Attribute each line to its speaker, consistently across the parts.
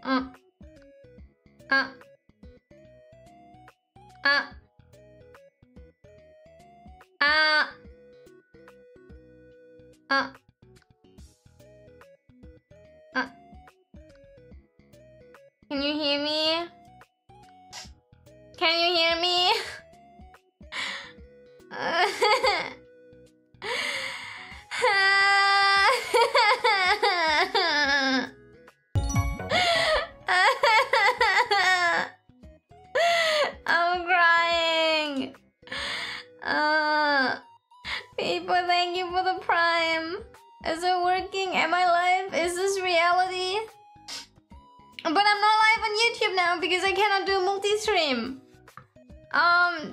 Speaker 1: Can you hear me? Can you hear me? I'm crying. People, thank you for the prime. Is it working? Am I live? Is this reality? But I'm not live on YouTube now because I cannot do multi-stream.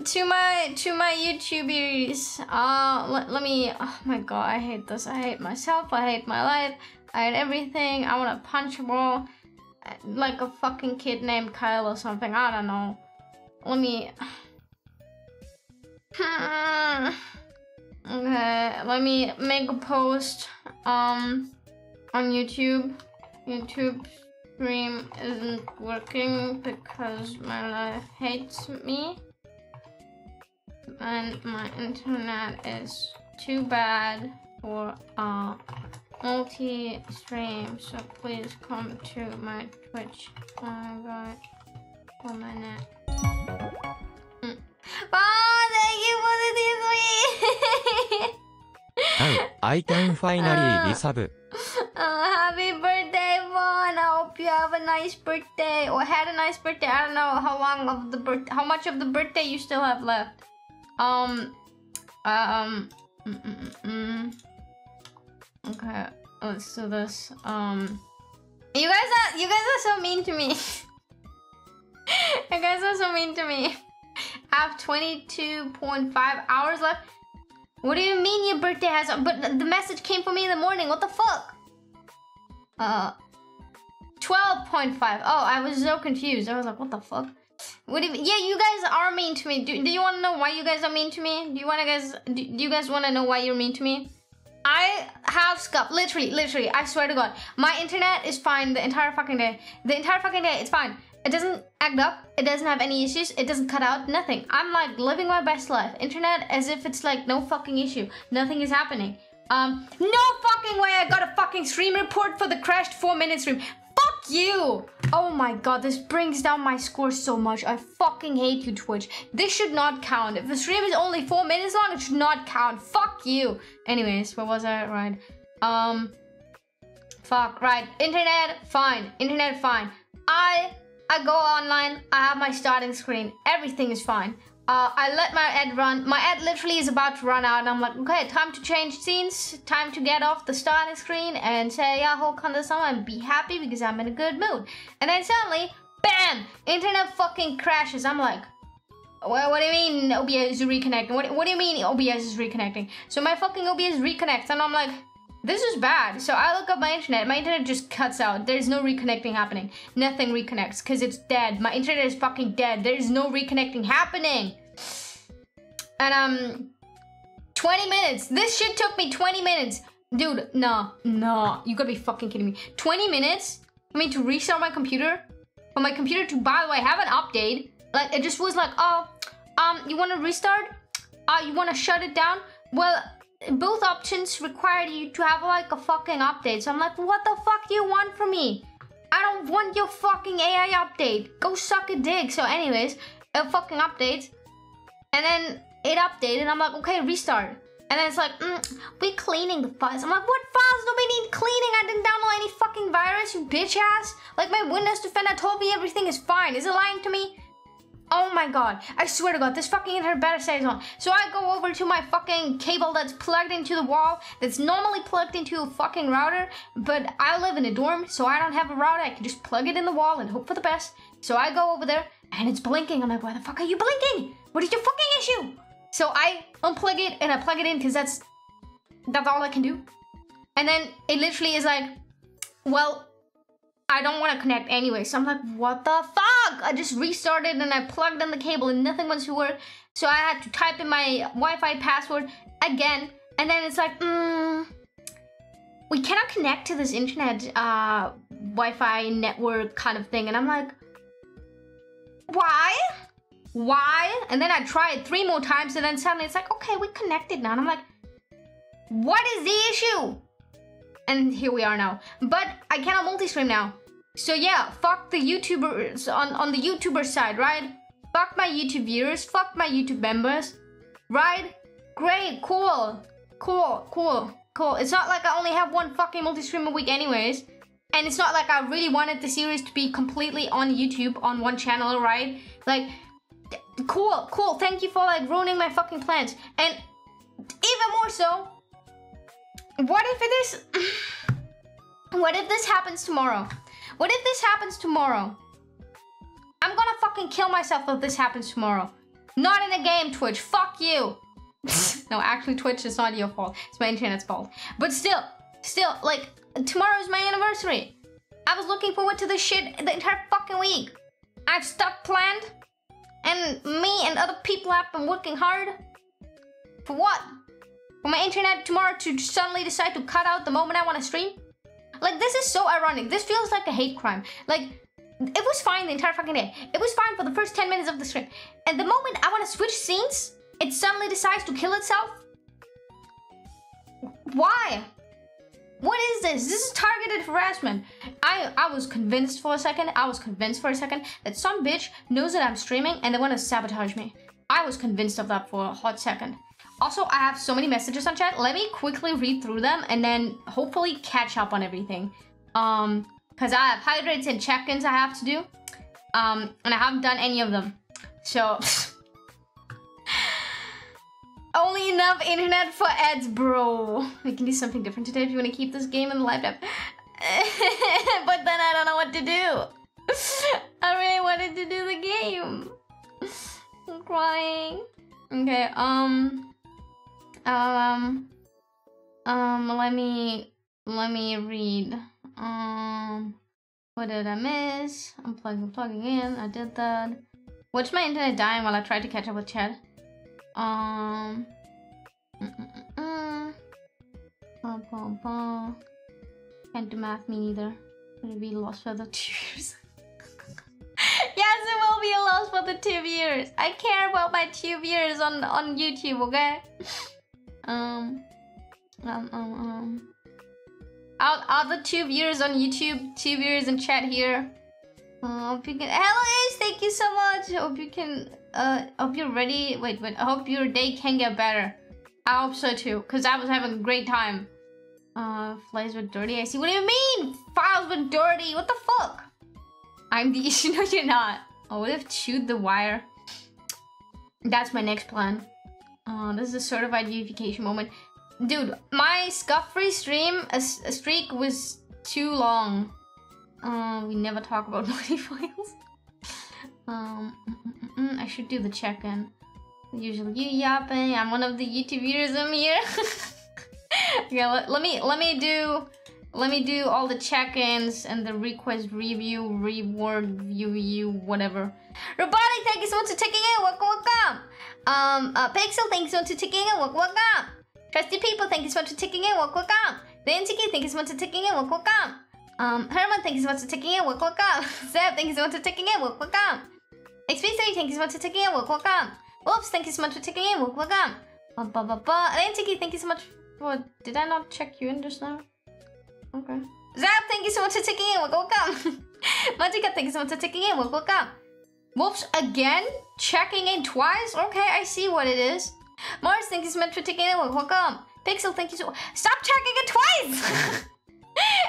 Speaker 1: To my YouTubers, let me. Oh my god, I hate this. I hate myself. I hate my life. I hate everything. I wanna punch a wall like a fucking kid named Kyle or something. I don't know. Let me. Okay, let me make a post on YouTube. YouTube stream isn't working because my life hates me and my internet is too bad for multi-stream, so please come to my Twitch. Oh my god, for my net. Oh, thank you for the D3.
Speaker 2: Oh, I can finally resub.
Speaker 1: Happy birthday, Vaughn. I hope you have a nice birthday or had a nice birthday. I don't know how much of the birthday you still have left. Okay, let's do this. You guys are so mean to me. You guys are so mean to me. I have 22.5 hours left. What do you mean your birthday has? But the message came for me in the morning. What the fuck? 12.5. Oh, I was so confused. I was like, what the fuck? What do you mean? Yeah, you guys are mean to me. Do you want to know why you guys are mean to me? Do you guys want to know why you're mean to me? I have scuffed. Literally, I swear to God. My internet is fine the entire fucking day. The entire fucking day, it's fine. It doesn't act up. It doesn't have any issues. It doesn't cut out. Nothing. I'm like living my best life. Internet as if it's like no fucking issue. Nothing is happening. No fucking way I got a fucking stream report for the crashed 4-minute stream. Fuck you! Oh my god, this brings down my score so much. I fucking hate you, Twitch. This should not count. If the stream is only 4 minutes long, it should not count. Fuck you. Anyways, what was I? Right. Fuck, right. Internet, fine. Internet, fine. I go online. I have my starting screen. Everything is fine. I let my ad run. My ad literally is about to run out, and I'm like, okay, time to change scenes. Time to get off the starting screen and say Yahoo Kanja-sama and be happy because I'm in a good mood. And then suddenly, bam! Internet fucking crashes. I'm like, well, what do you mean OBS is reconnecting? What do you mean OBS is reconnecting? So my fucking OBS reconnects, and I'm like, this is bad. So I look up my internet just cuts out. There's no reconnecting happening. Nothing reconnects because it's dead. My internet is fucking dead. There's no reconnecting happening. And 20 minutes. This shit took me 20 minutes. Dude, no. You gotta be fucking kidding me. 20 minutes? I mean, to restart my computer? For my computer to, by the way, have an update. Like, it just was like, oh, you wanna restart? You wanna shut it down? Well, both options required you to have like a fucking update. So I'm like, what the fuck do you want from me? I don't want your fucking AI update. Go suck a dick. So anyways, it fucking updates. And then it updated. I'm like, okay, restart. And then it's like, we're cleaning the files. I'm like, what files do we need cleaning? I didn't download any fucking virus, you bitch ass. Like my Windows Defender told me everything is fine. Is it lying to me? Oh my god, I swear to God, this fucking internet better stays on. So I go over to my fucking cable that's plugged into the wall, that's normally plugged into a fucking router, but I live in a dorm, so I don't have a router. I can just plug it in the wall and hope for the best. So I go over there, and it's blinking. I'm like, why the fuck are you blinking? What is your fucking issue? So I unplug it, and I plug it in, because that's all I can do. And then it literally is like, well, I don't want to connect anyway. So I'm like, what the fuck? I just restarted and I plugged in the cable and nothing wants to work. So I had to type in my Wi-Fi password again. And then it's like, we cannot connect to this internet Wi-Fi network kind of thing. And I'm like, why? Why? And then I tried 3 more times and then suddenly it's like, okay, we connected now. And I'm like, what is the issue? And here we are now. But I cannot multi-stream now. So yeah, fuck the YouTubers on the YouTuber side, right? Fuck my YouTube viewers, fuck my YouTube members, right? Great, cool. It's not like I only have 1 fucking multi-stream a week anyways. And it's not like I really wanted the series to be completely on YouTube on 1 channel, right? Like, cool. Thank you for like ruining my fucking plans. And even more so, what if this happens tomorrow? What if this happens tomorrow? I'm gonna fucking kill myself if this happens tomorrow. Not in a game, Twitch. Fuck you. No, actually, Twitch is not your fault. It's my internet's fault. But still, like, tomorrow is my anniversary. I was looking forward to this shit the entire fucking week. I have stuff planned. And me and other people have been working hard. For what? For my internet tomorrow to suddenly decide to cut out the moment I want to stream? Like, this is so ironic. This feels like a hate crime. Like, it was fine the entire fucking day. It was fine for the first 10 minutes of the stream. And the moment I want to switch scenes, it suddenly decides to kill itself? Why? What is this? This is targeted harassment. I was convinced for a second that some bitch knows that I'm streaming and they want to sabotage me. I was convinced of that for a hot second. Also, I have so many messages on chat. Let me quickly read through them and then hopefully catch up on everything. Because I have hydrates and check-ins I have to do. And I haven't done any of them. So... Only enough internet for ads, bro. We can do something different today if you want to keep this game in the live app. But then I don't know what to do. I really wanted to do the game. I'm crying. Okay, let me read. What did I miss? I'm plugging in. I did that. Watch my internet dying while I try to catch up with chat. Can't do math, me neither. It'll be lost for the 2 years. Yes, it will be a loss for the 2 years. I care about my 2 years on YouTube, okay? Other 2 viewers on YouTube, 2 viewers in chat here. Hope you can. Hello, Ace, thank you so much. Hope you can. Hope you're ready. Wait. I hope your day can get better. I hope so too, cause I was having a great time. Flies were dirty. I see. What do you mean? Files were dirty. What the fuck? I'm the issue. No, you're not. Oh, what if chewed the wire? That's my next plan. This is a certified unification moment. Dude, my scuff-free streak was too long. We never talk about money files. I should do the check-in. Usually you yapping. I'm one of the YouTube viewers. I'm here. Yeah, let me do all the check-ins and the request review, reward, view, whatever. Robotic, thank you so much for taking in. Welcome. Pixel, thank you so much for taking in. Welcome. Trusty people, thank you so much for taking in. Welcome. Nancy, thank you so much for taking in. Welcome. Herman, thank you so much for taking in. Welcome. Zeb, thank you so much for taking in. Welcome. XP3, thank you so much for taking in. Welcome. Whoops, thank you so much for taking in. Welcome. Nancy, thank you so much for. Did I not check you in just now? Okay. Zap, thank you so much for taking in. Welcome. Majika, thank you so much for taking in. Welcome. Whoops, again? Checking in twice? Okay, I see what it is. Mars, thank you so much for taking in. Welcome. Pixel, thank you so much. Stop checking it twice!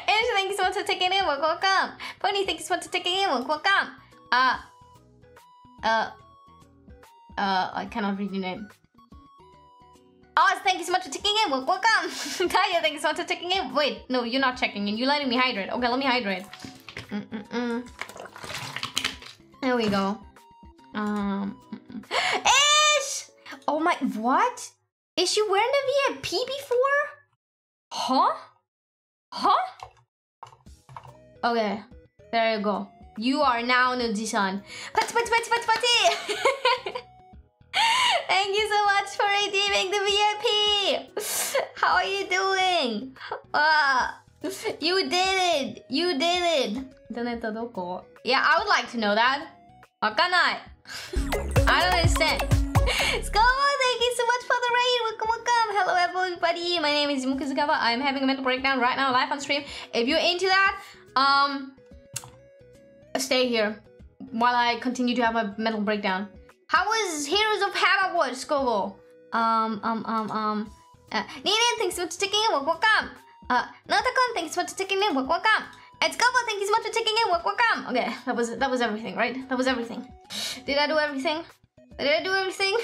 Speaker 1: Ash, thank you so much for taking in. Welcome. Pony, thank you so much for taking in. Welcome. I cannot read your name. Oz, thank you so much for taking in. Welcome. Taya, thank you so much for taking in. Wait, no, you're not checking in. You're letting me hydrate. Okay, let me hydrate. There we go. Ish! Oh my, what? Is you wearing a VIP before? Huh? Okay, there you go. You are now Nuji-san. Pati! Thank you so much for redeeming the VIP! How are you doing? You did it! You did it! Internet doko? Yeah, I would like to know that. Wakanai. I don't understand. Scobo, thank you so much for the raid. Welcome, welcome. Hello, everybody. My name is Mukazukawa. I'm having a mental breakdown right now, live on stream. If you're into that, stay here while I continue to have a mental breakdown. How was Heroes of Hava Watch, Scobo? Nina, thanks so much for taking in. Welcome. Notakon, thanks so much for taking in. Welcome. And Scobo, thank you so much for taking in. Welcome. Okay, that was everything, right? That was everything. Did I do everything? Did I do everything?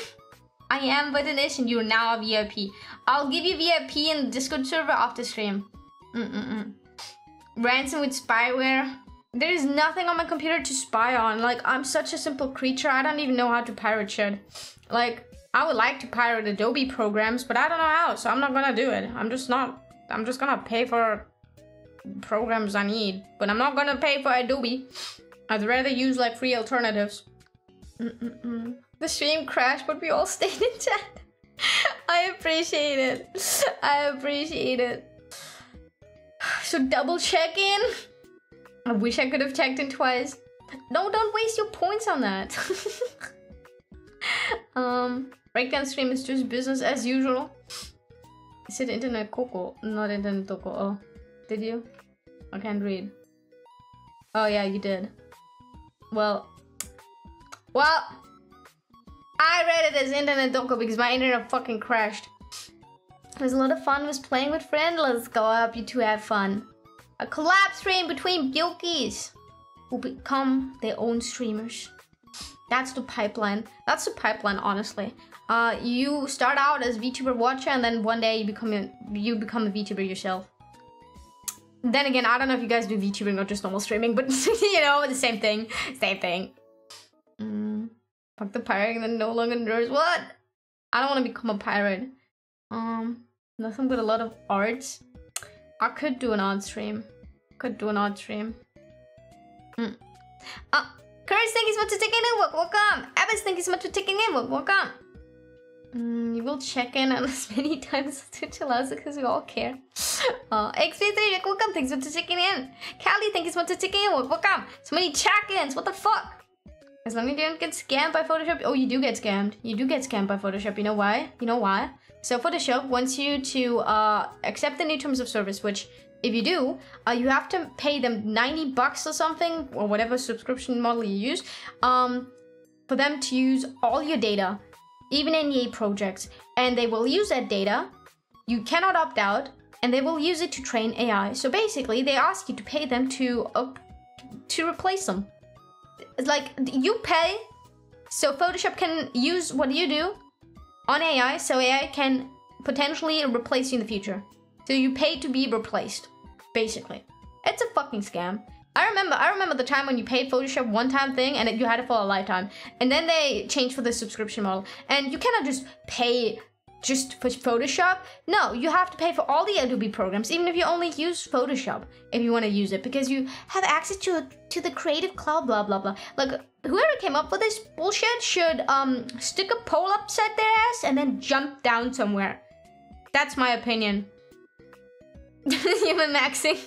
Speaker 1: I am Buttonish and you're now a VIP. I'll give you VIP in the Discord server after stream. Ransom with spyware. There is nothing on my computer to spy on. Like, I'm such a simple creature. I don't even know how to pirate shit. Like, I would like to pirate Adobe programs, but I don't know how, so I'm not gonna do it. I'm just gonna pay for programs I need, but I'm not gonna pay for Adobe. I'd rather use like free alternatives. The stream crashed, but we all stayed in chat. I appreciate it. I appreciate it. So double check in. I wish I could have checked in twice. No, don't waste your points on that. Breakdown stream is just business as usual. I said internet coco, not internet doko. Oh, did you? I can't read. Oh yeah, you did. Well, I read it as internet doko because my internet fucking crashed. It was a lot of fun. Was playing with friends. Let's go. I hope you two had fun. A collab stream between Gyokis who become their own streamers. That's the pipeline. That's the pipeline, honestly. You start out as VTuber watcher, and then one day you become a VTuber yourself. Then again, I don't know if you guys do VTubing or just normal streaming, but you know, the same thing. Same thing. Fuck the pirate and then no longer nerds. What? I don't want to become a pirate. Nothing but a lot of arts. I could do an art stream. Curtis, thank you so much for taking in. Welcome. Abbas, thank you so much for taking in. Welcome. You will check in as many times as Twitch allows because we all care. XP3, welcome. Thanks so much for taking in. Callie, thank you so much for taking in. Welcome. So many check-ins. What the fuck? As long as you don't get scammed by Photoshop. Oh, you do get scammed. You do get scammed by Photoshop. You know why? You know why? So Photoshop wants you to accept the new terms of service, which if you do, you have to pay them 90 bucks or something, or whatever subscription model you use, for them to use all your data, even in EA projects. And they will use that data. You cannot opt out, and they will use it to train AI. So basically, they ask you to pay them to replace them. It's like you pay, so Photoshop can use what you do on AI, so AI can potentially replace you in the future. So you pay to be replaced, basically. It's a fucking scam. I remember the time when you paid Photoshop one-time thing and you had it for a lifetime. And then they changed for the subscription model. And you cannot just pay just for Photoshop. No, you have to pay for all the Adobe programs, even if you only use Photoshop, if you want to use it, because you have access to the Creative Cloud, blah, blah, blah. Like, whoever came up with this bullshit should stick a pole upside their ass and then jump down somewhere. That's my opinion. Human maxing.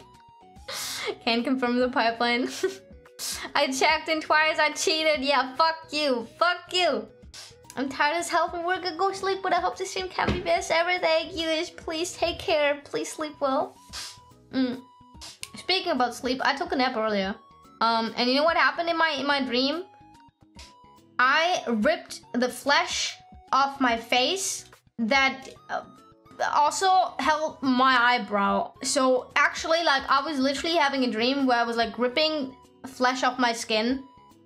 Speaker 1: Can't confirm the pipeline. I checked in twice, I cheated. Yeah, fuck you. Fuck you. I'm tired as hell from work. I go sleep, but I hope the stream can be best ever. Thank you. Please take care. Please sleep well. Speaking about sleep, I took a nap earlier. And you know what happened in my dream? I ripped the flesh off my face that also held my eyebrow. So actually, like, I was literally having a dream where I was like ripping flesh off my skin,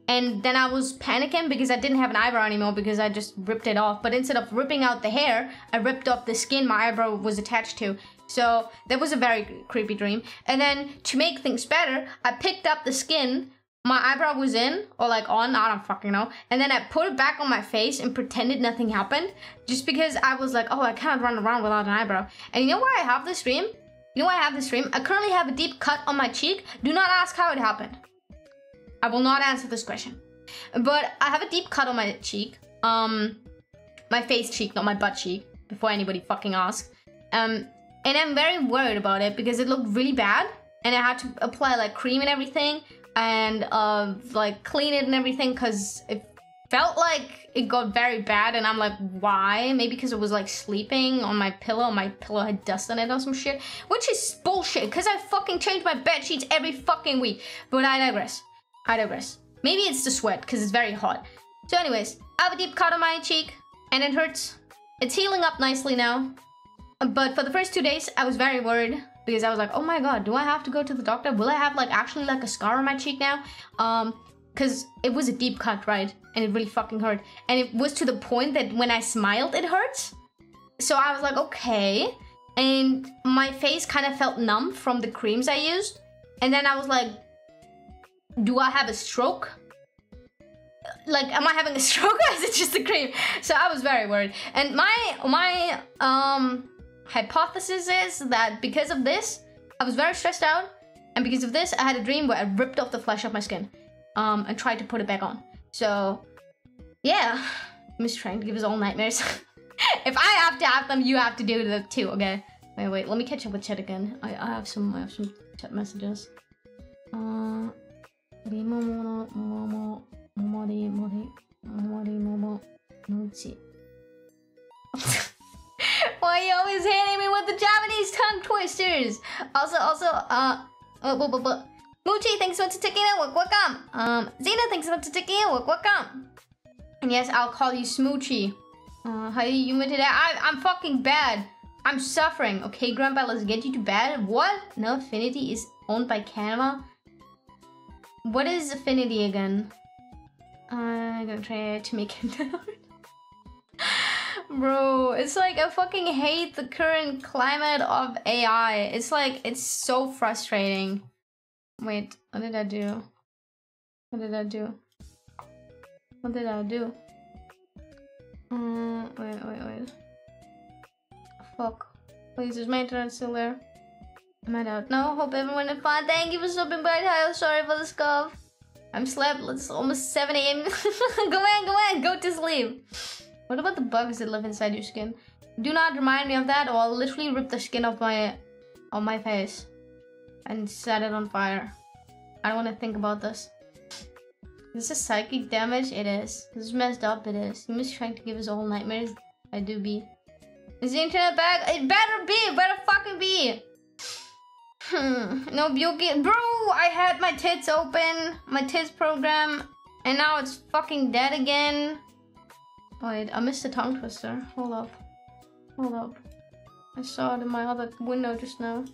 Speaker 1: and then I was panicking because I didn't have an eyebrow anymore because I just ripped it off. But instead of ripping out the hair, I ripped off the skin my eyebrow was attached to. So that was a very creepy dream. And then to make things better, I picked up the skin my eyebrow was in, or like on, I don't fucking know. And then I put it back on my face and pretended nothing happened. Just because I was like, oh, I can't run around without an eyebrow. And you know why I have this dream? You know why I have this dream? I currently have a deep cut on my cheek. Do not ask how it happened. I will not answer this question. But I have a deep cut on my cheek. My face cheek, not my butt cheek. Before anybody fucking asks. And And I'm very worried about it because it looked really bad. And I had to apply like cream and everything. And like clean it and everything because it felt like it got very bad. And I'm like, why? Maybe because it was like sleeping on my pillow. My pillow had dust on it or some shit. Which is bullshit because I fucking change my bed sheets every fucking week. But I digress. Maybe it's the sweat because it's very hot. So anyways, I have a deep cut on my cheek and it hurts. It's healing up nicely now. But for the first 2 days, I was very worried because I was like, oh my god, do I have to go to the doctor? Will I have like actually like a scar on my cheek now? Because it was a deep cut, right? And it really fucking hurt. And it was to the point that when I smiled, it hurts. So I was like, okay. And my face kind of felt numb from the creams I used. And then I was like, do I have a stroke? Like, am I having a stroke or is it just the cream? So I was very worried. And my hypothesis is that because of this, I was very stressed out. And because of this, I had a dream where I ripped off the flesh off my skin and tried to put it back on. So, yeah. I'm just trying to give us all nightmares. If I have to have them, you have to do them too, okay? Wait, let me catch up with chat again. I have some chat messages. Why are you always hitting me with the Japanese tongue twisters? Moochie, thanks so much for taking it. Welcome. Zena, thanks so much for taking it. Welcome. And yes, I'll call you Smoochie. How are you today? I'm fucking bad. I'm suffering. Okay, Grandpa, let's get you to bed. What? No, Affinity is owned by Canva. What is Affinity again? I'm gonna try to make it down. Bro, it's like I fucking hate the current climate of AI. It's like, it's so frustrating. Wait, what did I do? Wait. Fuck. Please, is my internet still there? Am I out? No, hope everyone is fine. Thank you for stopping by. I'm sorry for the scuff. I'm slept. It's almost 7 AM. Go to sleep. What about the bugs that live inside your skin? Do not remind me of that, or I'll literally rip the skin off my face and set it on fire. I don't want to think about this. This is psychic damage? It is. This is messed up? It is. He was trying to give us all nightmares. I do be. Is the internet back? It better be! It better fucking be! No, Byoki. Bro, I had my tits open. My tits program. And now it's fucking dead again. Wait, I missed the tongue twister. Hold up. I saw it in my other window just now.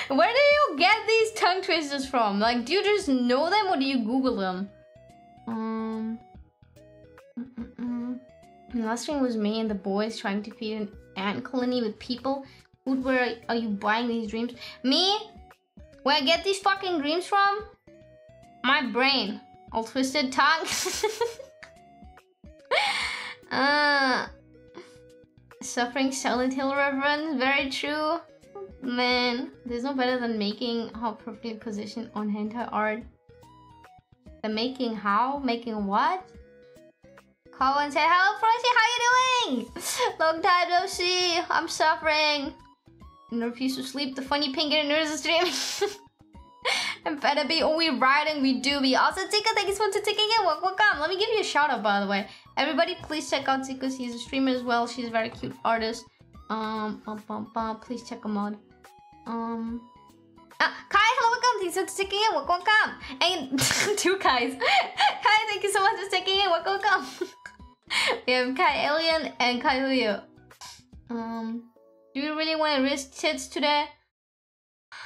Speaker 1: Where do you get these tongue twisters from? Like, do you just know them or do you Google them? Last stream was me and the boys trying to feed an ant colony with people. Where are you buying these dreams? Me? Where I get these fucking dreams from? My brain. All twisted tongue. Suffering Silent Hill reference. Very true. Man, there's no better than making how perfectly positioned on hentai art. The making how? Making what? Call and say, hello Frosty, how you doing? Long time no see. I'm suffering. And refuse to sleep. The funny pink nurse is streaming. And better be we riding, we do be. Also, Tika, thank you so much for taking it. Welcome. Let me give you a shout out, by the way. Everybody, please check out Tika. She's a streamer as well. She's a very cute artist. Please check them out. Kai, hello, welcome. Thanks for taking it. Welcome. And two Kais. Kai, thank you so much for taking it. Welcome. We have Kai Alien and Kai Yuyu. Do you really want to risk tits today?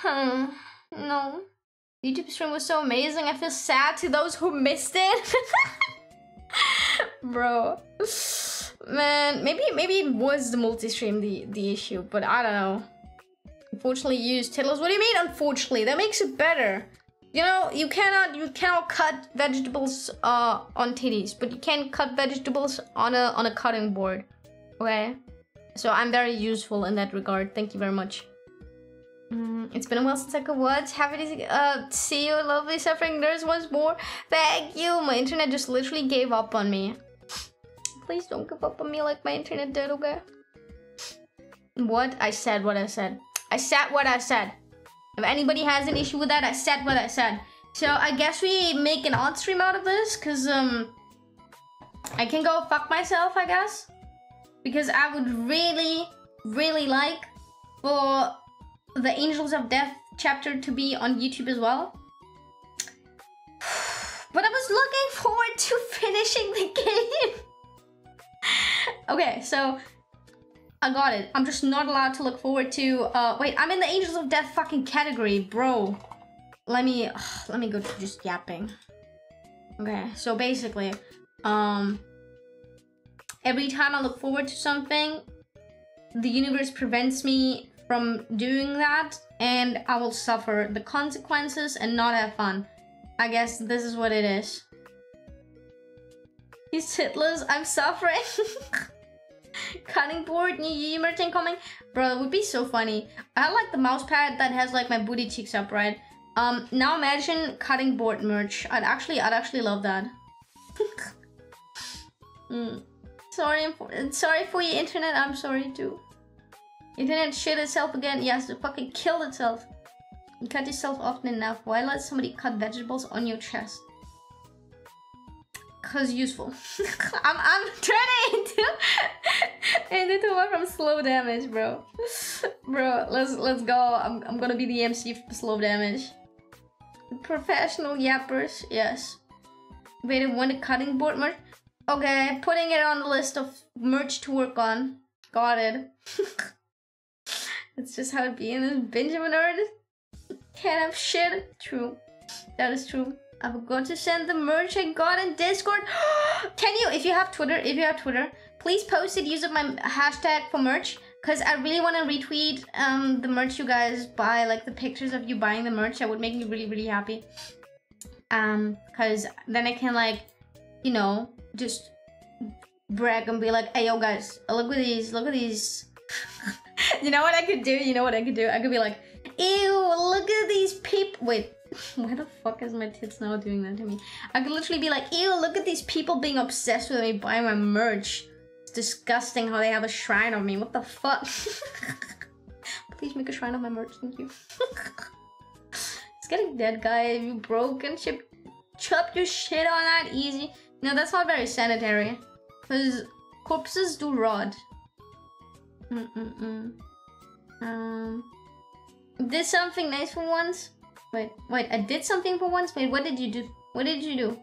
Speaker 1: No. YouTube stream was so amazing. I feel sad to those who missed it. Bro. Man, maybe it was the multi-stream the issue, but I don't know. Unfortunately, you use titlers. What do you mean, unfortunately? That makes it better. You know, you cannot cut vegetables on titties, but you can cut vegetables on a cutting board. Okay? So I'm very useful in that regard. Thank you very much. It's been a while since I could watch. Happy to see you, lovely suffering nurse, once more. Thank you. My internet just literally gave up on me. Please don't give up on me like my internet did, okay? What? I said what I said. I said what I said. If anybody has an issue with that, I said what I said. So I guess we make an odd stream out of this, because I can go fuck myself, I guess. Because I would really, really like for the Angels of Death chapter to be on YouTube as well. But I was looking forward to finishing the game. Okay, so I got it. I'm just not allowed to look forward to wait, I'm in the Angels of Death fucking category, bro. Let me go to just yapping. Okay, so basically, every time I look forward to something, the universe prevents me from doing that, and I will suffer the consequences and not have fun. I guess this is what it is. He's hitless, I'm suffering. Cutting board, new Yuyu merch incoming. Bro, that would be so funny. I like the mouse pad that has like my booty cheeks up, right? Now imagine cutting board merch. I'd actually love that. Sorry for your internet, I'm sorry too. Internet shit itself again. Yes, it fucking killed itself. You cut yourself often enough. Why let somebody cut vegetables on your chest? Cause useful. I'm turning into one from slow damage, bro. Bro, let's go. I'm gonna be the MC for slow damage. Professional yappers, yes. Wait, one a cutting board merch. Okay, putting it on the list of merch to work on. Got it. That's just how it be in this Benjamin Earth. Can't have shit. True. That is true. I forgot to send the merch I got in Discord. Can you, if you have Twitter, please post it using my hashtag for merch. Cause I really want to retweet the merch you guys buy, like the pictures of you buying the merch. That would make me really, really happy. Cause then I can like, you know, just brag and be like, hey yo guys, look at these. You know what I could do? I could be like, ew, look at these people. Wait, why the fuck is my tits now doing that to me? I could literally be like, ew, look at these people being obsessed with me buying my merch. It's disgusting how they have a shrine of me. What the fuck? Please make a shrine of my merch, thank you. It's getting dead, guy. You broke and chop your shit on that easy. No, that's not very sanitary. Because corpses do rot. Did something nice for once? Wait, I did something for once? Wait, what did you do? What did you do?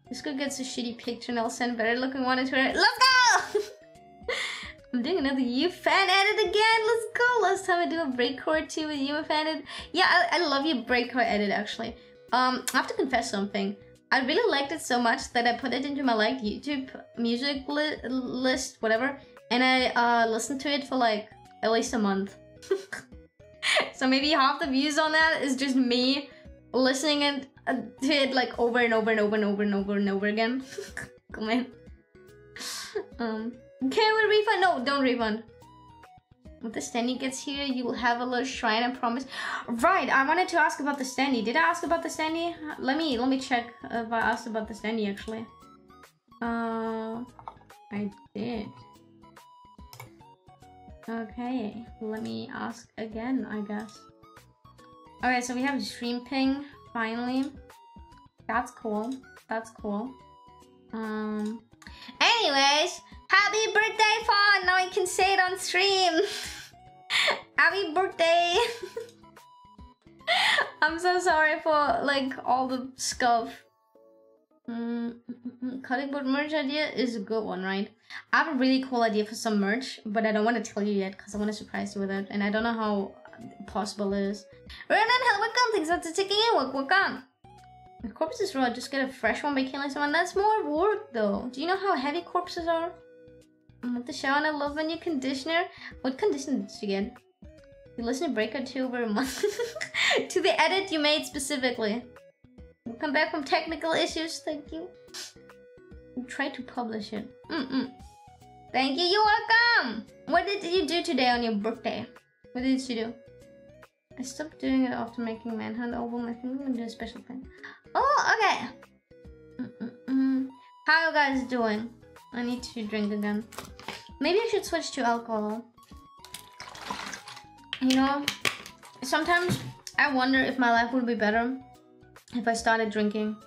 Speaker 1: This girl gets a shitty picture and I'll send better looking one to Twitter. Let's go! I'm doing another you fan edit again. Let's go! Last time I did a breakcore too with you fan edit. Yeah, I love your breakcore edit actually. I have to confess something. I really liked it so much that I put it into my like YouTube music list, whatever. And I listened to it for like at least a month. So maybe half the views on that is just me listening to it like over and over and over and over and over and over again. Come on. Can we refund? No, don't refund. When the standee gets here, you will have a little shrine, I promise. Right, I wanted to ask about the standee. Did I ask about the standee? Let me check if I asked about the standee actually. I did. Okay, let me ask again, I guess. Okay, so we have stream ping, finally. That's cool. That's cool. Anyways, happy birthday, Fawn! Now I can say it on stream. Happy birthday! I'm so sorry for like all the scuff. Cutting board merch idea is a good one, right? I have a really cool idea for some merch, but I don't want to tell you yet because I want to surprise you with it, and I don't know how possible it is. Ronan, hello, welcome. Thanks for taking in. Welcome. The corpse is raw. Just get a fresh one by killing someone. That's more work, though. Do you know how heavy corpses are? With the shower, and I love my new conditioner. What conditioner did you get? You listen to Breaker 2 over a month. To the edit you made specifically. We'll come back from technical issues. Thank you. We tried to publish it. Thank you. You're welcome. What did you do today on your birthday? What did you do? I stopped doing it after making Manhunt album. I think I'm gonna do a special thing. Oh, okay. How you guys doing? I need to drink again. Maybe I should switch to alcohol. You know, sometimes I wonder if my life would be better if I started drinking.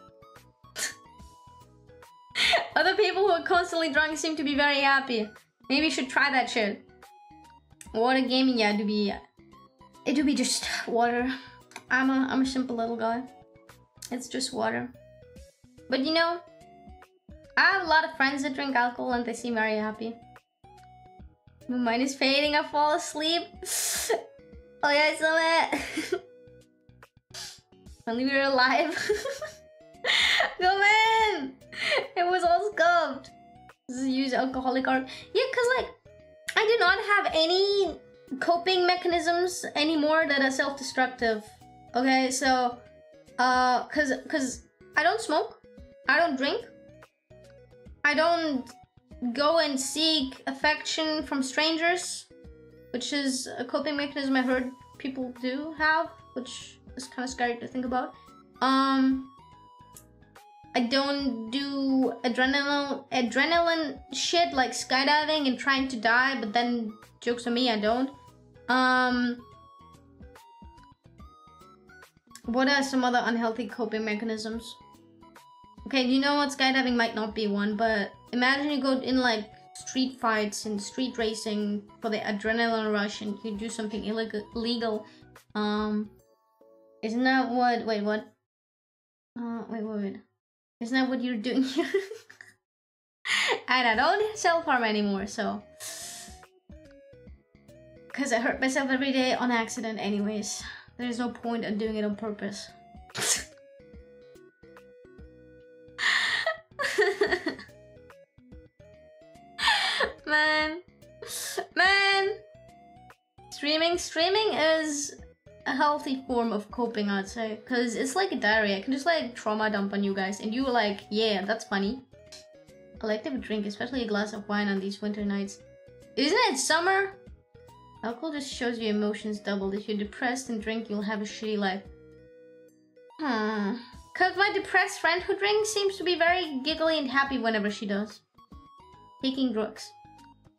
Speaker 1: Other people who are constantly drunk seem to be very happy. Maybe you should try that shit. Water gaming, yeah, it would be just water. I'm a simple little guy. It's just water. But you know, I have a lot of friends that drink alcohol and they seem very happy. My mind is fading, I fall asleep. Oh yeah, I saw it. Only we were alive. Go man! It was all scuffed. This is use alcoholic art. Yeah, cause like I do not have any coping mechanisms anymore that are self-destructive. Okay, so cause I don't smoke, I don't drink, I don't go and seek affection from strangers, which is a coping mechanism I heard people do have, which is kind of scary to think about. I don't do adrenaline shit like skydiving and trying to die, but then jokes on me, I don't. What are some other unhealthy coping mechanisms? Okay, you know what, skydiving might not be one, but imagine you go in like street fights and street racing for the adrenaline rush and you do something illegal. Isn't that what, wait, what? Wait. Isn't that what you're doing here? And I don't self-harm anymore, so. Cause I hurt myself every day on accident anyways. There's no point in doing it on purpose. Man. Streaming is a healthy form of coping, I'd say, because it's like a diary. I can just like trauma dump on you guys and you were like, yeah, that's funny. I like to have a drink, especially a glass of wine on these winter nights. Isn't it summer? Alcohol just shows you emotions doubled. If you're depressed and drink, you'll have a shitty life. Cause my depressed friend who drinks seems to be very giggly and happy whenever she does. Taking drugs.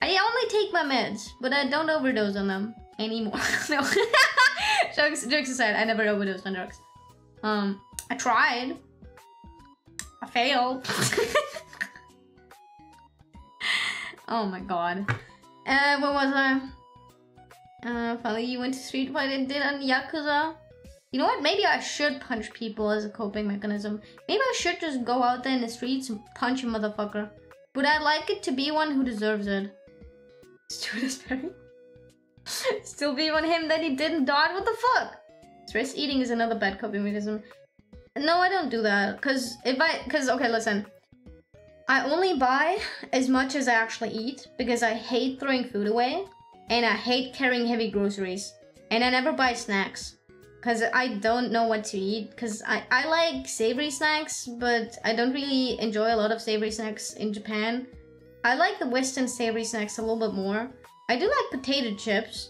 Speaker 1: I only take my meds, but I don't overdose on them anymore. No. Jokes aside, I never overdosed on drugs. I tried. I failed. Oh my god. What was I? Finally you went to Street Fight and did on Yakuza. You know what? Maybe I should punch people as a coping mechanism. Maybe I should just go out there in the streets and punch a motherfucker. But I'd like it to be one who deserves it. Still be on him that he didn't dodge. What the fuck? Stress eating is another bad coping mechanism. No, I don't do that. Cause okay, listen. I only buy as much as I actually eat because I hate throwing food away and I hate carrying heavy groceries. And I never buy snacks because I don't know what to eat, because I like savory snacks, but I don't really enjoy a lot of savory snacks in Japan. I like the Western savory snacks a little bit more. I do like potato chips,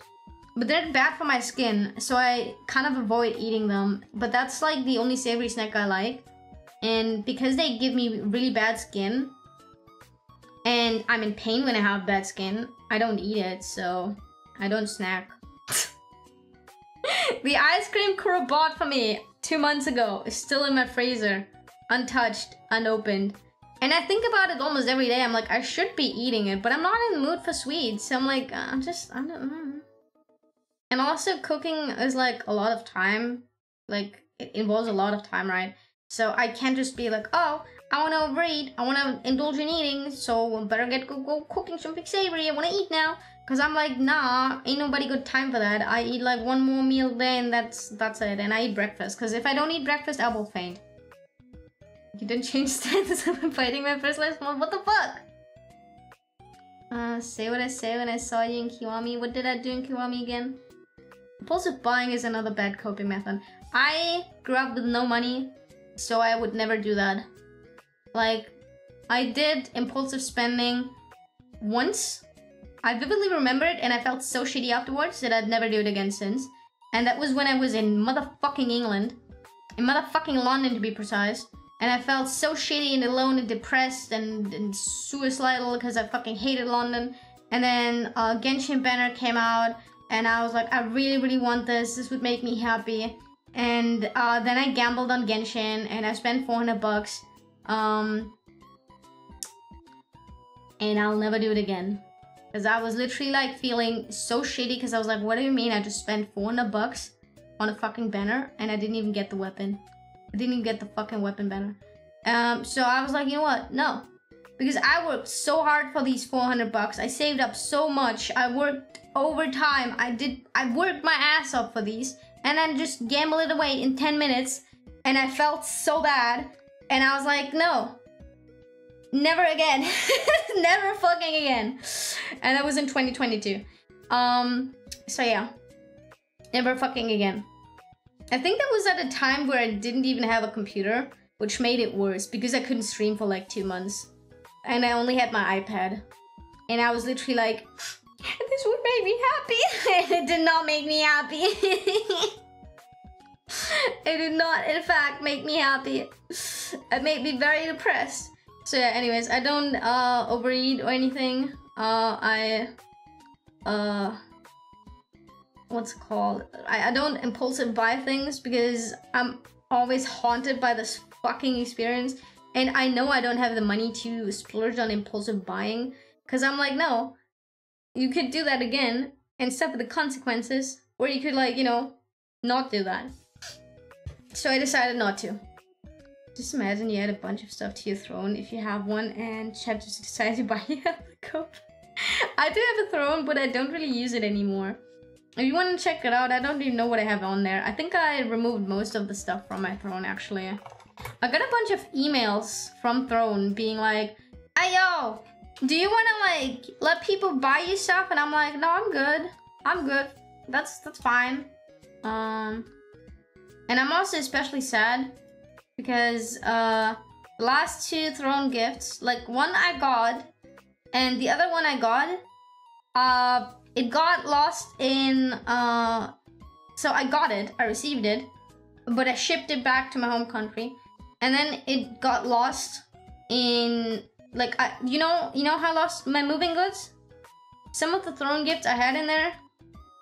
Speaker 1: but they're bad for my skin, so I kind of avoid eating them. But that's like the only savory snack I like. And because they give me really bad skin, and I'm in pain when I have bad skin, I don't eat it, so I don't snack. The ice cream Kuro bought for me 2 months ago is still in my freezer, untouched, unopened. And I think about it almost every day. I'm like, I should be eating it, but I'm not in the mood for sweets. So I'm like, I'm not. And also cooking is like a lot of time. Like, it involves a lot of time, right? So I can't just be like, oh, I want to overeat, I want to indulge in eating, so I better go cooking something savory, I want to eat now. Because I'm like, nah, ain't nobody got time for that. I eat like one more meal a day and that's it. And I eat breakfast, because if I don't eat breakfast, I will faint. You didn't change stance. I'm fighting my first last one. What the fuck? Say what I say when I saw you in Kiwami. What did I do in Kiwami again? Impulsive buying is another bad coping method. I grew up with no money, so I would never do that. Like, I did impulsive spending once. I vividly remember it and I felt so shitty afterwards that I'd never do it again since. And that was when I was in motherfucking England. In motherfucking London, to be precise. And I felt so shitty and alone and depressed and suicidal because I fucking hated London. And then Genshin banner came out. And I was like, I really, really want this. This would make me happy. And then I gambled on Genshin. And I spent 400 bucks. And I'll never do it again. Because I was literally like feeling so shitty. Because I was like, what do you mean I just spent 400 bucks on a fucking banner? And I didn't even get the weapon. I didn't even get the fucking weapon banner. So I was like, you know what? No. Because I worked so hard for these 400 bucks. I saved up so much. I worked overtime. I worked my ass off for these. And then just gamble it away in 10 minutes. And I felt so bad. And I was like, no. Never again. Never fucking again. And that was in 2022. So yeah. Never fucking again. I think that was at a time where I didn't even have a computer, which made it worse because I couldn't stream for like 2 months. And I only had my iPad. And I was literally like, this would make me happy. And it did not make me happy. It did not, in fact, make me happy. It made me very depressed. So yeah, anyways, I don't overeat or anything. What's it called? I don't impulsive buy things because I'm always haunted by this fucking experience. And I know I don't have the money to splurge on impulsive buying. Because I'm like, no. You could do that again and suffer the consequences. Or you could, like, you know, not do that. So I decided not to. Just imagine you add a bunch of stuff to your throne if you have one and Chad just decided to buy you a cup. I do have a throne, but I don't really use it anymore. If you want to check it out, I don't even know what I have on there. I think I removed most of the stuff from my throne, actually. I got a bunch of emails from Throne being like, hey, yo, do you want to, like, let people buy you stuff? And I'm like, no, I'm good. I'm good. That's fine. And I'm also especially sad because the last 2 Throne gifts, like, one I got and the other one I got, it got lost in, so I got it, I received it, but I shipped it back to my home country. And then it got lost in, like, you know how I lost my moving goods? Some of the Throne gifts I had in there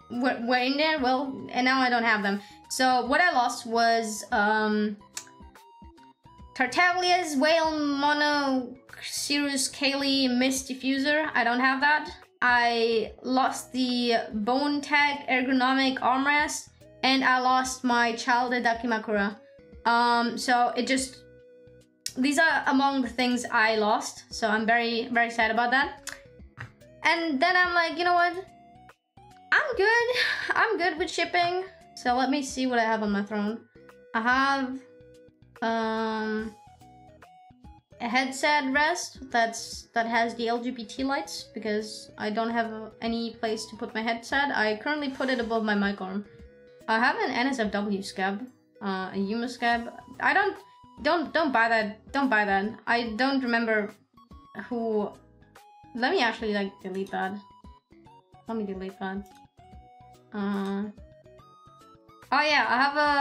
Speaker 1: were in there, well, and now I don't have them. So what I lost was, Tartaglia's Whale Mono Cirrus Kaylee Mist Diffuser. I don't have that. I lost the Bone Tag Ergonomic Armrest, and I lost my Childe Dakimakura. So it just... These are among the things I lost, so I'm very, very sad about that. And then I'm like, you know what? I'm good with shipping. So let me see what I have on my throne. I have... a headset rest that has the LGBT lights because I don't have any place to put my headset. I currently put it above my mic arm. I have an NSFW scab, a Yuma scab. I don't buy that. Don't buy that. I don't remember who. Let me actually like delete that. Let me delete that. Oh yeah, I have a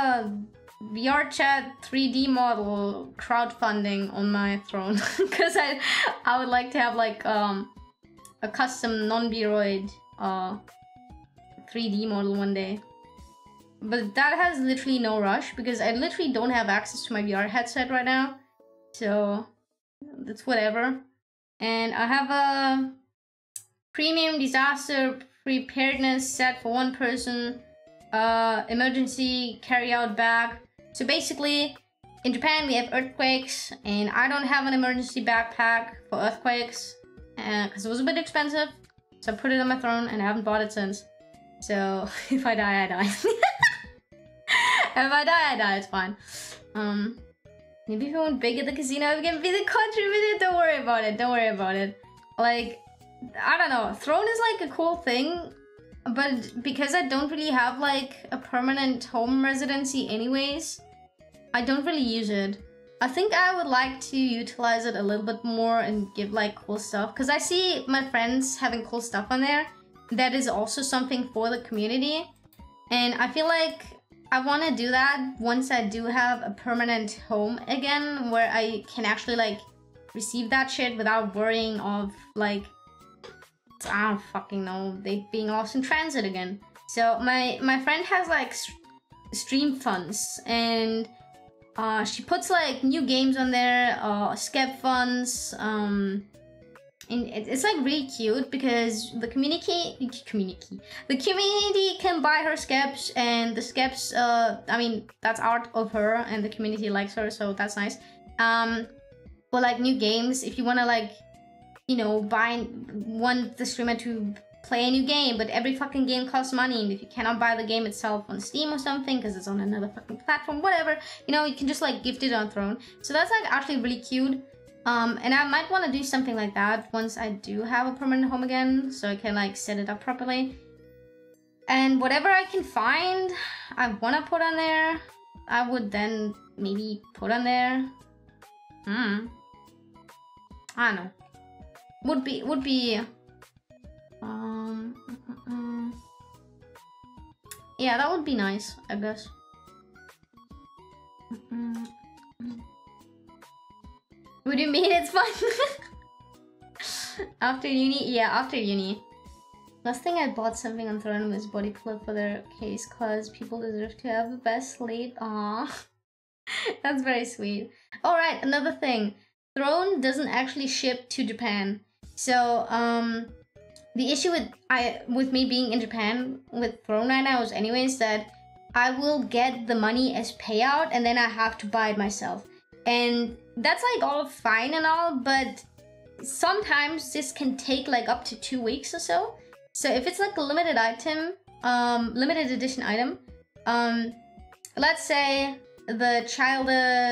Speaker 1: VR chat 3D model crowdfunding on my throne because I would like to have like a custom non-Beroid 3D model one day. But that has literally no rush because I literally don't have access to my VR headset right now. So that's whatever. And I have a premium disaster preparedness set for 1 person, emergency carry-out bag. So basically, in Japan we have earthquakes, and I don't have an emergency backpack for earthquakes because it was a bit expensive. So I put it on my throne and I haven't bought it since. So if I die, I die. If I die, it's fine. Maybe if I went big at the casino, we can be the contributor. Don't worry about it. Don't worry about it. Like, I don't know. Throne is like a cool thing. But because I don't really have like a permanent home residency anyways, I don't really use it. I think I would like to utilize it a little bit more and give like cool stuff. Because I see my friends having cool stuff on there. That is also something for the community. And I feel like I want to do that once I do have a permanent home again, where I can actually like receive that shit without worrying of like, I don't fucking know, they being lost in transit again. So my friend has like stream funds, and she puts like new games on there, skep funds, and it's like really cute because the community can buy her skeps, and the skeps, I mean, that's art of her and the community likes her, so that's nice. But like new games, if you want to like, you know, want the streamer to play a new game, but every fucking game costs money, and if you cannot buy the game itself on Steam or something because it's on another fucking platform, whatever, you know, you can just like gift it on Throne. So that's like actually really cute. And I might want to do something like that once I do have a permanent home again, so I can like set it up properly. And whatever I can find, I want to put on there, I would then maybe put on there. I don't know. Would be. Yeah, that would be nice, I guess. What do you mean it's fun? After uni? Yeah, after uni. Last thing I bought something on Throne was body pillow for their case, cause people deserve to have the best sleep. Aww. That's very sweet. Alright, another thing. Throne doesn't actually ship to Japan. So, the issue with me being in Japan with Throne right now is anyways that I will get the money as payout and then I have to buy it myself. And that's like all fine and all, but sometimes this can take like up to 2 weeks or so. So if it's like a limited item, limited edition item, let's say the child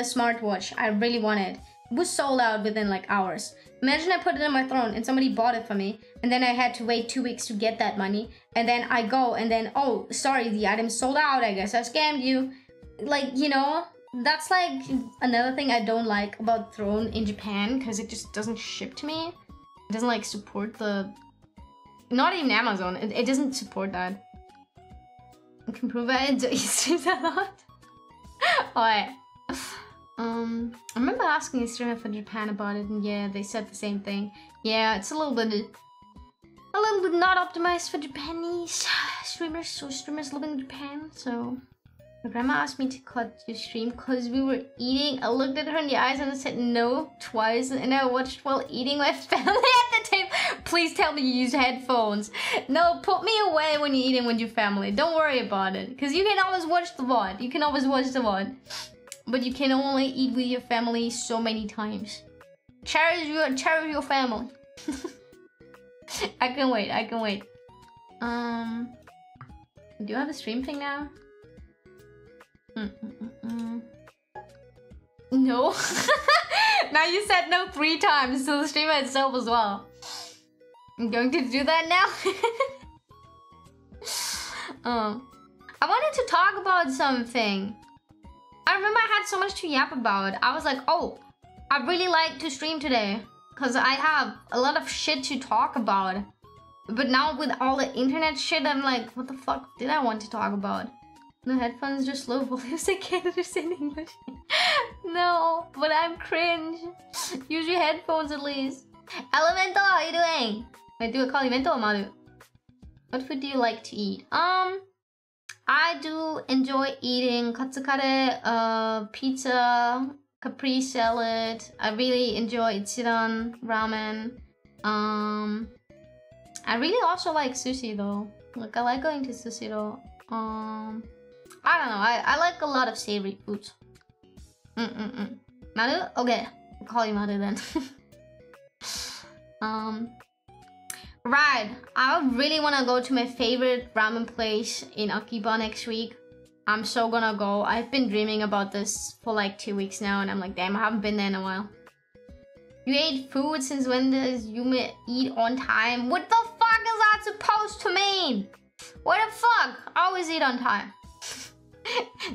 Speaker 1: smartwatch I really wanted was sold out within like hours. Imagine I put it on my Throne and somebody bought it for me, and then I had to wait 2 weeks to get that money, and then I go and then, oh, sorry, the item's sold out, I guess I scammed you. Like, you know, that's like another thing I don't like about Throne in Japan, because it just doesn't ship to me. It doesn't like support the... Not even Amazon, it doesn't support that. I can prove it, it streams a lot. Alright. I remember asking a streamer from Japan about it, and yeah, they said the same thing. Yeah, it's a little bit not optimized for Japanese streamers or streamers living in Japan. So my grandma asked me to cut your stream because we were eating. I looked at her in the eyes and I said no twice, and I watched while eating my family at the table. Please tell me you use headphones. No, put me away when you're eating with your family. Don't worry about it, because you can always watch the VOD. You can always watch the VOD. But you can only eat with your family so many times. Cherish your family. I can wait, I can wait. Do you have a stream thing now? No. Now you said no 3 times to the streamer itself as well. I'm going to do that now. I wanted to talk about something. I remember I had so much to yap about. I was like, oh, I really like to stream today because I have a lot of shit to talk about. But now with all the internet shit, I'm like, what the fuck did I want to talk about? The headphones just low volume, I can't understand English. No, but I'm cringe. Use your headphones at least. Elemento, how are you doing? Wait, do I call Elemento or Maru? What food do you like to eat? I do enjoy eating katsukare, pizza, capri salad. I really enjoy ichiran ramen. I really also like sushi though. Like I like going to sushi though. I don't know. I like a lot of savory foods. Maru? Okay, I'll call you Maru then. Right, I really want to go to my favorite ramen place in Akiba next week. I'm so gonna go. I've been dreaming about this for like 2 weeks now, and I'm like, damn, I haven't been there in a while. You ate food since when does you eat on time? What the fuck is that supposed to mean? What the fuck? I always eat on time.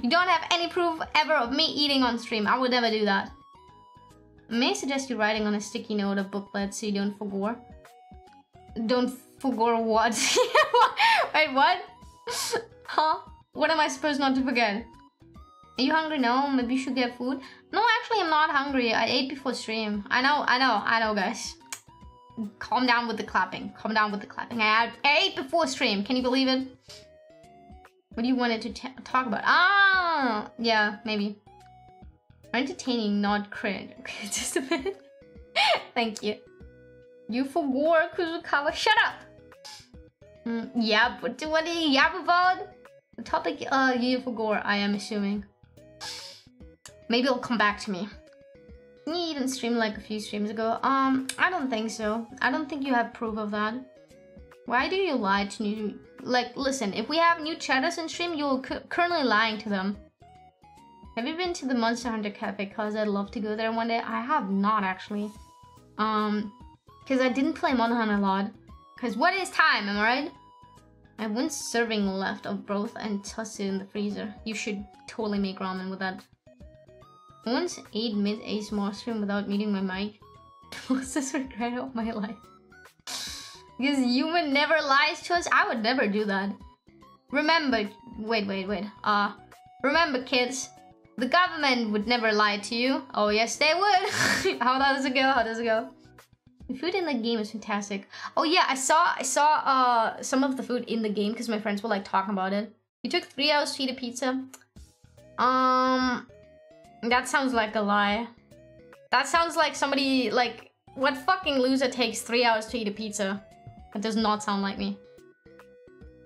Speaker 1: You don't have any proof ever of me eating on stream. I would never do that. I may suggest you writing on a sticky note or booklet so you don't forget. Don't forget what? Wait, what? Huh? What am I supposed not to forget? Are you hungry now? Maybe you should get food. No, actually, I'm not hungry. I ate before stream. I know, guys. Calm down with the clapping. Calm down with the clapping. I ate before stream. Can you believe it? What do you wanted to talk about? Ah, yeah, maybe. Entertaining, not cringe. Okay, just a minute. Thank you. You forgot Kuzukawa. Shut up. Yeah, but what do you yap about? The topic, you forgot. I am assuming. Maybe it'll come back to me. Didn't you even stream like a few streams ago? I don't think so. I don't think you have proof of that. Why do you lie to new? Like, listen, if we have new chatters in stream, you're currently lying to them. Have you been to the Monster Hunter Cafe? Cause I'd love to go there one day. I have not actually. Cause I didn't play Monster Hunter a lot. Cause what is time? Am I right? I have one serving left of broth and tussu in the freezer. You should totally make ramen with that. I once ate mid-A small stream without muting my mic. What's this regret of my life? Because human never lies to us. I would never do that. Remember, wait. Remember, kids, the government would never lie to you. Oh yes, they would. How does it go? How does it go? The food in the game is fantastic. Oh yeah, I saw some of the food in the game because my friends were like talking about it. You took 3 hours to eat a pizza. That sounds like a lie. That sounds like somebody like what fucking loser takes 3 hours to eat a pizza? That does not sound like me.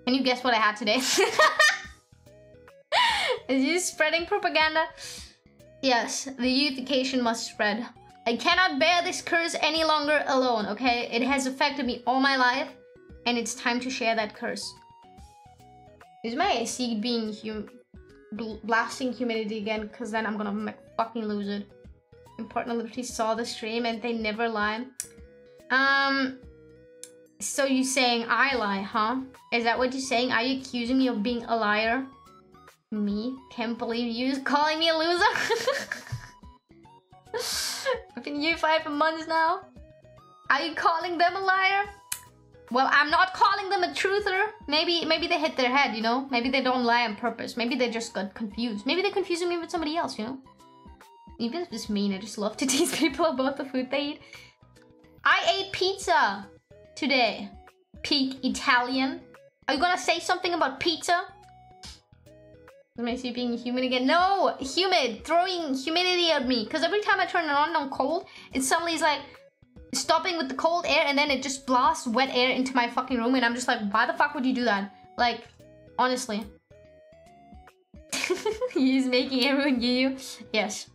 Speaker 1: Can you guess what I had today? Is you spreading propaganda? Yes, the unification must spread. I cannot bear this curse any longer alone, okay? It has affected me all my life, and it's time to share that curse. Is my AC being blasting humidity again? Because then I'm gonna fucking lose it. My partner literally saw the stream and they never lie. So you saying I lie, huh? Is that what you're saying? Are you accusing me of being a liar? Me? Can't believe you calling me a loser? I've been unified for months now. Are you calling them a liar? Well, I'm not calling them a truther. Maybe they hit their head, you know? Maybe they don't lie on purpose. Maybe they just got confused. Maybe they're confusing me with somebody else, you know? Even if it's mean, I just love to tease people about the food they eat. I ate pizza today. Peak Italian. Are you gonna say something about pizza? Am I see being human again? No! Humid! Throwing humidity at me. Because every time I turn it on cold, it suddenly is like stopping with the cold air and then it just blasts wet air into my fucking room and I'm just like, why the fuck would you do that? Like, honestly. He's making everyone Yuyu. Yes.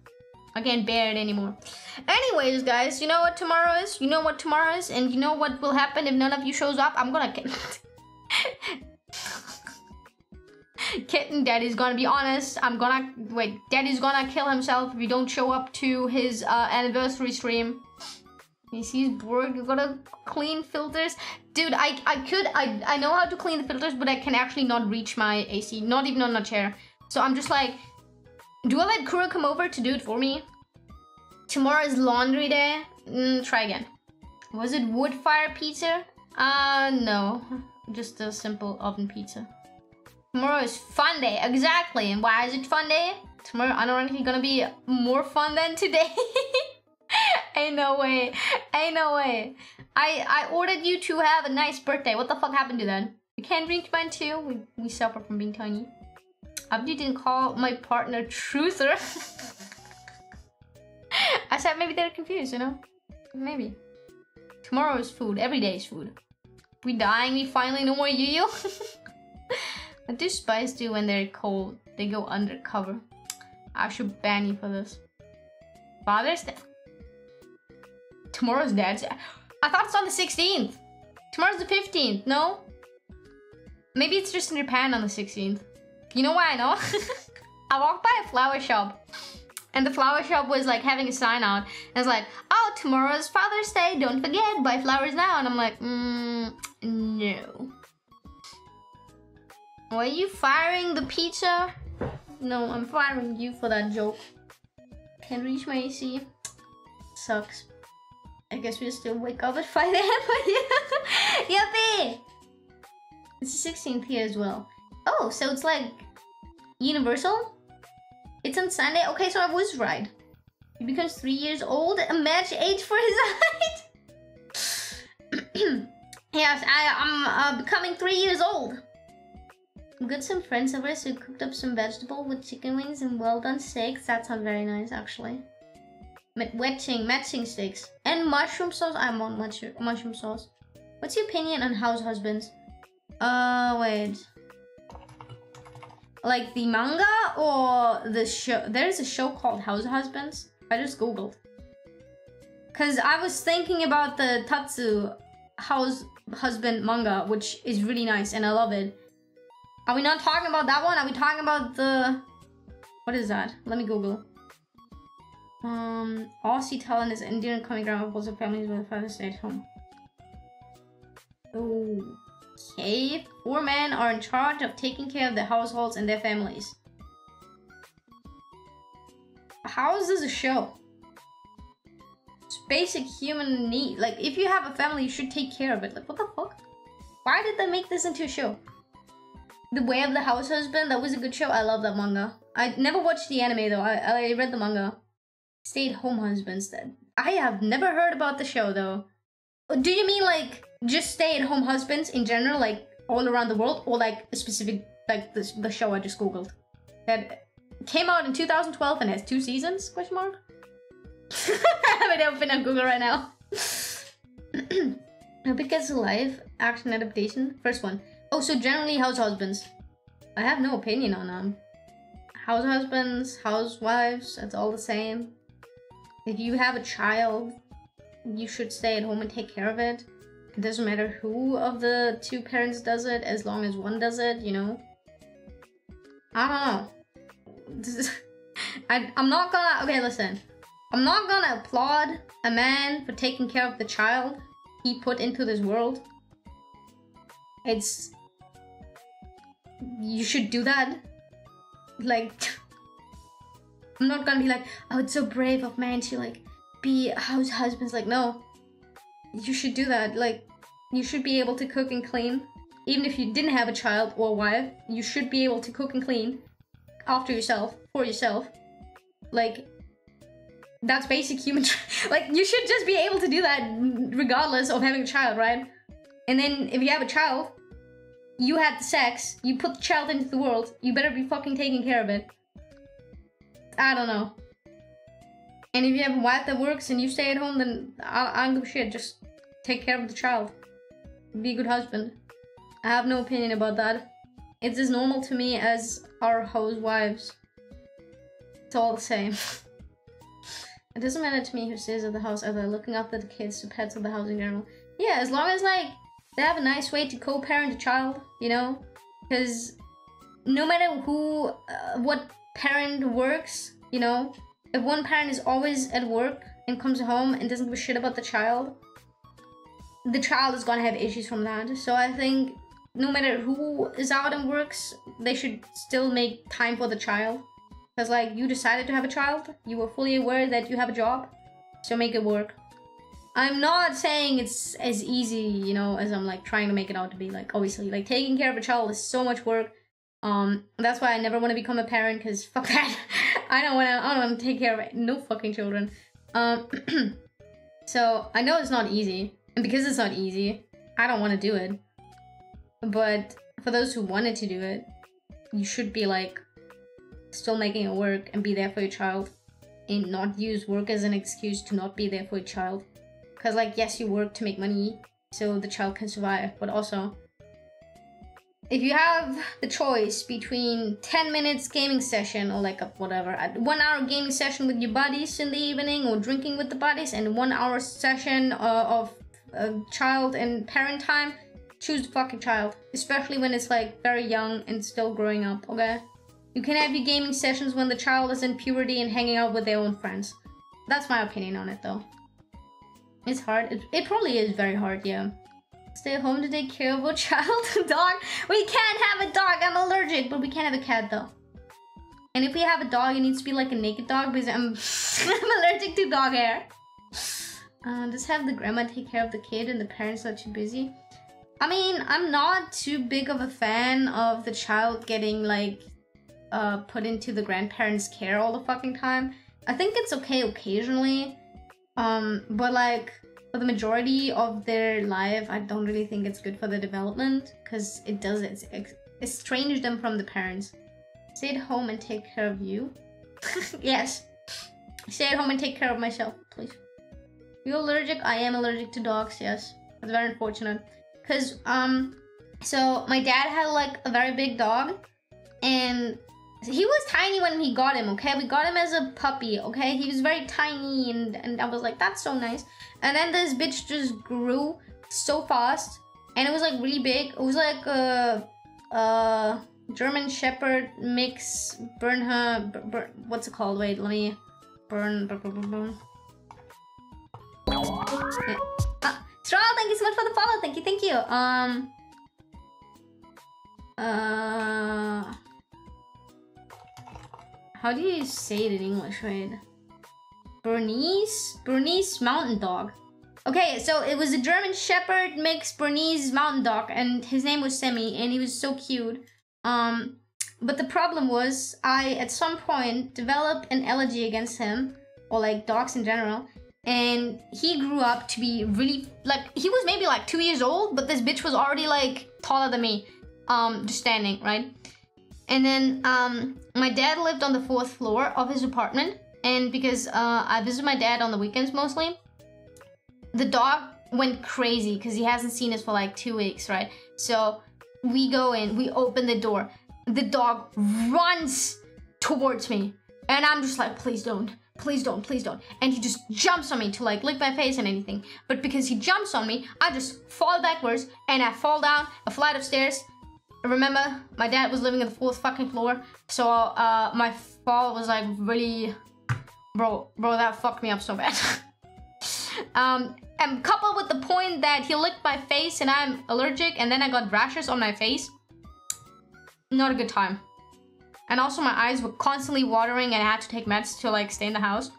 Speaker 1: I can't bear it anymore. Anyways, guys, you know what tomorrow is? You know what tomorrow is? And you know what will happen if none of you shows up? I'm gonna... Kitten, Daddy's gonna be honest. Daddy's gonna kill himself if you don't show up to his anniversary stream. He sees bored, you gotta clean filters. Dude, I know how to clean the filters, but I can actually not reach my AC, not even on a chair. So I'm just like, do I let Kura come over to do it for me? Tomorrow is laundry day. Try again. Was it wood fire pizza? No. Just a simple oven pizza. Tomorrow is fun day. Exactly. And why is it fun day? Tomorrow ironically gonna be more fun than today. Ain't no way. Ain't no way. I ordered you to have a nice birthday. What the fuck happened to that? You can't reach mine too. We suffer from being tiny. Abdi didn't call my partner truther. I said maybe they're confused, you know? Maybe. Tomorrow is food. Every day is food. We dying, we finally no more Yuyu. What do spies do when they're cold? They go undercover. I should ban you for this. Father's Day. Tomorrow's Dad's Day. I thought it's on the 16th. Tomorrow's the 15th, no? Maybe it's just in Japan on the 16th. You know why I know? I walked by a flower shop. And the flower shop was like having a sign out. And it's like, oh, tomorrow's Father's Day. Don't forget, buy flowers now. And I'm like, no. Why are you firing the pizza? No, I'm firing you for that joke. Can't reach my AC. Sucks. I guess we'll still wake up at 5 AM. Yuppie! It's the 16th here as well. Oh, so it's like Universal? It's on Sunday? Okay, so I was right. He becomes 3 years old, a match age for his height. Yes, I'm becoming 3 years old. We got some friends over, so we cooked up some vegetable with chicken wings and well done steaks. That sounds very nice, actually. Matching steaks. And mushroom sauce. I want mushroom sauce. What's your opinion on house husbands? Wait. Like the manga or the show? There's a show called House Husbands. I just googled. Cause I was thinking about the Tatsu house husband manga, which is really nice and I love it. Are we not talking about that one? Are we talking about the... What is that? Let me Google. Aussie talent is Indian coming ground of also families with a father stay at home. Okay. 4 men are in charge of taking care of their households and their families. How is this a show? It's basic human need. Like, if you have a family, you should take care of it. Like, what the fuck? Why did they make this into a show? The Way of the House Husband, that was a good show. I love that manga. I never watched the anime though. I read the manga. Stay-at-home husbands. That I have never heard about the show though. Do you mean like just stay-at-home husbands in general, like all around the world, or like a specific, like the show I just googled that came out in 2012 and has 2 seasons? Question mark. I have it open on Google right now. Hope it gets a live action adaptation. First one. Oh, so generally house husbands. I have no opinion on them. House husbands, housewives, it's all the same. If you have a child, you should stay at home and take care of it. It doesn't matter who of the 2 parents does it, as long as one does it, you know? I don't know. I'm not gonna... Okay, listen. I'm not gonna applaud a man for taking care of the child he put into this world. It's... You should do that. Like... I'm not gonna be like, oh, it's so brave of man to like be house husbands. Like, no. You should do that. Like, you should be able to cook and clean. Even if you didn't have a child or a wife, you should be able to cook and clean after yourself, for yourself. Like, that's basic human... Like, you should just be able to do that regardless of having a child, right? And then if you have a child, you had the sex, you put the child into the world, you better be fucking taking care of it. I don't know. And if you have a wife that works and you stay at home, then I don't give a shit. Just take care of the child. Be a good husband. I have no opinion about that. It's as normal to me as our housewives. It's all the same. It doesn't matter to me who stays at the house either, looking after the kids, the pets, or the house in general. Yeah, as long as like they have a nice way to co-parent a child, you know? Because no matter who, what parent works, you know? If one parent is always at work and comes home and doesn't give a shit about the child is gonna have issues from that. So I think no matter who is out and works, they should still make time for the child. Because like, you decided to have a child, you were fully aware that you have a job, so make it work. I'm not saying it's as easy, you know, as I'm like trying to make it out to be. Like, obviously, like taking care of a child is so much work. That's why I never want to become a parent, because fuck that. I don't want to take care of no fucking children. So I know it's not easy, and because it's not easy, I don't want to do it. But for those who wanted to do it, you should be like still making it work and be there for your child, and not use work as an excuse to not be there for your child. Because like, yes, you work to make money so the child can survive, but also if you have the choice between 10 minutes gaming session or like a whatever, a 1 hour gaming session with your buddies in the evening, or drinking with the buddies, and 1 hour session of child and parent time, choose the fucking child. Especially when it's like very young and still growing up, okay? You can have your gaming sessions when the child is in puberty and hanging out with their own friends. That's my opinion on it though. It's hard. It probably is very hard, yeah. Stay at home to take care of a child, dog. We can't have a dog. I'm allergic, but we can have a cat though. And if we have a dog, it needs to be like a naked dog because I'm I'm allergic to dog hair. Just have the grandma take care of the kid and the parents are too busy. I mean, I'm not too big of a fan of the child getting like put into the grandparents' care all the fucking time. I think it's okay occasionally, but like for the majority of their life, I don't really think it's good for the development because it estranges them from the parents. Stay at home and take care of you. Yes. Stay at home and take care of myself, please. You allergic? I am allergic to dogs, yes. That's very unfortunate. Cause so my dad had like a very big dog and he was tiny when we got him, okay? We got him as a puppy, okay? He was very tiny and I was like, that's so nice. And then this bitch just grew so fast and it was like really big. It was like a German Shepherd mix, what's it called? Wait, let me burn. Strahl, thank you so much for the follow. Thank you. How do you say it in English, right? Bernese Mountain Dog. Okay, so it was a German Shepherd mixed Bernese Mountain Dog, and his name was Semi, and he was so cute. But the problem was, I at some point developed an allergy against him, or like dogs in general, and he grew up to be really, like, he was maybe like 2 years old, but this bitch was already like taller than me, just standing, right? And then my dad lived on the 4th floor of his apartment, and because I visit my dad on the weekends mostly, the dog went crazy because he hasn't seen us for like 2 weeks, right? So we go in, we open the door, the dog runs towards me, and I'm just like, please don't, and he just jumps on me to like lick my face and anything. But because he jumps on me, I just fall backwards and I fall down a flight of stairs. Remember, my dad was living on the 4th fucking floor, so my fall was like really, bro, that fucked me up so bad. And coupled with the point that he licked my face and I'm allergic, and then I got rashes on my face. Not a good time. And also my eyes were constantly watering and I had to take meds to like stay in the house.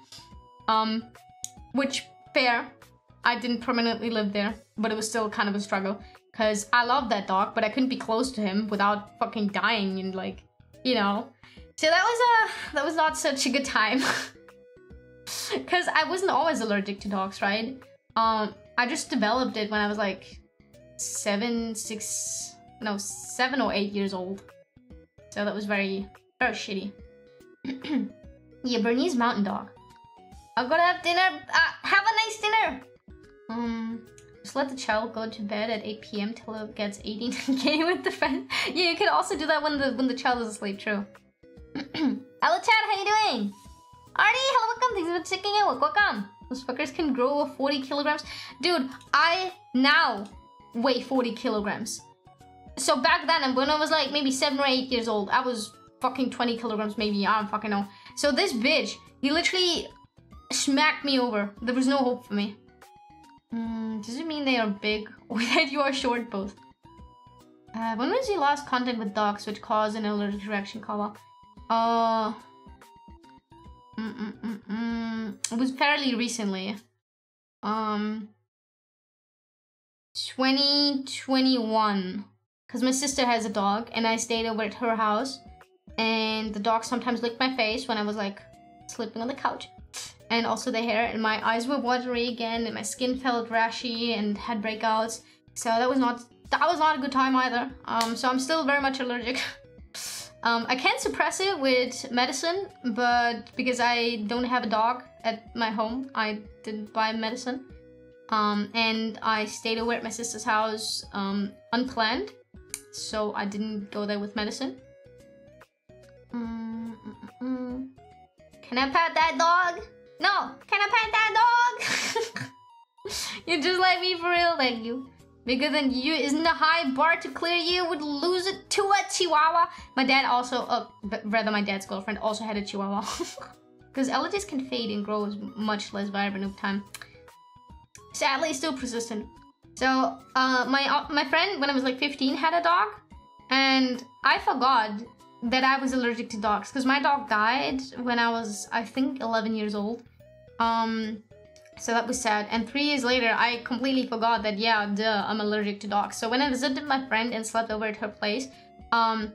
Speaker 1: Which, fair, I didn't permanently live there, but it was still kind of a struggle. Cause I love that dog, but I couldn't be close to him without fucking dying and like, you know. So that was not such a good time. Cause I wasn't always allergic to dogs, right? I just developed it when I was like 7 or 8 years old. So that was very, very shitty. Yeah, Bernese Mountain Dog. I'm gonna have dinner. Have a nice dinner. Just let the child go to bed at 8 PM till it gets 18 game with the friend. Yeah, you can also do that when the child is asleep, true. Hello chat, how you doing? Artie, hello, welcome. Thanks for checking out. Welcome. Those fuckers can grow 40 kilograms. Dude, I now weigh 40 kilograms. So back then, when I was like maybe 7 or 8 years old, I was fucking 20 kilograms maybe, I don't fucking know. So this bitch, he literally smacked me over. There was no hope for me. Does it mean they are big or that you are short both? When was your last contact with dogs which caused an allergic reaction, Kawa? It was fairly recently. 2021. Because my sister has a dog and I stayed over at her house. And the dog sometimes licked my face when I was like sleeping on the couch. And also the hair, and my eyes were watery again and my skin felt rashy and had breakouts. So that was not a good time either. So I'm still very much allergic. I can suppress it with medicine, but because I don't have a dog at my home, I didn't buy medicine. And I stayed over at my sister's house unplanned, so I didn't go there with medicine. Can I pet that dog? No! Can I pet that dog? You're just like me for real, thank you. Bigger than you isn't a high bar to clear. You would lose it to a chihuahua. My dad also, rather my dad's girlfriend also had a chihuahua. Because allergies can fade and grow much less vibrant over time. Sadly, still persistent. So, my friend, when I was like 15, had a dog. And I forgot that I was allergic to dogs. Because my dog died when I was, I think, 11 years old. So that was sad. And 3 years later, I completely forgot that, yeah, duh, I'm allergic to dogs. So when I visited my friend and slept over at her place, I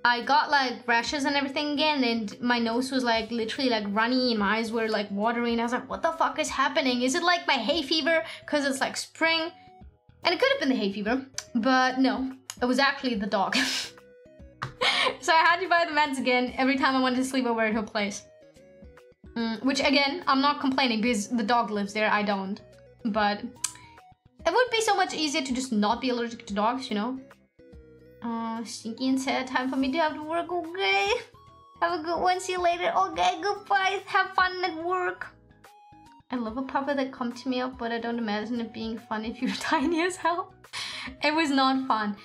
Speaker 1: I got like rashes and everything again, and my nose was like literally like runny and my eyes were like watering. I was like, what the fuck is happening? Is it like my hay fever? Because it's like spring. And it could have been the hay fever, but no, it was actually the dog. So I had to buy the meds again every time I wanted to sleep over at her place. Which again, I'm not complaining because the dog lives there, I don't. But it would be so much easier to just not be allergic to dogs, you know? Stinky and sad, time for me to have to work, okay? Have a good one, see you later, okay, goodbye, have fun at work. I love a puppy that come to me up, but I don't imagine it being fun if you're tiny as hell. It was not fun.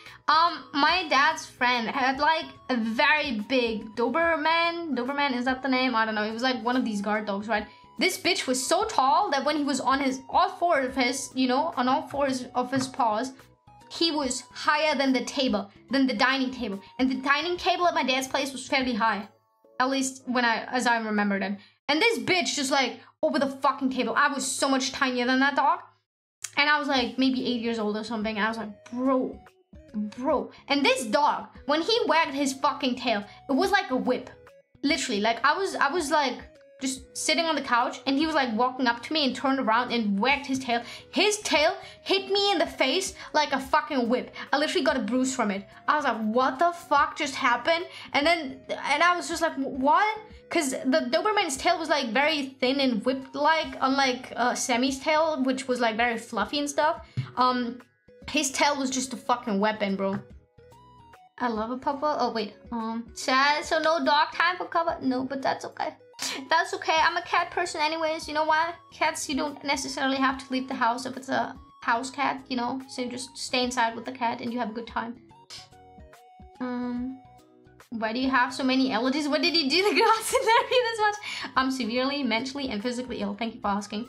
Speaker 1: My dad's friend had like a very big Doberman. Doberman, is that the name? I don't know. It was like one of these guard dogs, right? This bitch was so tall that when he was on his all four of his paws, he was higher than the table, than the dining table. And the dining table at my dad's place was fairly high. At least as I remembered it. And this bitch just like over the fucking table. I was so much tinier than that dog. And I was like maybe 8 years old or something. And I was like, bro. And this dog, when he wagged his fucking tail, it was like a whip. Literally, like I was like just sitting on the couch and he was like walking up to me and turned around and wagged his tail. His tail hit me in the face like a fucking whip. I literally got a bruise from it. I was like, what the fuck just happened? And I was just like, what? Because the Doberman's tail was like very thin and whipped-like, unlike Sammy's tail, which was like very fluffy and stuff. His tail was just a fucking weapon, bro. I love a puppa. Oh wait, sad. So no dog time for cover. No, but that's okay. That's okay. I'm a cat person anyways. You know why? Cats, you don't necessarily have to leave the house if it's a house cat, you know? So you just stay inside with the cat and you have a good time. Why do you have so many allergies? What did you do to grass and therapy this much? I'm severely, mentally, and physically ill. Thank you for asking.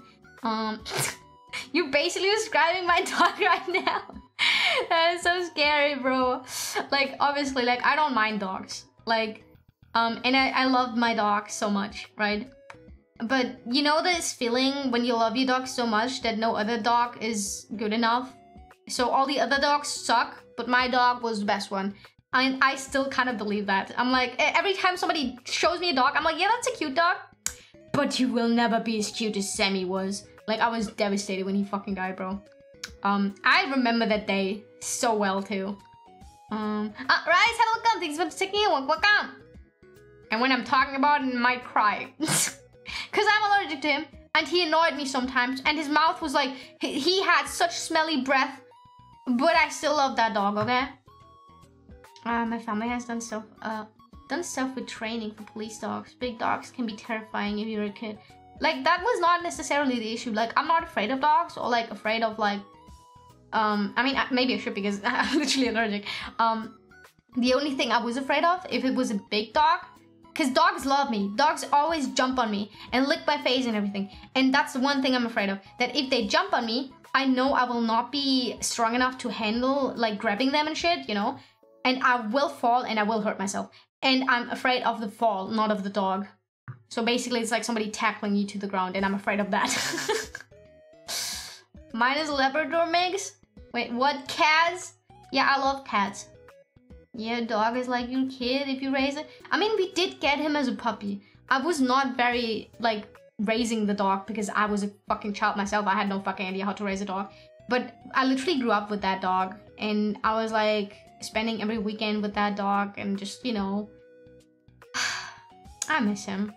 Speaker 1: You're basically describing my dog right now. That is so scary, bro. Like, obviously, like, I don't mind dogs. Like, and I love my dog so much, right? But you know this feeling when you love your dog so much that no other dog is good enough? So all the other dogs suck, but my dog was the best one. And I still kind of believe that. I'm like, every time somebody shows me a dog, I'm like, yeah, that's a cute dog. But you will never be as cute as Sammy was. Like, I was devastated when he fucking died, bro. I remember that day so well, too. Rise, hello, welcome. Thanks for taking a walk. Welcome. And when I'm talking about it, I might cry. Because I'm allergic to him. And he annoyed me sometimes. And his mouth was like, he had such smelly breath. But I still love that dog, okay? My family has done stuff with training for police dogs. Big dogs can be terrifying if you're a kid. Like, that was not necessarily the issue. Like, I'm not afraid of dogs or like afraid of like, I mean, maybe I should because I'm literally allergic. The only thing I was afraid of, if it was a big dog, because dogs love me. Dogs always jump on me and lick my face and everything. And that's the one thing I'm afraid of. That if they jump on me, I know I will not be strong enough to handle like grabbing them and shit, you know? And I will fall and I will hurt myself. And I'm afraid of the fall, not of the dog. So basically it's like somebody tackling you to the ground and I'm afraid of that. Mine is Labrador mix. Wait, what? Cats? Yeah, I love cats. Yeah, dog is like your kid if you raise it. I mean, we did get him as a puppy. I was not very, like, raising the dog because I was a fucking child myself. I had no fucking idea how to raise a dog. But I literally grew up with that dog. And I was like spending every weekend with that dog and just, you know, I miss him.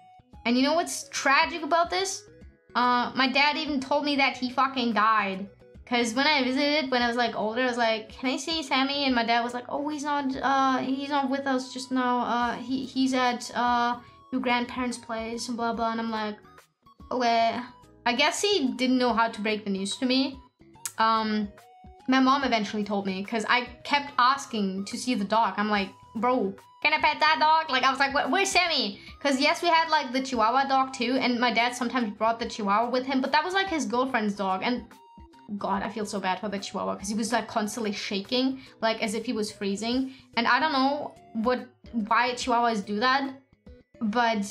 Speaker 1: And you know what's tragic about this? My dad even told me that he fucking died. Cause when I visited, when I was like older, I was like, can I see Sammy? And my dad was like, oh, he's not with us just now. He's at your grandparents' place and blah blah. And I'm like, okay. I guess he didn't know how to break the news to me. My mom eventually told me because I kept asking to see the dog. I'm like, bro, can I pet that dog? Like, I was like, where's Sammy? Because yes, we had like the Chihuahua dog too. And my dad sometimes brought the Chihuahua with him. But that was like his girlfriend's dog. And God, I feel so bad for the Chihuahua because he was like constantly shaking, like as if he was freezing. And I don't know why Chihuahuas do that. But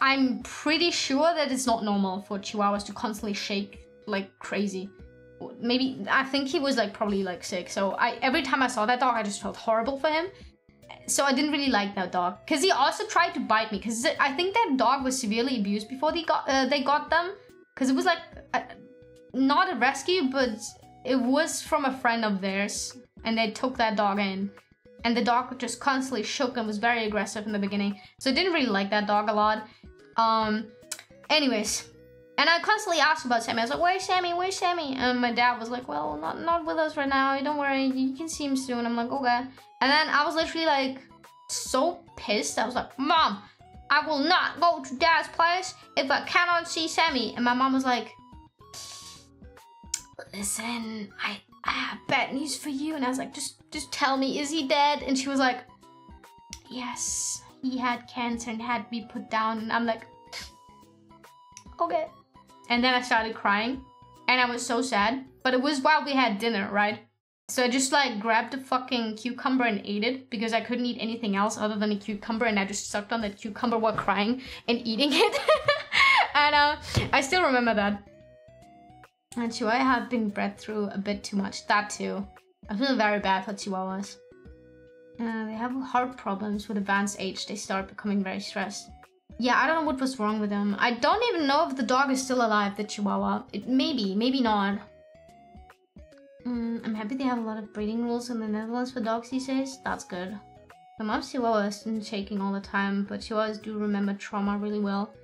Speaker 1: I'm pretty sure that it's not normal for Chihuahuas to constantly shake like crazy. Maybe, I think he was like probably like sick. So every time I saw that dog, I just felt horrible for him. so I didn't really like that dog because he also tried to bite me because I think that dog was severely abused before they got them, because it was like not a rescue, but it was from a friend of theirs, and they took that dog in, and the dog just constantly shook and was very aggressive in the beginning, so I didn't really like that dog a lot. Anyways, and I constantly asked about Sammy. I was like, where's Sammy, where's Sammy? And my dad was like, well, not with us right now, don't worry, you can see him soon. I'm like, okay. And then I was literally like so pissed. I was like, Mom, I will not go to Dad's place if I cannot see Sammy. And my mom was like, listen, I have bad news for you. And I was like, just tell me, is he dead? And she was like, yes, he had cancer and had to be put down. And I'm like, okay. And then I started crying and I was so sad, but it was while we had dinner, right? So I just like grabbed a fucking cucumber and ate it because I couldn't eat anything else other than a cucumber, and I just sucked on that cucumber while crying and eating it. And I still remember that. And Chihuahua have been bred through a bit too much, that too. I feel very bad for Chihuahuas. They have heart problems with advanced age. They start becoming very stressed. Yeah, I don't know what was wrong with them. I don't even know if the dog is still alive, the Chihuahua. Maybe not. I'm happy they have a lot of breeding rules in the Netherlands for dogs these days. That's good. My mom's Chihuahua has been shaking all the time, but Chihuahuas do remember trauma really well.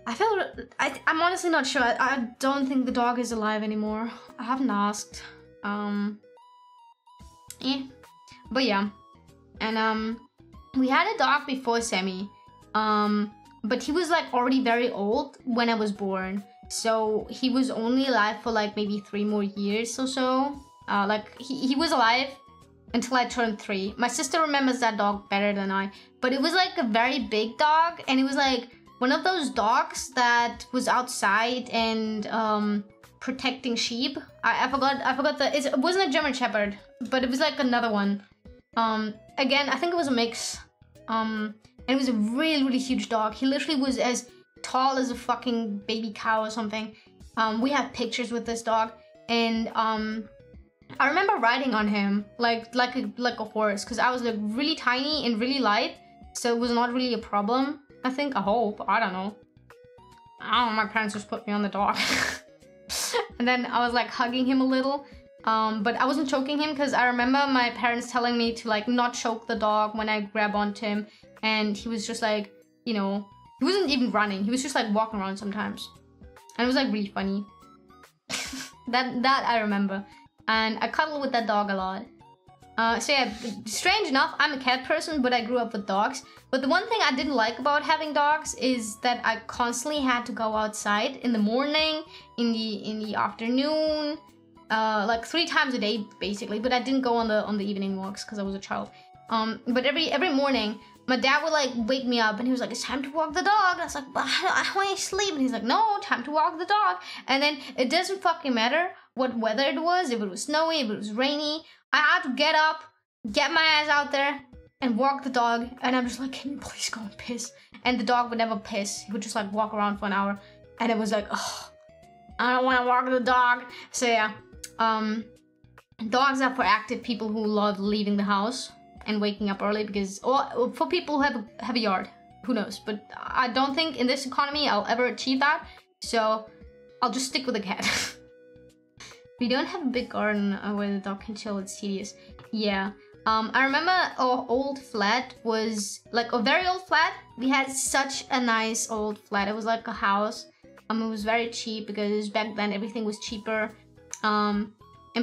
Speaker 1: I'm honestly not sure. I don't think the dog is alive anymore. I haven't asked. But yeah. And we had a dog before Sammy. But he was like already very old when I was born. So he was only alive for like maybe 3 more years or so. Like he was alive until I turned 3. My sister remembers that dog better than I. But it was like a very big dog, and it was like one of those dogs that was outside and protecting sheep. I forgot it wasn't a German Shepherd, but it was like another one. Again, I think it was a mix. And it was a really, really huge dog. He literally was as tall as a fucking baby cow or something. We have pictures with this dog, and I remember riding on him like a horse, because I was like really tiny and really light, so it was not really a problem. I think, I hope, I don't know. My parents just put me on the dog. And then I was like hugging him a little, but I wasn't choking him, because I remember my parents telling me to like not choke the dog when I grab onto him, and he was just like, you know, he wasn't even running, he was just like walking around sometimes, and it was like really funny. that I remember, and I cuddle with that dog a lot. So yeah, strange enough, I'm a cat person, but I grew up with dogs. But the one thing I didn't like about having dogs is that I constantly had to go outside in the morning, in the afternoon, like 3 times a day basically. But I didn't go on the evening walks because I was a child. But every morning, my dad would like wake me up and he was like, it's time to walk the dog. And I was like, but I want to sleep. And he's like, no, time to walk the dog. And then it doesn't fucking matter what weather it was, if it was snowy, if it was rainy. I had to get up, get my ass out there, and walk the dog. And I'm just like, can you please go and piss? And the dog would never piss. He would just like walk around for an hour. And it was like, oh, I don't want to walk the dog. So yeah, dogs are for active people who love leaving the house and waking up early, because, or for people who have a yard, who knows. But I don't think in this economy I'll ever achieve that. So I'll just stick with a cat. We don't have a big garden where the dog can chill, it's tedious. Yeah. I remember our old flat was like a very old flat. We had such a nice old flat. It was like a house. It was very cheap because back then everything was cheaper. And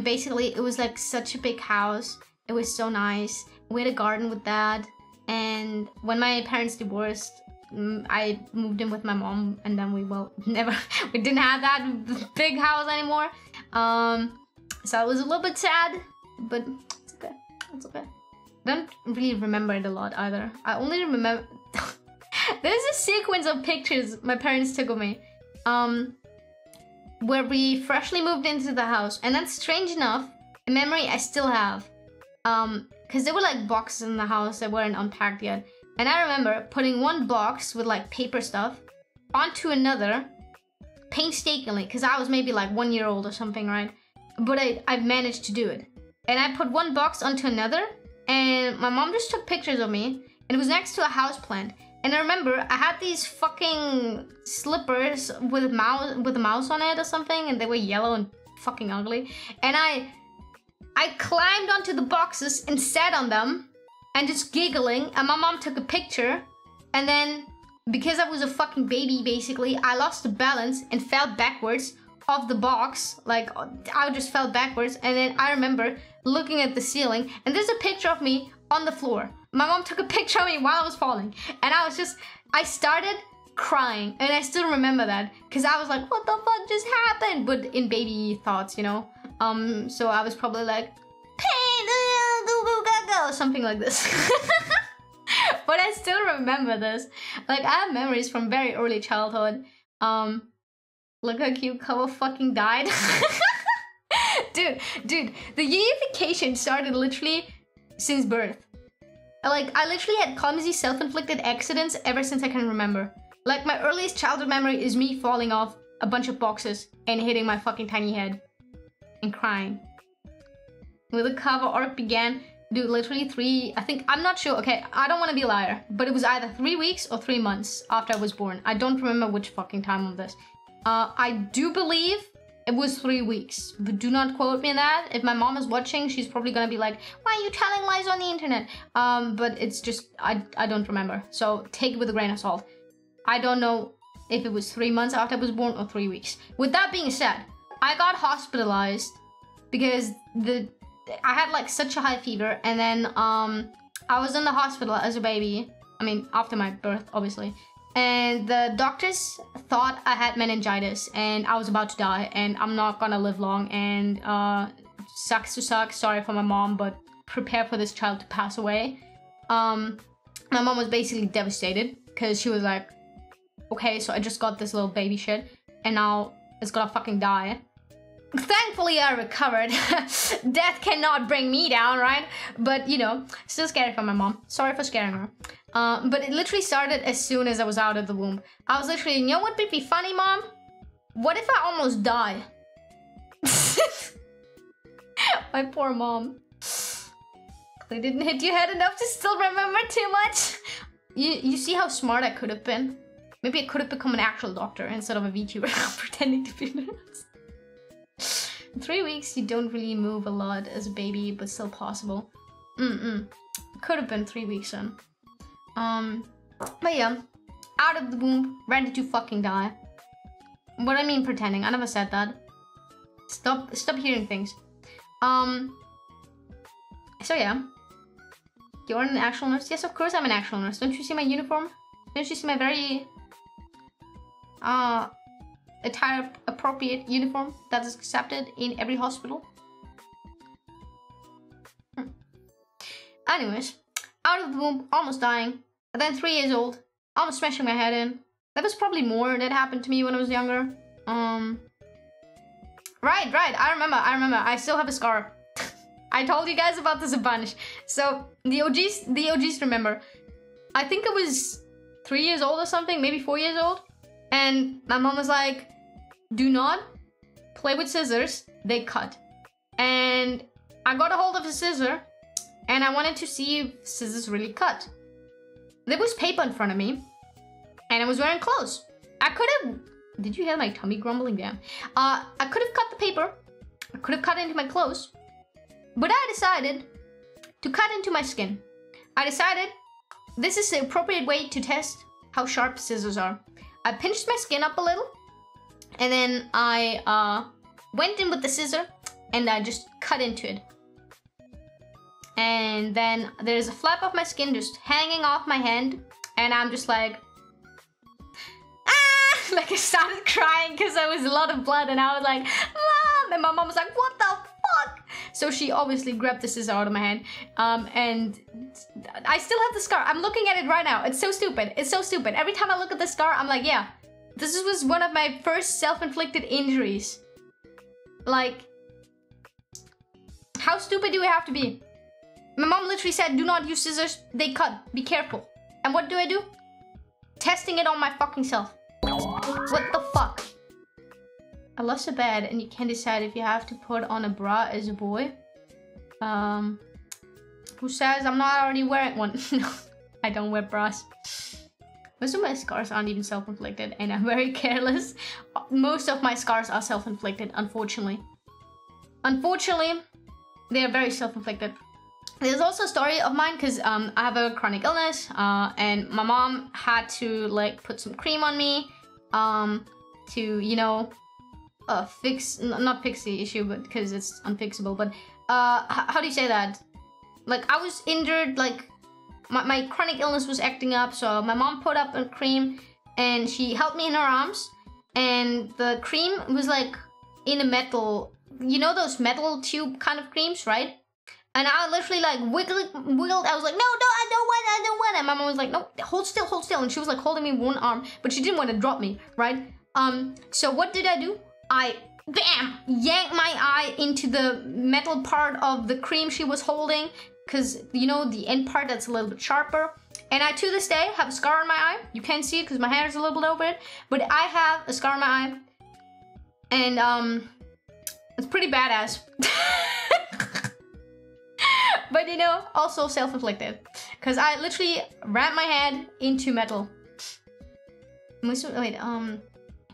Speaker 1: basically it was like such a big house. It was so nice. We had a garden with that. And when my parents divorced, I moved in with my mom, and then we didn't have that big house anymore. So it was a little bit sad, but it's okay. It's okay. I don't really remember it a lot either. I only remember there's a sequence of pictures my parents took of me, where we freshly moved into the house, and that's strange enough a memory I still have, because there were like boxes in the house that weren't unpacked yet. And I remember putting one box with like paper stuff onto another painstakingly, because I was maybe like 1 year old or something, right? But I managed to do it. And I put one box onto another, And my mom just took pictures of me, and it was next to a houseplant. And I remember I had these fucking slippers with a mouse on it or something, and they were yellow and fucking ugly. And I climbed onto the boxes and sat on them and just giggling, and my mom took a picture. And then because I was a fucking baby, basically, I lost the balance and fell backwards off the box. Like, I just fell backwards. And then I remember looking at the ceiling, and there's a picture of me on the floor. My mom took a picture of me while I was falling, and I started crying, and I still remember that because I was like, what the fuck just happened? But in baby thoughts, you know. So I was probably like, pain, go go go go, something like this. But I still remember this. Like, I have memories from very early childhood. Look how cute Koa fucking died. Dude, the unification started literally since birth. Like, I literally had clumsy self-inflicted accidents ever since I can remember. Like, my earliest childhood memory is me falling off a bunch of boxes and hitting my fucking tiny head and crying. When the cover arc began, dude, literally I'm not sure, okay, I don't want to be a liar, but it was either 3 weeks or 3 months after I was born. I don't remember which fucking time of this. I do believe it was 3 weeks, but do not quote me on that. If my mom is watching, she's probably gonna be like, why are you telling lies on the internet? But it's just, I don't remember. So take it with a grain of salt. I don't know if it was 3 months after I was born or 3 weeks. With that being said, I got hospitalized because I had like such a high fever, and then I was in the hospital as a baby. I mean, after my birth, obviously. And the doctors thought I had meningitis and I was about to die, and I'm not gonna live long, and sucks to suck, sorry for my mom, but prepare for this child to pass away. My mom was basically devastated because she was like, okay, so I just got this little baby shit and now it's gonna fucking die. Thankfully, I recovered. Death cannot bring me down, right? But, you know, still scary for my mom. Sorry for scaring her. But it literally started as soon as I was out of the womb. I was literally, you know what would be funny, Mom? What if I almost die? My poor mom. They didn't hit your head enough to still remember too much. You see how smart I could have been? Maybe I could have become an actual doctor instead of a VTuber pretending to be nerds. 3 weeks, you don't really move a lot as a baby, but still possible. Could have been 3 weeks then. But yeah, out of the womb, ready to fucking die. What I mean pretending, I never said that. Stop hearing things. So yeah. You're an actual nurse? Yes, of course I'm an actual nurse. Don't you see my uniform? Don't you see my very attire appropriate uniform that is accepted in every hospital? Anyways, out of the womb, almost dying. And then 3 years old, almost smashing my head in. That was probably more that happened to me when I was younger. Right, I remember. I still have a scar. I told you guys about this a bunch. So the OGs remember. I think I was 3 years old or something, maybe 4 years old. And my mom was like, do not play with scissors, they cut. And I got a hold of a scissor and I wanted to see if scissors really cut. There was paper in front of me and I was wearing clothes. I could have, did you hear my tummy grumbling? Damn. I could have cut the paper. I could have cut into my clothes. But I decided to cut into my skin. I decided this is the appropriate way to test how sharp scissors are. I pinched my skin up a little, and then I went in with the scissor and I just cut into it. And then there's a flap of my skin just hanging off my hand, and I'm just like, ah! Like I started crying because there was a lot of blood, and I was like, Mom! And my mom was like, what the fuck? So she obviously grabbed the scissor out of my hand, and I still have the scar. I'm looking at it right now. It's so stupid. It's so stupid. Every time I look at the scar, I'm like, yeah, this was one of my first self-inflicted injuries. Like, how stupid do we have to be? My mom literally said, do not use scissors. They cut. Be careful. And what do? Testing it on my fucking self. What the fuck? I lost a bed and you can't decide if you have to put on a bra as a boy. Who says I'm not already wearing one? No, I don't wear bras. Most of my scars aren't even self-inflicted, and I'm very careless. Most of my scars are self-inflicted, unfortunately. Unfortunately, they are very self-inflicted. There's also a story of mine because I have a chronic illness, and my mom had to like put some cream on me to, you know, not fix the issue, but because it's unfixable. But how do you say that? Like, I was injured, like my chronic illness was acting up, so my mom put up a cream and she held me in her arms, and the cream was like in a metal, you know, those metal tube kind of creams, right? And I literally like wiggled. I was like, no, I don't want. And my mom was like, no, hold still. And she was like holding me one arm, but she didn't want to drop me, right? So what did I do? I, bam, yanked my eye into the metal part of the cream she was holding, because, you know, the end part that's a little bit sharper. And I, to this day, have a scar on my eye. You can't see it because my hair is a little bit over it, but I have a scar on my eye. And, it's pretty badass. But, you know, also self-inflicted. Because I literally rammed my head into metal. Wait,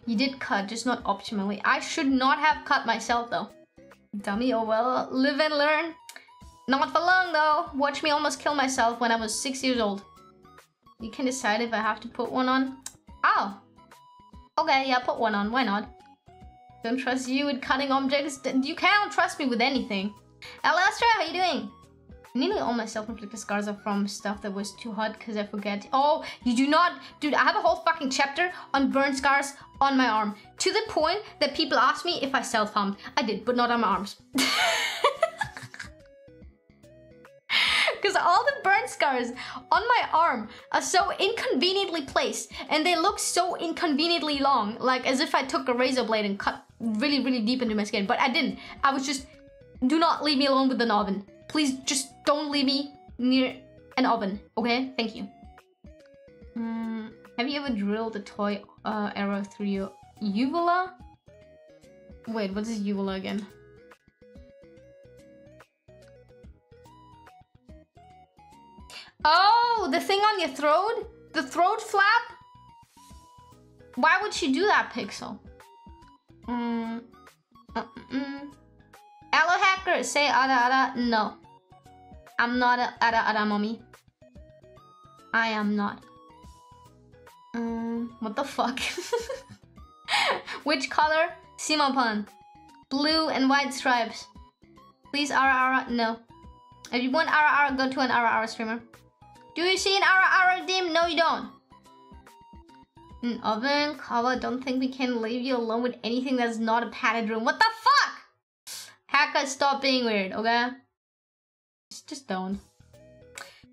Speaker 1: you did cut, just not optimally. I should not have cut myself, though. Dummy, oh well, live and learn. Not for long, though. Watch me almost kill myself when I was 6 years old. You can decide if I have to put one on. Oh. Okay, yeah, put one on. Why not? Don't trust you with cutting objects. You can't trust me with anything. Alastra, how you doing? Nearly all my self-inflicted scars are from stuff that was too hot because I forget. Oh, you do not... Dude, I have a whole fucking chapter on burn scars on my arm. To the point that people ask me if I self-harmed. I did, but not on my arms. Because all the burn scars on my arm are so inconveniently placed. And they look so inconveniently long. Like as if I took a razor blade and cut really, really deep into my skin. But I didn't. I was just... Do not leave me alone with the oven. Please just don't leave me near an oven, okay? Thank you. Have you ever drilled a toy arrow through your uvula? Wait, what is uvula again? Oh, the thing on your throat? The throat flap? Why would she do that, Pixel? Hello, hacker. Say ada. No. I'm not a ada mommy. I am not. What the fuck? Which color? Simapan. Blue and white stripes. Please ara. No. If you want ara, go to an ara streamer. Do you see an ara dim? No, you don't. An oven, Kawa, don't think we can leave you alone with anything that's not a padded room. What the fuck? Hacker, stop being weird, okay? Just don't.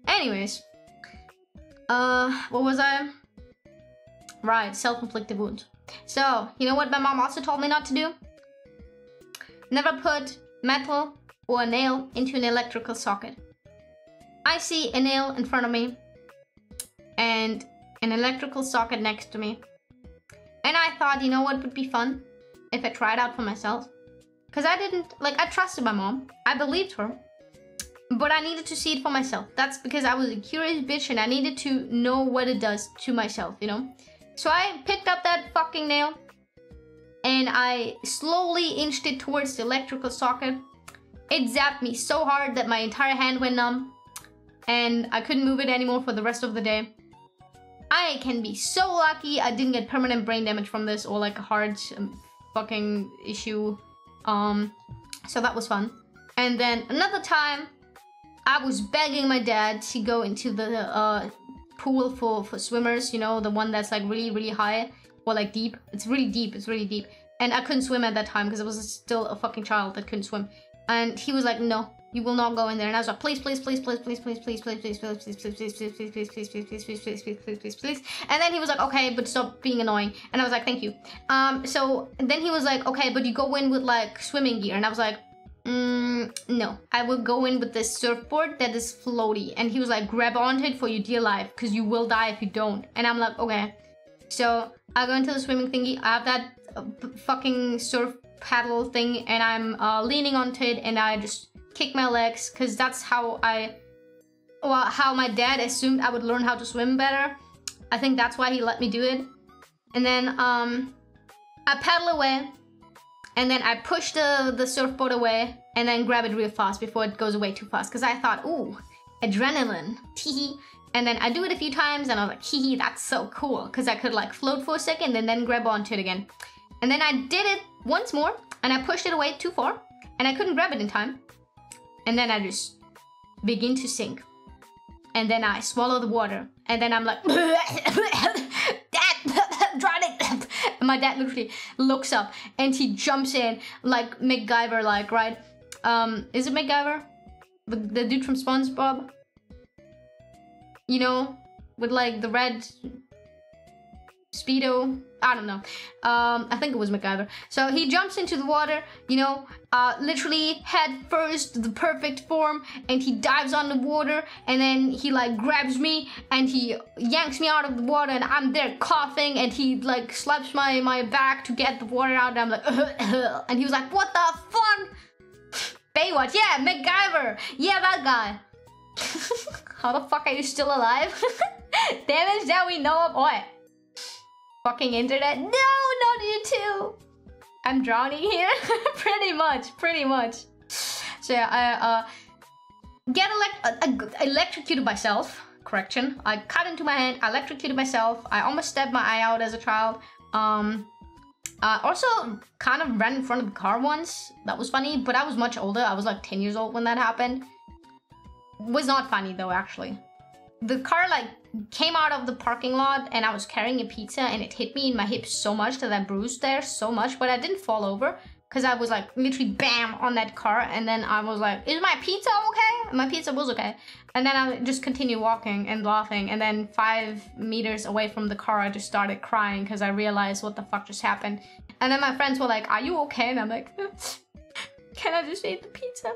Speaker 1: Anyways. What was I? Right, self-inflicted wound. So, you know what my mom also told me not to do? Never put metal or a nail into an electrical socket. I see a nail in front of me and an electrical socket next to me. And I thought, you know what would be fun? If I tried out for myself. Because I didn't, like, I trusted my mom. I believed her. But I needed to see it for myself. That's because I was a curious bitch and I needed to know what it does to myself, you know? So I picked up that fucking nail and I slowly inched it towards the electrical socket. It zapped me so hard that my entire hand went numb and I couldn't move it anymore for the rest of the day. I can be so lucky I didn't get permanent brain damage from this or like a hard fucking issue. So that was fun. And then another time, I was begging my dad to go into the pool for swimmers, you know, the one that's like really, really high or like deep. It's really deep, And I couldn't swim at that time because I was still a fucking child that couldn't swim. And he was like, no, you will not go in there. And I was like, please. And then he was like, okay, but stop being annoying. And I was like, thank you. So then he was like, okay, but you go in with like swimming gear. And I was like, no, I will go in with this surfboard that is floaty. And he was like, grab onto it for your dear life because you will die if you don't. And I'm like, okay. So I go into the swimming thingy. I have that fucking surf paddle thing and I'm leaning onto it and I just kick my legs because that's how I well, how my dad assumed I would learn how to swim better. I think that's why he let me do it. And then I paddle away, and then I push the surfboard away, and then grab it real fast before it goes away too fast. Because I thought, ooh, adrenaline, teehee. And then I do it a few times, and I was like, hee, that's so cool. Because I could like float for a second and then grab onto it again. And then I did it once more, and I pushed it away too far, and I couldn't grab it in time. And then I just begin to sink. And then I swallow the water, and then I'm like, Dad, drowning. And my dad literally looks up, and he jumps in like MacGyver, like, right? Is it MacGyver? The dude from SpongeBob? You know, with like the red Speedo, I don't know. I think it was MacGyver. So he jumps into the water, you know, literally head first, the perfect form, and he dives on the water, and then he like grabs me and he yanks me out of the water, and I'm there coughing, and he like slaps my back to get the water out, and I'm like, and he was like, what the fuck? Baywatch, yeah, MacGyver, yeah, that guy. How the fuck are you still alive? Damage that we know of, what? Fucking internet? No, not you too. I'm drowning here. pretty much. So yeah, I get electrocuted myself. Correction. I cut into my hand. I electrocuted myself. I almost stabbed my eye out as a child. Also kind of ran in front of the car once. That was funny, but I was much older. I was like 10 years old when that happened. Was not funny though, actually. The car like came out of the parking lot, and I was carrying a pizza, and it hit me in my hip so much that I bruised there so much, but I didn't fall over because I was like literally bam on that car, and then I was like, is my pizza okay? My pizza was okay. And then I just continued walking and laughing, and then 5 meters away from the car I just started crying because I realized what the fuck just happened. And then my friends were like, are you okay? And I'm like, can I just eat the pizza?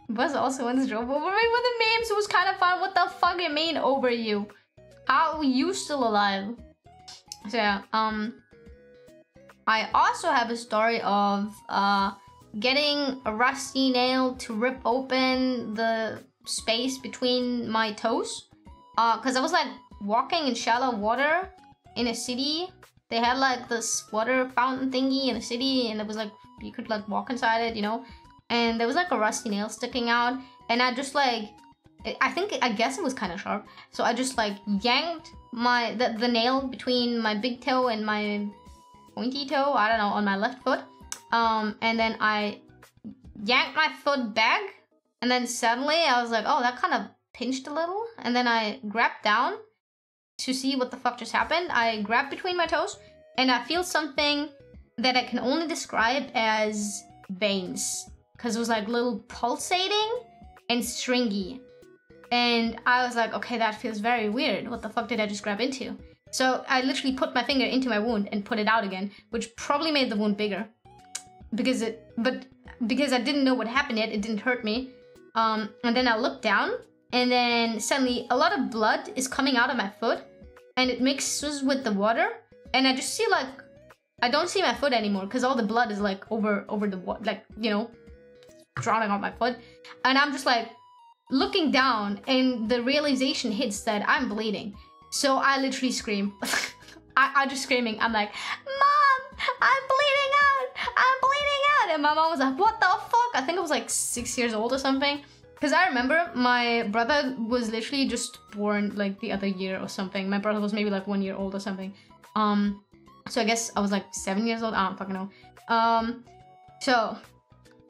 Speaker 1: Buzz also once drove over me with the memes. It was kind of fun. What the fuck you mean over you? How are you still alive? So yeah, I also have a story of getting a rusty nail to rip open the space between my toes. Cause I was like walking in shallow water in a city. They had like this water fountain thingy in a city, and it was like you could like walk inside it, you know. And there was like a rusty nail sticking out, and I just like, I guess it was kind of sharp, so I just like yanked the nail between my big toe and my pointy toe, I don't know, on my left foot, and then I yanked my foot back, and then suddenly I was like, oh, that kind of pinched a little, and then I grabbed down to see what the fuck just happened. I grabbed between my toes, and I feel something that I can only describe as veins. Because it was like little pulsating and stringy. And I was like, okay, that feels very weird. What the fuck did I just grab into? So I literally put my finger into my wound and put it out again, which probably made the wound bigger. Because I didn't know what happened yet, it didn't hurt me. And then I looked down, and then suddenly a lot of blood is coming out of my foot, and it mixes with the water, and I just see like, I don't see my foot anymore because all the blood is like over the water, like, you know, drowning on my foot. And I'm just like looking down, and the realization hits that I'm bleeding. So I literally scream. I just screaming. I'm like, Mom, I'm bleeding out. And my mom was like, what the fuck? I think I was like 6 years old or something. Because I remember my brother was literally just born like the other year or something. My brother was maybe like 1 year old or something. So I guess I was like 7 years old. I don't fucking know. So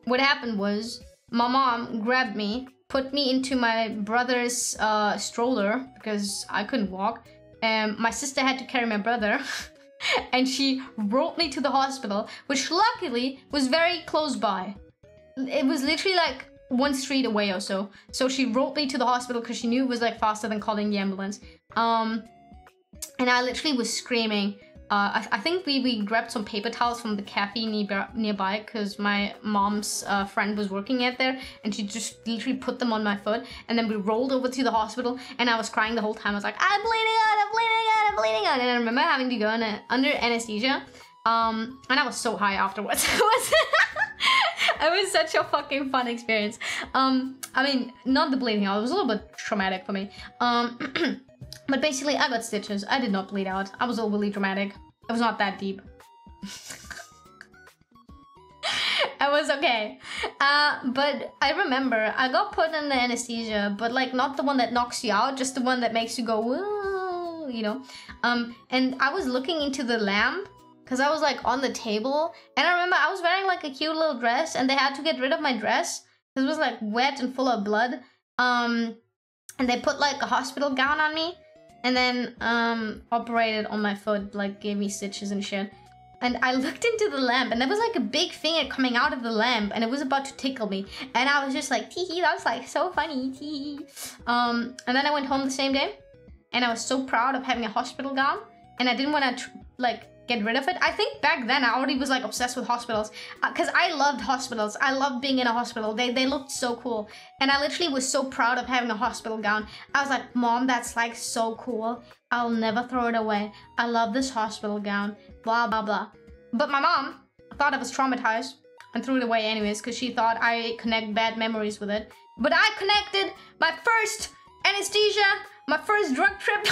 Speaker 1: what happened was my mom grabbed me, put me into my brother's stroller because I couldn't walk, and my sister had to carry my brother. And she rolled me to the hospital, which luckily was very close by. It was literally like 1 street away or so. So she rolled me to the hospital because she knew it was like faster than calling the ambulance. And I literally was screaming. I think we grabbed some paper towels from the cafe nearby because my mom's friend was working at there, and she just literally put them on my foot, and then we rolled over to the hospital, and I was crying the whole time. I was like, I'm bleeding out, and I remember having to go under anesthesia, and I was so high afterwards. was such a fucking fun experience. I mean, not the bleeding out. It was a little bit traumatic for me. But basically, I got stitches. I did not bleed out. I was overly dramatic. It was not that deep. I was okay. But I remember I got put in the anesthesia, but like not the one that knocks you out, just the one that makes you go, woo, you know. And I was looking into the lamp because I was like on the table, and I remember I was wearing like a cute little dress, and they had to get rid of my dress because it was like wet and full of blood. And they put like a hospital gown on me, and then operated on my foot, like gave me stitches and shit. And I looked into the lamp, and there was like a big finger coming out of the lamp, and it was about to tickle me. And I was just like, tee-hee, that was like so funny, tee-hee. And then I went home the same day, and I was so proud of having a hospital gown, and I didn't want to like get rid of it. I think back then I already was like obsessed with hospitals, because I loved hospitals. I loved being in a hospital. They looked so cool, and I literally was so proud of having a hospital gown. I was like, Mom, that's like so cool. I'll never throw it away. I love this hospital gown, blah, blah, blah. But my mom thought I was traumatized and threw it away anyways, because she thought I connect bad memories with it. But I connected my first anesthesia, my first drug trip.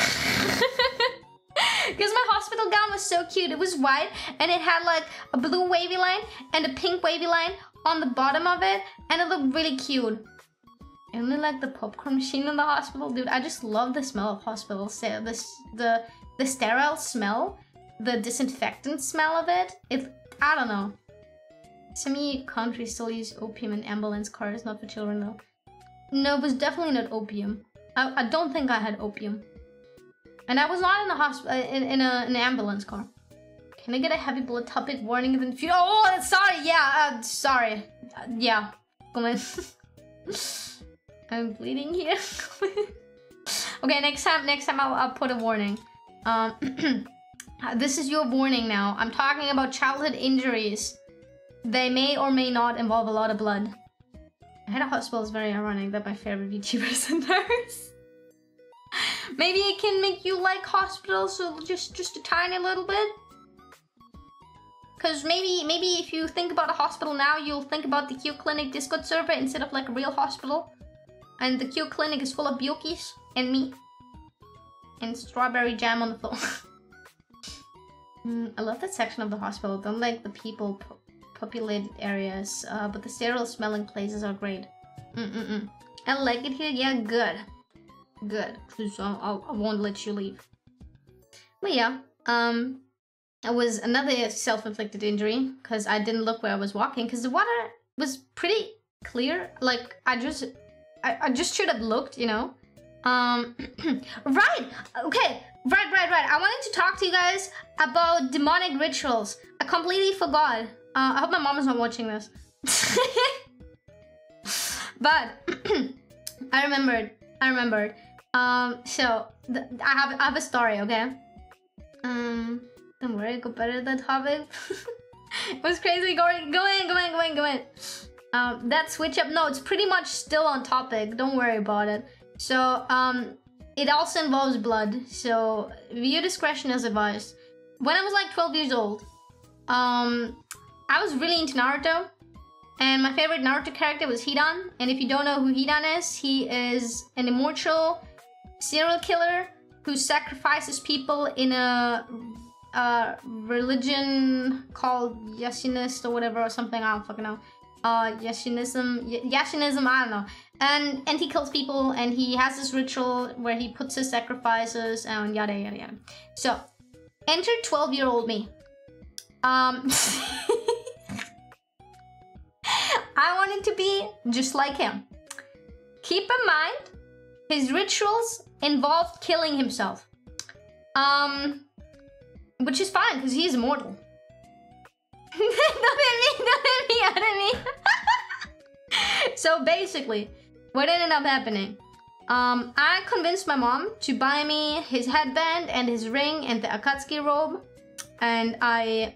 Speaker 1: Because my hospital gown was so cute. It was white, and it had like a blue wavy line and a pink wavy line on the bottom of it, and it looked really cute. And then like the popcorn machine in the hospital, dude, I just love the smell of hospitals. The sterile smell, the disinfectant smell of it. I don't know. Some countries still use opium in ambulance cars, not for children though. No, it was definitely not opium. I don't think I had opium. And I was not in the hospital, in an ambulance car. Can I get a heavy blood topic warning in the future? Oh, sorry, yeah, sorry. Yeah, come on. I'm bleeding here. Okay, next time I'll put a warning. This is your warning now. I'm talking about childhood injuries. They may or may not involve a lot of blood. I had a hospital. It's very ironic that my favorite VTuber is a nurse. Maybe it can make you like hospitals, so just a tiny little bit. Cause maybe if you think about a hospital now, you'll think about the Q Clinic Discord server instead of like a real hospital. And the Q Clinic is full of Bukis and me. And strawberry jam on the floor. I love that section of the hospital. Don't like the people populated areas, but the sterile smelling places are great. I like it here. Yeah, good. Good. Cause I won't let you leave. But yeah, it was another self-inflicted injury because I didn't look where I was walking because the water was pretty clear. Like I just should have looked, you know. Right. Okay. Right. I wanted to talk to you guys about demonic rituals. I completely forgot. I hope my mom is not watching this. But I remembered. So I have a story, okay? Don't worry, go better at that topic. It was crazy. Go in. That switch up, no, it's pretty much still on topic. Don't worry about it. So, it also involves blood. So, viewer discretion is advised. When I was like 12 years old, I was really into Naruto. And my favorite Naruto character was Hidan. And if you don't know who Hidan is, he is an immortal serial killer who sacrifices people in a religion called Yashinist or whatever or something. I don't fucking know. Yashinism, I don't know. And he kills people, and he has this ritual where he puts his sacrifices and yada yada yada. So, enter 12-year-old me. I wanted to be just like him. Keep in mind, his rituals involved killing himself. Which is fine, because he's immortal. Don't hit me. So basically, what ended up happening, I convinced my mom to buy me his headband and his ring and the Akatsuki robe. And I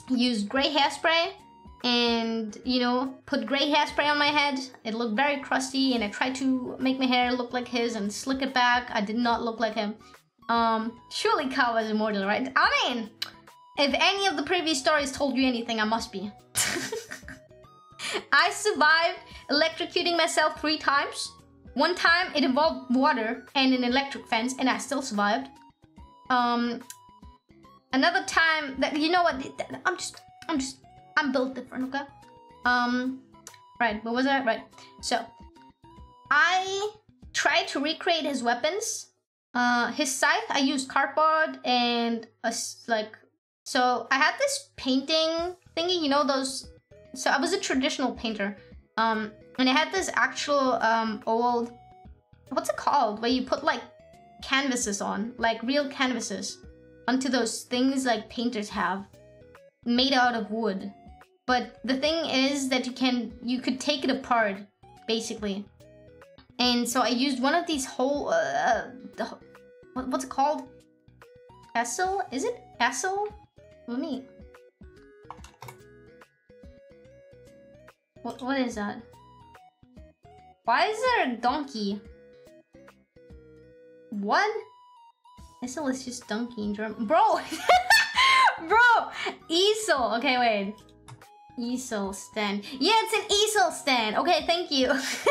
Speaker 1: used gray hairspray and, you know, put gray hairspray on my head. It looked very crusty, and I tried to make my hair look like his and slick it back. I did not look like him. Surely Ka was immortal, right? I mean, if any of the previous stories told you anything, I must be. I survived electrocuting myself 3 times. One time it involved water and an electric fence, and I still survived. Another time that, you know what? I'm built different, okay? Right, what was that? Right. So I tried to recreate his weapons. His scythe, I used cardboard and so I had this painting thingy, you know those. So I was a traditional painter. And I had this actual old, what's it called? Where you put like canvases on, like real canvases, onto those things like painters have, made out of wood. But the thing is that you could take it apart, basically. And so I used one of these whole, what's it called? Pestle? Is it pestle? Let me. What is that? Why is there a donkey? What? Pestle is just donkey in German. Bro! Bro! Easel. Okay, wait. Easel stand. Yeah, it's an easel stand. Okay, thank you. I was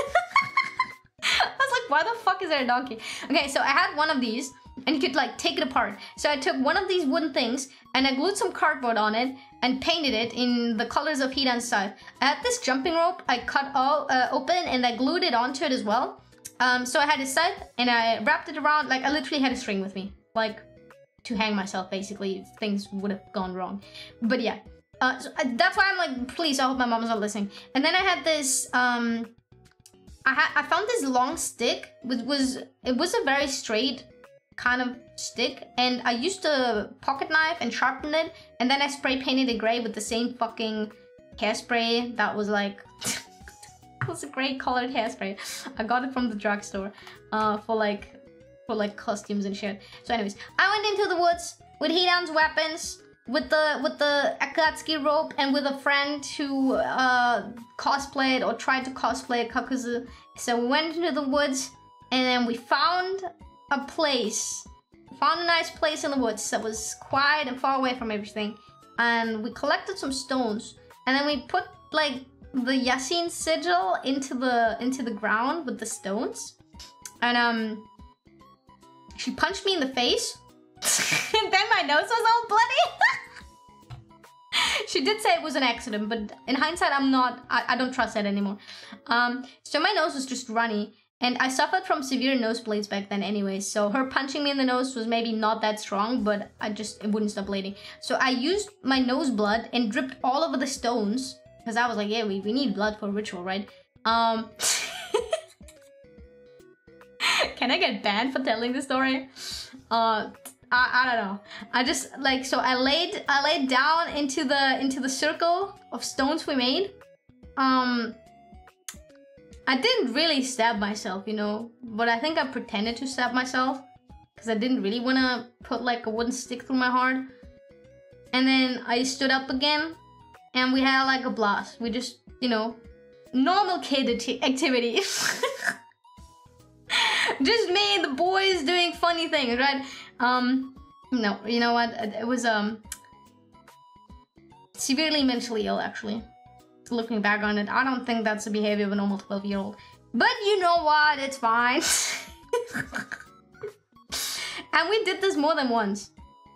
Speaker 1: like, why the fuck is there a donkey? Okay, so I had one of these, and you could like take it apart. So I took one of these wooden things, and I glued some cardboard on it, and painted it in the colors of Hidan's scythe. I had this jumping rope I cut all open, and I glued it onto it as well. So I had his scythe, and I wrapped it around, like I literally had a string with me, like to hang myself basically if things would have gone wrong. But yeah. So that's why I'm like, please, I hope my mom's not listening. And then I had this, I found this long stick, it was a very straight kind of stick, and I used a pocket knife and sharpened it, and then I spray painted it gray with the same fucking hairspray that was like, it was a gray colored hairspray. I got it from the drugstore, for like costumes and shit. So anyways, I went into the woods with Hidan's weapons, with the Akatsuki rope, and with a friend who cosplayed or tried to cosplay Kakuzu. So we went into the woods, and then we found a place. Found a nice place in the woods that was quiet and far away from everything. And we collected some stones, and then we put like the Yasin sigil into the ground with the stones. And she punched me in the face. And then my nose was all bloody. She did say it was an accident, but in hindsight, I don't trust that anymore. So my nose was just runny, and I suffered from severe nosebleeds back then anyway. So her punching me in the nose was maybe not that strong, but it wouldn't stop bleeding. So I used my nose blood and dripped all over the stones, because I was like, yeah, we need blood for ritual, right? Can I get banned for telling the story? I don't know. I just like, so I laid down into the circle of stones we made. I didn't really stab myself, you know, but I think I pretended to stab myself because I didn't really want to put like a wooden stick through my heart. And then I stood up again, and we had like a blast. We just, you know, normal kid activity. Just me, the boys doing funny things, right? No, you know what? It was severely mentally ill, actually. Looking back on it, I don't think that's the behavior of a normal 12-year-old. But you know what? It's fine. And we did this more than once.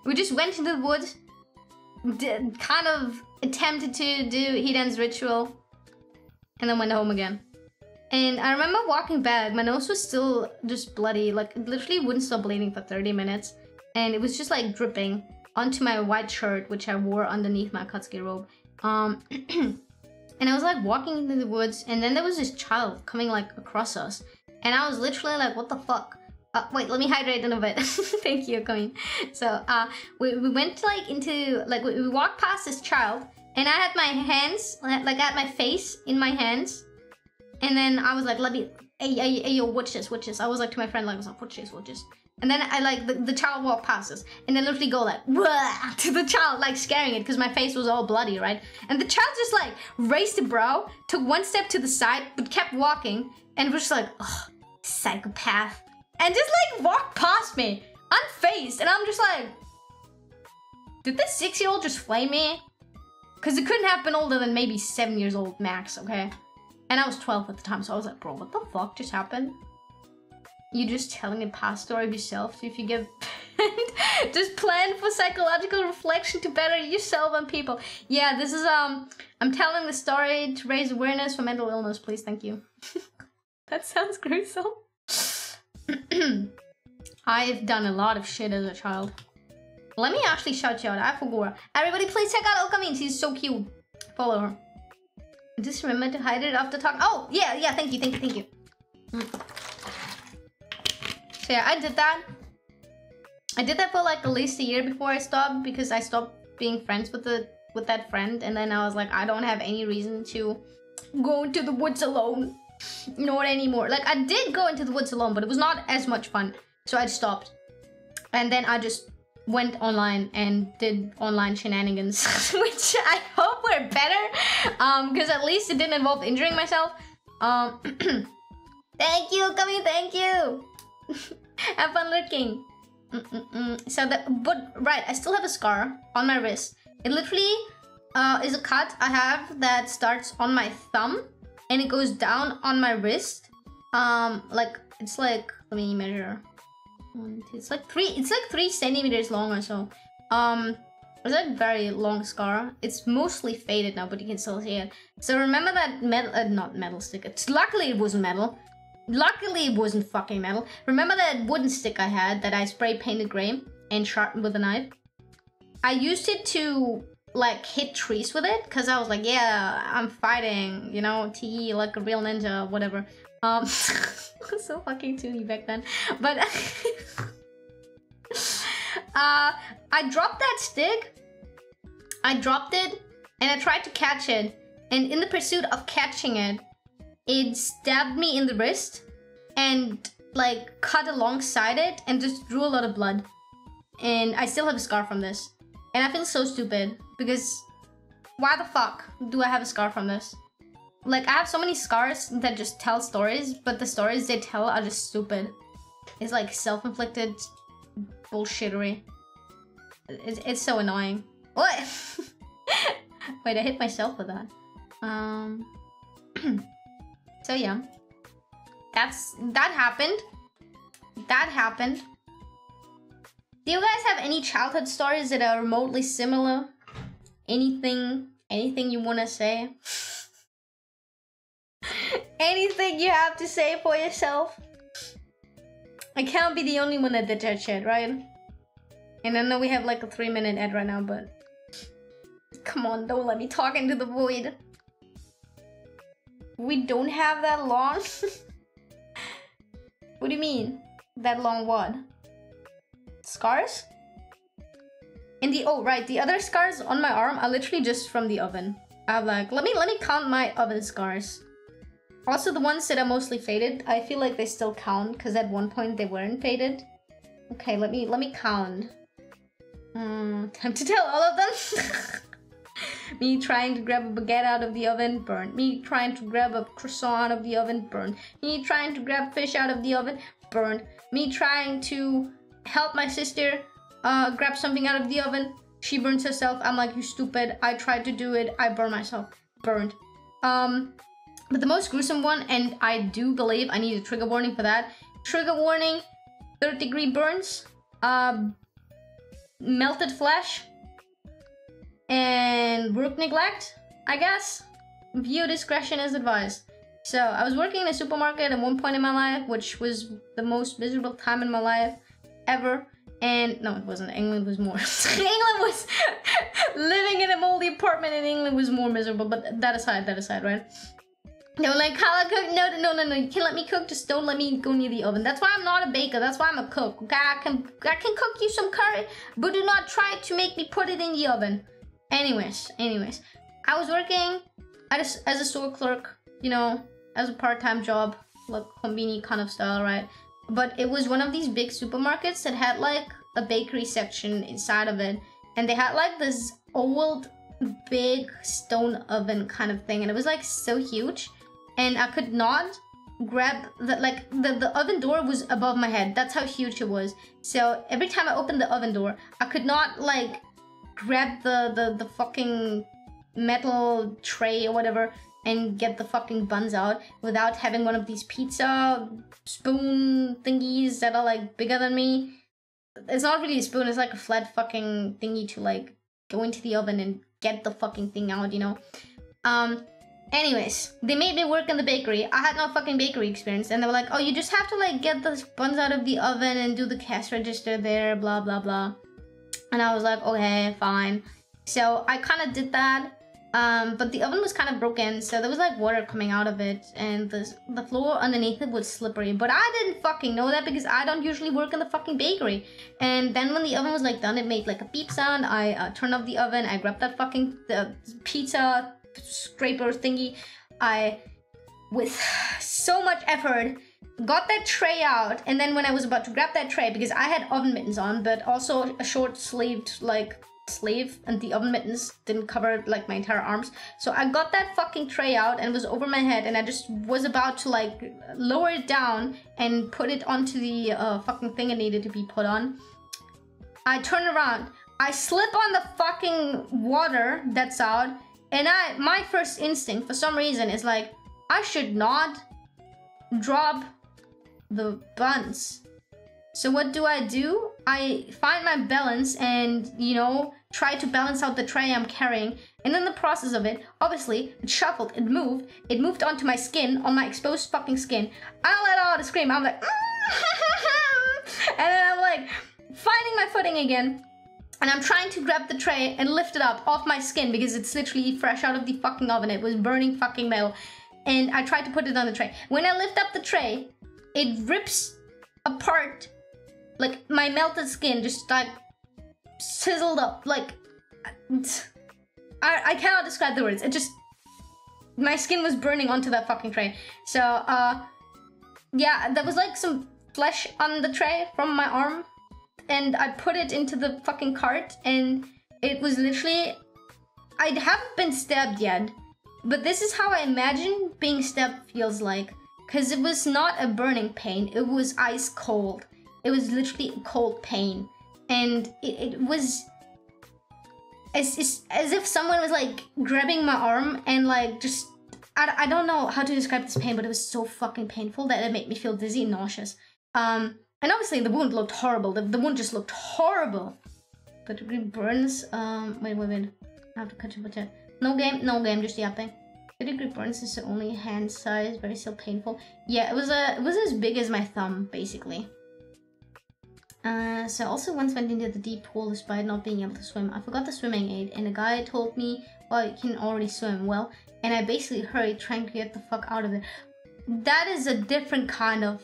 Speaker 1: We just went into the woods, kind of attempted to do Hidan's ritual, and then went home again. And I remember walking back, my nose was still just bloody, like it literally wouldn't stop bleeding for 30 minutes. And it was just like dripping onto my white shirt, which I wore underneath my Akatsuki robe. And I was like walking into the woods, and then there was this child coming like across us. And I was literally like, what the fuck? Wait, let me hydrate in a bit. Thank you, Queen. So we went like into, like we walked past this child, and I had my hands, like I had my face in my hands. And then I was like, hey, yo, watch this. I was like to my friend, like, watch this. And then I like, the child walked past us, and then literally go like, wah, to the child, like scaring it, because my face was all bloody, right? And the child just like raised a brow, took one step to the side, but kept walking, and was just like, ugh, psychopath. And just like walked past me, unfazed, and I'm just like, did this 6-year-old just flame me? Because it couldn't have been older than maybe 7 years old max, okay? And I was 12 at the time, so I was like, bro, what the fuck just happened? You just telling a past story of yourself, so if you get just plan for psychological reflection to better yourself and people. Yeah, this is I'm telling the story to raise awareness for mental illness, please, thank you. That sounds gruesome. I've done a lot of shit as a child. Let me actually shout you out. I forgot. Everybody please check out Okamin, she's so cute. Follow her. Just remember to hide it after talk. Oh, yeah, thank you. So yeah, I did that. I did that for like at least a year before I stopped, because I stopped being friends with that friend, and then I was like, I don't have any reason to go into the woods alone. Not anymore. Like, I did go into the woods alone, but it was not as much fun. So I stopped. And then I just went online and did online shenanigans, which I hope were better, because at least it didn't involve injuring myself. Thank you, Kami, thank you. Have fun looking. So right, I still have a scar on my wrist. It literally is a cut I have that starts on my thumb and it goes down on my wrist. Like it's like, let me measure. It's like 3 centimeters long or so. It's a very long scar. It's mostly faded now, but you can still see it. So remember that metal, not metal stick. Luckily it wasn't metal. Luckily it wasn't fucking metal. Remember that wooden stick I had that I spray painted gray and sharpened with a knife? I used it to like hit trees with it, because I was like, yeah, I'm fighting, you know, TE like a real ninja, whatever. So fucking toony back then. But I dropped that stick. I dropped it and I tried to catch it, and in the pursuit of catching it, it stabbed me in the wrist and like cut alongside it and just drew a lot of blood. And I still have a scar from this. And I feel so stupid, because why the fuck do I have a scar from this? Like, I have so many scars that just tell stories, but the stories they tell are just stupid. It's like self-inflicted bullshittery. It's so annoying. What? Wait, I hit myself with that. So yeah, that happened. That happened. Do you guys have any childhood stories that are remotely similar? Anything you wanna say? Anything you have to say for yourself? I can't be the only one that did that shit, right? And I know we have like a 3-minute ad right now, but come on, don't let me talk into the void. We don't have that long? What do you mean? That long what? Scars? And the, oh right, the other scars on my arm are literally just from the oven. I'm like, let me count my oven scars. Also the ones that are mostly faded, I feel like they still count, because at one point they weren't faded. Okay, let me count. Time to tell all of them. Me trying to grab a baguette out of the oven, burned. Me trying to grab a croissant out of the oven, burned. Me trying to grab fish out of the oven, burned. Me trying to help my sister grab something out of the oven, she burns herself. I'm like, you stupid, I tried to do it, I burn myself, burned. But the most gruesome one, and I do believe I need a trigger warning for that. Trigger warning, 3rd-degree burns, melted flesh, and work neglect, I guess. Viewer discretion is advised. So, I was working in a supermarket at one point in my life, which was the most miserable time in my life ever. And, no, it wasn't. England was more. England was... living in a moldy apartment in England was more miserable, but that aside, right? They were like, Kala, cook? No, you can't let me cook, just don't let me go near the oven. That's why I'm not a baker, that's why I'm a cook. Okay, I can cook you some curry, but do not try to make me put it in the oven. Anyways, I was working as a store clerk, you know, as a part-time job, like convenience kind of style, right? But it was one of these big supermarkets that had like a bakery section inside of it, and they had like this old big stone oven kind of thing, and it was like so huge, and I could not grab the, like the oven door was above my head. That's how huge it was. So every time I opened the oven door, I could not like grab the fucking metal tray or whatever and get the fucking buns out without having one of these pizza spoon thingies that are like bigger than me. It's not really a spoon, it's like a flat fucking thingy to like go into the oven and get the fucking thing out, you know? Anyways, they made me work in the bakery. I had no fucking bakery experience, and they were like, oh, you just have to like get the buns out of the oven and do the cash register there, blah, blah, blah. And I was like, okay, fine. So I kind of did that, but the oven was kind of broken, so there was like water coming out of it, and the floor underneath it was slippery. But I didn't fucking know that because I don't usually work in the fucking bakery. And then when the oven was like done, it made like a beep sound. I turned off the oven, I grabbed that fucking pizza scraper thingy. I, with so much effort, got that tray out, and then when I was about to grab that tray, because I had oven mittens on, but also a short-sleeved like sleeve, and the oven mittens didn't cover like my entire arms, so I got that fucking tray out and it was over my head, and I just was about to like lower it down and put it onto the fucking thing it needed to be put on. I turn around, I slip on the fucking water that's out, and my first instinct for some reason is like, I should not drop the buns. So what do? I find my balance and, you know, try to balance out the tray I'm carrying. And in the process of it, obviously, it shuffled, it moved onto my skin, on my exposed fucking skin. I let out a scream, I'm like, and then I'm like, finding my footing again. And I'm trying to grab the tray and lift it up off my skin because it's literally fresh out of the fucking oven. It was burning fucking metal. And I tried to put it on the tray. When I lift up the tray, it rips apart. Like, my melted skin just like sizzled up. Like, I cannot describe the words. It just, my skin was burning onto that fucking tray. So, yeah, there was like some flesh on the tray from my arm. And I put it into the fucking cart, and it was literally, I haven't been stabbed yet, but this is how I imagine being stabbed feels like, because it was not a burning pain, it was ice cold. It was literally cold pain, and it was as if someone was like grabbing my arm and like just, I don't know how to describe this pain, but it was so fucking painful that it made me feel dizzy and nauseous. And obviously the wound looked horrible. The wound just looked horrible. But degree burns. Wait. I have to cut you. No game, just yapping. The degree burns is only hand size, very still painful. Yeah, it was as big as my thumb, basically. So I also once went into the deep pool despite not being able to swim. I forgot the swimming aid, and a guy told me, well, you can already swim well. And I basically hurried, trying to get the fuck out of there. That is a different kind of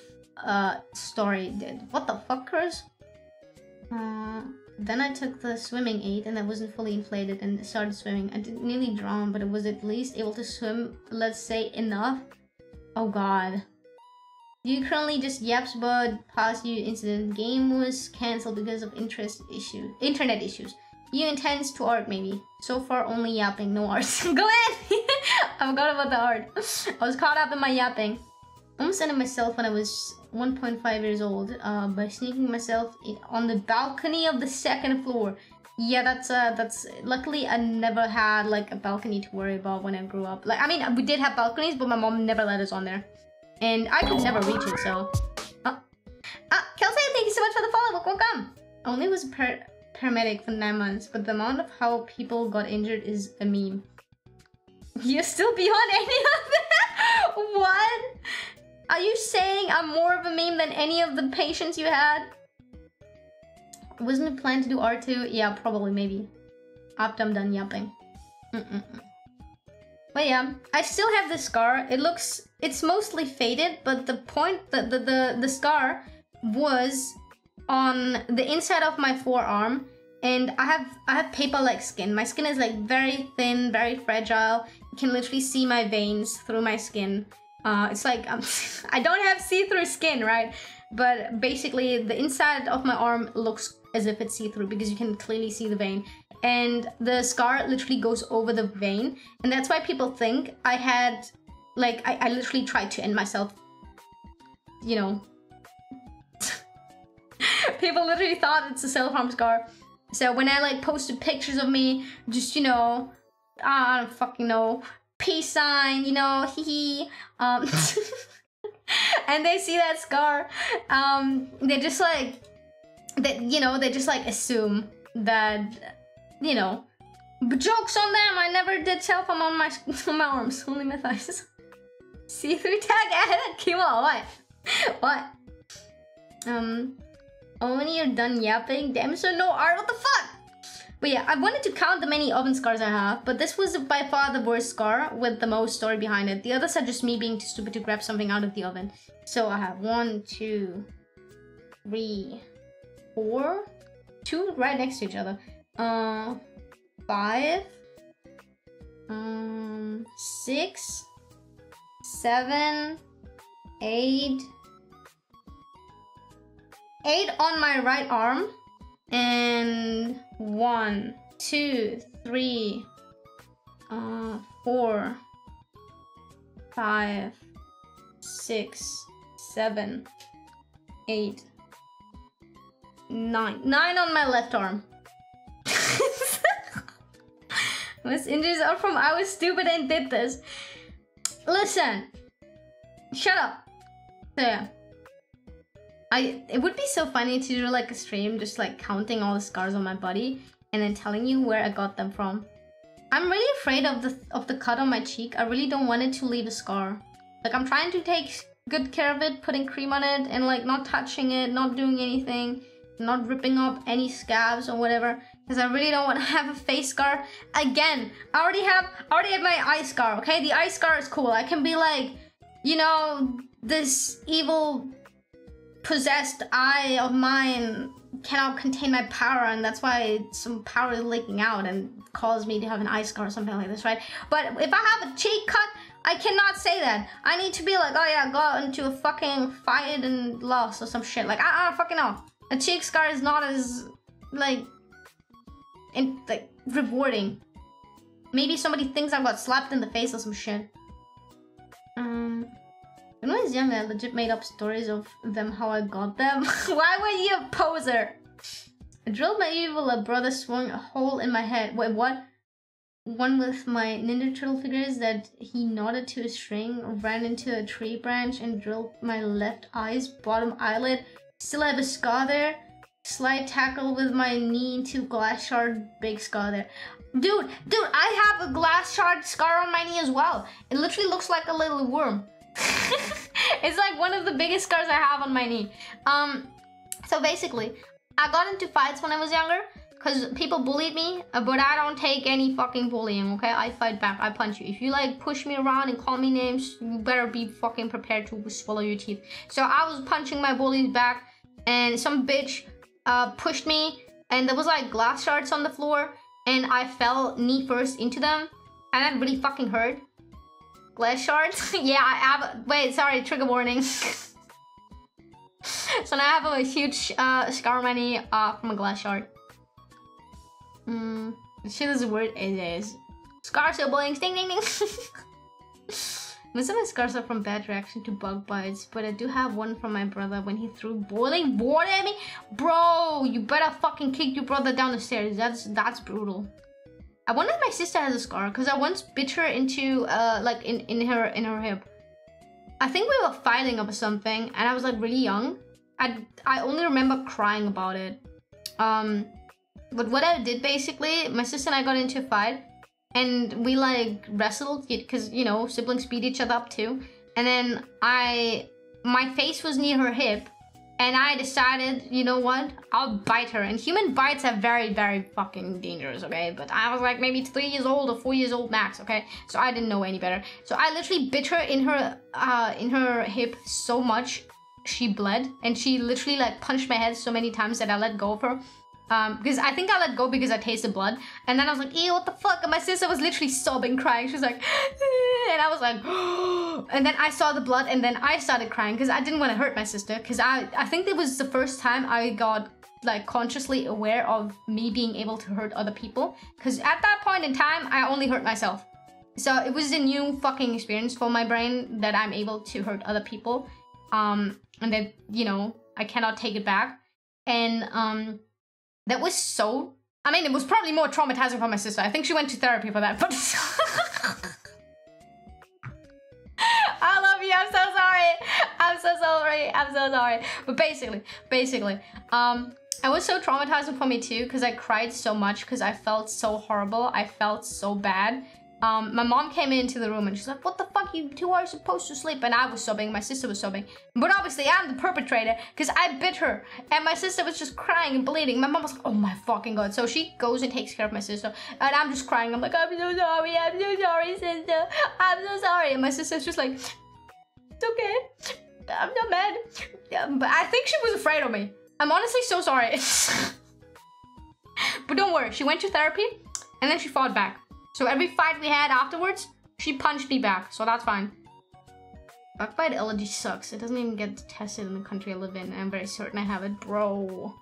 Speaker 1: story. What the fuckers? Then I took the swimming aid and I wasn't fully inflated and started swimming. I didn't nearly drown, but I was at least able to swim, let's say, enough. Oh god. You currently just yaps about past you incident. Game was cancelled because of internet issues. You intends to art maybe. So far only yapping, no art. Go ahead! I forgot about the art. I was caught up in my yapping. Almost ended myself when I was 1.5 years old by sneaking myself on the balcony of the second floor. Yeah, that's luckily I never had like a balcony to worry about when I grew up. Like, I mean, we did have balconies, but my mom never let us on there, and I could never reach it. So, Kelsey, thank you so much for the follow. Welcome. I only was a paramedic for 9 months, but the amount of how people got injured is a meme. You're still beyond any of that? What? Are you saying I'm more of a meme than any of the patients you had? Wasn't it planned to do R2? Yeah, probably, maybe. After I'm done yapping. But yeah, I still have this scar. It's mostly faded, but the point, the scar was on the inside of my forearm, and I have paper-like skin. My skin is like very thin, very fragile. You can literally see my veins through my skin. It's like, I don't have see-through skin, right? But basically, the inside of my arm looks as if it's see-through because you can clearly see the vein. And the scar literally goes over the vein. And that's why people think I had, like, I literally tried to end myself. You know. People literally thought it's a self-harm scar. So when I, like, posted pictures of me, just, you know, I don't fucking know, peace sign, you know, hee. And they see that scar, they just like, they just like assume that, you know, but jokes on them. I never did self-harm on my arms, only my thighs. See-through tag added. Kimo, what? What? Only you're done yapping. Damn, so no art. What the fuck? But yeah, I wanted to count the many oven scars I have, but this was by far the worst scar with the most story behind it. The others are just me being too stupid to grab something out of the oven. So I have 1, 2, 3, 4, 2 right next to each other. 5, 6, 7, 8. 8 on my right arm, and 1, 2, 3, 4, 5, 6, 7, 8, 9. 9 on my left arm. Most injuries are from I was stupid and did this. Listen. Shut up. So yeah. It would be so funny to do like a stream just like counting all the scars on my body and then telling you where I got them from. I'm really afraid of the cut on my cheek. I really don't want it to leave a scar. Like I'm trying to take good care of it, putting cream on it and like not touching it, not doing anything, not ripping up any scabs or whatever, because I really don't want to have a face scar again. I already have my eye scar, okay? The eye scar is cool. I can be like, you know, this evil possessed eye of mine cannot contain my power, and that's why some power is leaking out and caused me to have an eye scar or something like this, right? But if I have a cheek cut, I cannot say that. I need to be like, oh yeah, got into a fucking fight and lost or some shit. Like, I don't fucking know. A cheek scar is not as like rewarding. Maybe somebody thinks I got slapped in the face or some shit. When I was young, I legit made up stories of them, how I got them. Why were you a poser? I drilled my evil brother, swung a hole in my head. Wait, what? One with my Ninja Turtle figures that he knotted to a string, ran into a tree branch and drilled my left eye's bottom eyelid. Still have a scar there. Slight tackle with my knee into glass shard, big scar there. Dude, I have a glass shard scar on my knee as well. It literally looks like a little worm. It's like one of the biggest scars I have on my knee. So basically, I got into fights when I was younger because people bullied me, but I don't take any fucking bullying, okay? I fight back, I punch you. If you like push me around and call me names, you better be fucking prepared to swallow your teeth. So I was punching my bullies back, and some bitch pushed me, and there was like glass shards on the floor, and I fell knee first into them, and that really fucking hurt. Glass shards? Yeah, I have. Wait, sorry, trigger warning. So now I have a huge scar on my knee from a glass shard. Shit is a word. It is. Scar siblings. Ding ding ding. Most of my scars are from bad reaction to bug bites, but I do have one from my brother when he threw boiling water at me. Bro, you better fucking kick your brother down the stairs. That's brutal. I wonder if my sister has a scar, because I once bit her into like in her hip. I think we were fighting over something, and I was like really young. I only remember crying about it. But what I did basically, my sister and I got into a fight, and we like wrestled, because you know siblings beat each other up too. And then my face was near her hip. And I decided, you know what? I'll bite her. And human bites are very, very fucking dangerous, okay? But I was like maybe 3 years old or 4 years old max, okay? So I didn't know any better. So I literally bit her in her hip so much she bled. And she literally like punched my head so many times that I let go of her. Because I think I let go because I tasted blood. And then I was like, ew, what the fuck? And my sister was literally sobbing, crying. She was like, and I was like, and then I saw the blood and then I started crying because I didn't want to hurt my sister. Because I think it was the first time I got like consciously aware of me being able to hurt other people. Because at that point in time, I only hurt myself. So it was a new fucking experience for my brain that I'm able to hurt other people. And that, you know, I cannot take it back. And, that was so I mean, it was probably more traumatizing for my sister. I think she went to therapy for that, but... I love you, I'm so sorry. I'm so sorry, I'm so sorry. But basically, it was so traumatizing for me too, because I cried so much, because I felt so horrible. I felt so bad. My mom came into the room and she's like, what the fuck, you two are supposed to sleep? And I was sobbing, my sister was sobbing. But obviously I'm the perpetrator because I bit her and my sister was just crying and bleeding. My mom was like, oh my fucking God. So she goes and takes care of my sister and I'm just crying. I'm like, I'm so sorry, sister. I'm so sorry. And my sister's just like, it's okay. I'm not mad. But I think she was afraid of me. I'm honestly so sorry. But don't worry, she went to therapy and then she fought back. So every fight we had afterwards, she punched me back, so that's fine. Bug bite allergy sucks. It doesn't even get tested in the country I live in, and I'm very certain I have it. Bro,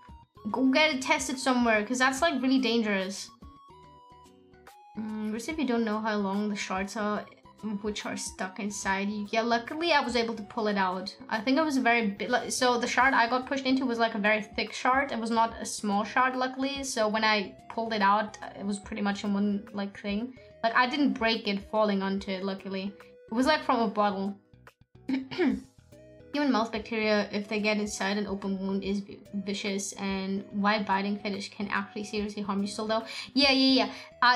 Speaker 1: go get it tested somewhere, because that's like really dangerous. Worse if you don't know how long the shards are, which are stuck inside you. Yeah, luckily I was able to pull it out. I think it was a very big, so the shard I got pushed into was like a very thick shard. It was not a small shard, luckily. So when I pulled it out, it was pretty much in one like thing. Like I didn't break it falling onto it, luckily. It was like from a bottle. Human mouth bacteria, if they get inside an open wound, is vicious, and why biting fetish can actually seriously harm you still though. Yeah.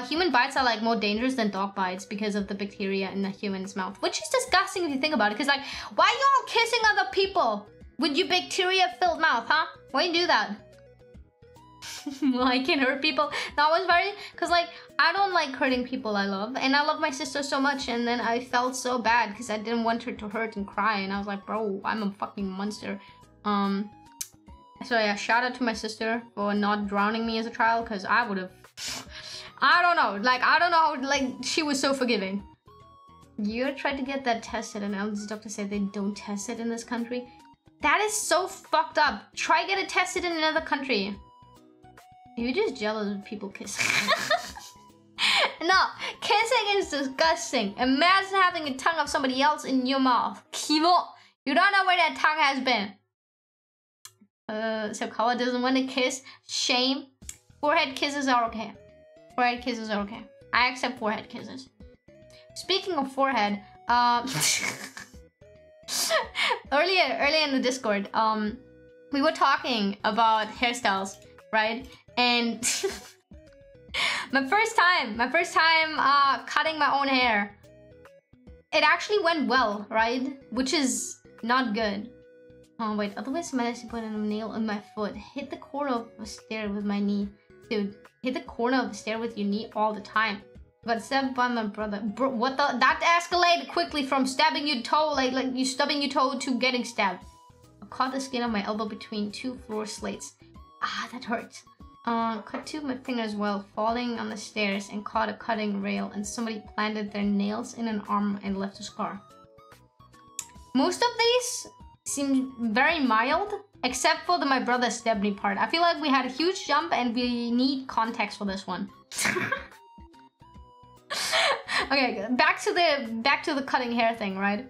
Speaker 1: Human bites are like more dangerous than dog bites because of the bacteria in the human's mouth, which is disgusting if you think about it. Because like, why y'all kissing other people with your bacteria-filled mouth, huh? Why you do that? Well, I can hurt people. That was very, because like, I don't like hurting people I love, and I love my sister so much, and then I felt so bad because I didn't want her to hurt and cry, and I was like, bro, I'm a fucking monster. So yeah, shout out to my sister for not drowning me as a child, because I would have, I don't know how, like, she was so forgiving. You tried to get that tested, and this doctor said they don't test it in this country. That is so fucked up. Try get it tested in another country. You're just jealous of people kissing. No, kissing is disgusting. Imagine having a tongue of somebody else in your mouth. Kimo. You don't know where that tongue has been. So Kawa doesn't want to kiss. Shame. Forehead kisses are okay. Forehead kisses are okay. I accept forehead kisses. Speaking of forehead, earlier in the Discord, we were talking about hairstyles, right? And my first time cutting my own hair, it actually went well, right? Which is not good. Oh wait, otherwise I managed to put in a nail in my foot. Hit the corner of the stair with my knee. Dude, hit the corner of the stair with your knee all the time. Got stabbed by my brother. Bro, what the? That escalated quickly from stabbing your toe, like you stubbing your toe, to getting stabbed. I caught the skin of my elbow between two floor slates. Ah, that hurts. Cut two of my fingers while falling on the stairs and caught a cutting rail, and somebody planted their nails in an arm and left a scar. Most of these seem very mild, except for the my brother stabbed me part. I feel like we had a huge jump and we need context for this one. Okay, back to the cutting hair thing, right?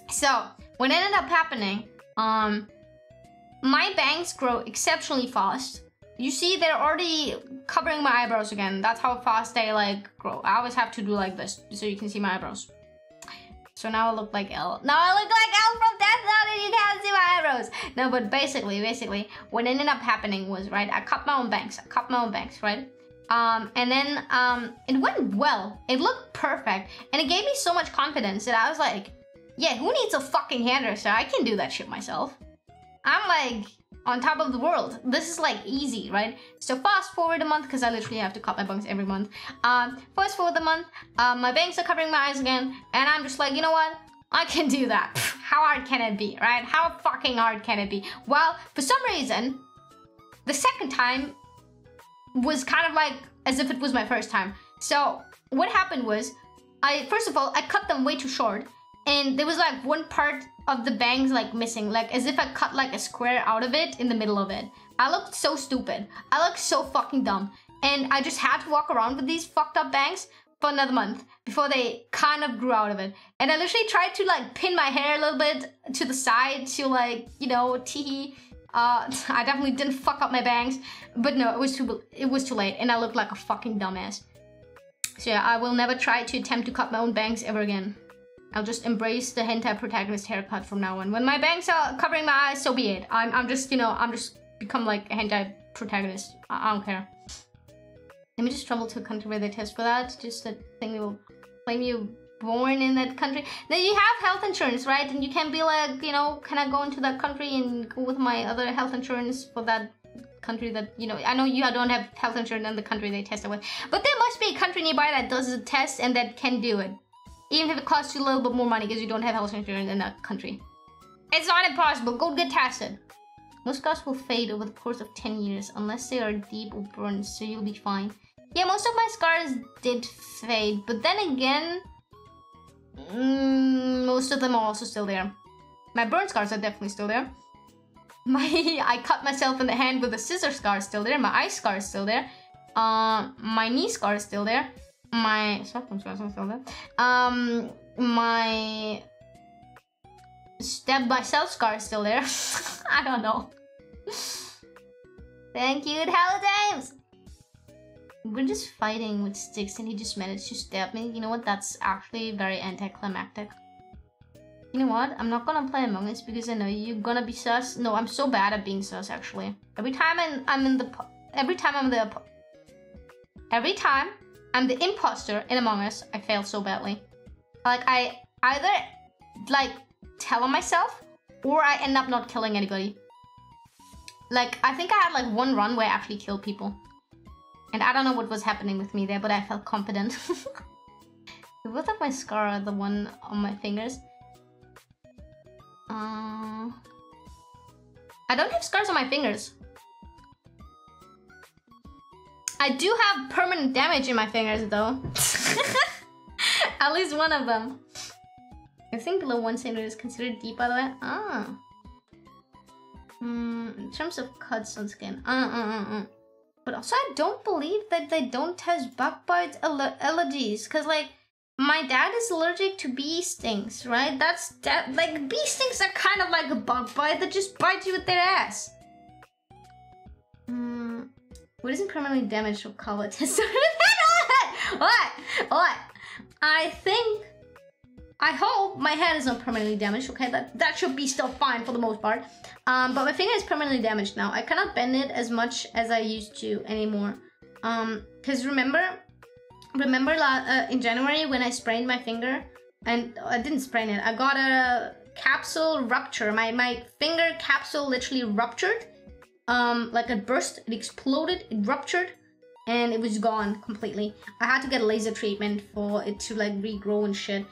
Speaker 1: So what ended up happening, my bangs grow exceptionally fast. You see, they're already covering my eyebrows again. That's how fast they like grow. I always have to do like this so you can see my eyebrows. So now I look like Elle. Now I look like Elle from Death Note and you can't see my eyebrows. No, but basically, what ended up happening was, right, I cut my own bangs. Right? And then it went well. It looked perfect. And it gave me so much confidence that I was like, yeah, who needs a fucking hairdresser? I can do that shit myself. I'm like on top of the world. This is like easy, right? So fast forward a month, because I literally have to cut my bangs every month. Fast forward the month, my bangs are covering my eyes again, and I'm just like, you know what? I can do that. How hard can it be, right? How fucking hard can it be? Well, for some reason, the second time was kind of like as if it was my first time. So what happened was, first of all, I cut them way too short, and there was like one part of the bangs like missing, like as if I cut like a square out of it in the middle of it. I looked so stupid. I looked so fucking dumb. And I just had to walk around with these fucked up bangs for another month before they kind of grew out of it. And I literally tried to like pin my hair a little bit to the side to like, you know, teehee. I definitely didn't fuck up my bangs, but no, it was too late, and I looked like a fucking dumbass. So yeah, I will never try to attempt to cut my own bangs ever again. I'll just embrace the hentai protagonist haircut from now on. When my bangs are covering my eyes, so be it. I'm just, you know, I'm just become like a hentai protagonist. I don't care. Let me just travel to a country where they test for that. Just that thing they will claim you born in that country. Then you have health insurance, right? And you can be like, you know, can I go into that country and go with my other health insurance for that country that, you know, I know you don't have health insurance in the country they test it with. But there must be a country nearby that does the test and that can do it. Even if it costs you a little bit more money because you don't have health insurance in that country. It's not impossible. Go get tested. Most scars will fade over the course of 10 years unless they are deep or burned, so you'll be fine. Yeah, most of my scars did fade, but then again, most of them are also still there. My burn scars are definitely still there. I cut myself in the hand with a scissor scar is still there. My eye scar is still there. My knee scar is still there. My septum scars are still there. My stab myself scar is still there. I don't know. Thank you, Hello James. We're just fighting with sticks and he just managed to stab me. You know what? That's actually very anticlimactic. You know what? I'm not gonna play Among Us because I know you're gonna be sus. No, I'm so bad at being sus actually. Every time I'm the imposter in Among Us, I fail so badly. Like I either like tell on myself or I end up not killing anybody. Like I think I had like one run where I actually killed people. And I don't know what was happening with me there, but I felt confident. Both of my scar are the one on my fingers. I don't have scars on my fingers. I do have permanent damage in my fingers though. At least one of them. I think below 1 centimeter is considered deep, by the way. Ah. In terms of cuts on skin. But also I don't believe that they don't test bug bites allergies. Cause like my dad is allergic to bee stings, right? Like bee stings are kind of like a bug bite that just bites you with their ass. What isn't permanently damaged or color test? What? I hope my head is not permanently damaged, okay? That should be still fine for the most part. But my finger is permanently damaged now. I cannot bend it as much as I used to anymore. Cause remember in January when I sprained my finger, and I didn't sprain it, I got a capsule rupture. My finger capsule literally ruptured. Like it burst, it exploded, it ruptured, and it was gone completely. I had to get a laser treatment for it to like regrow and shit.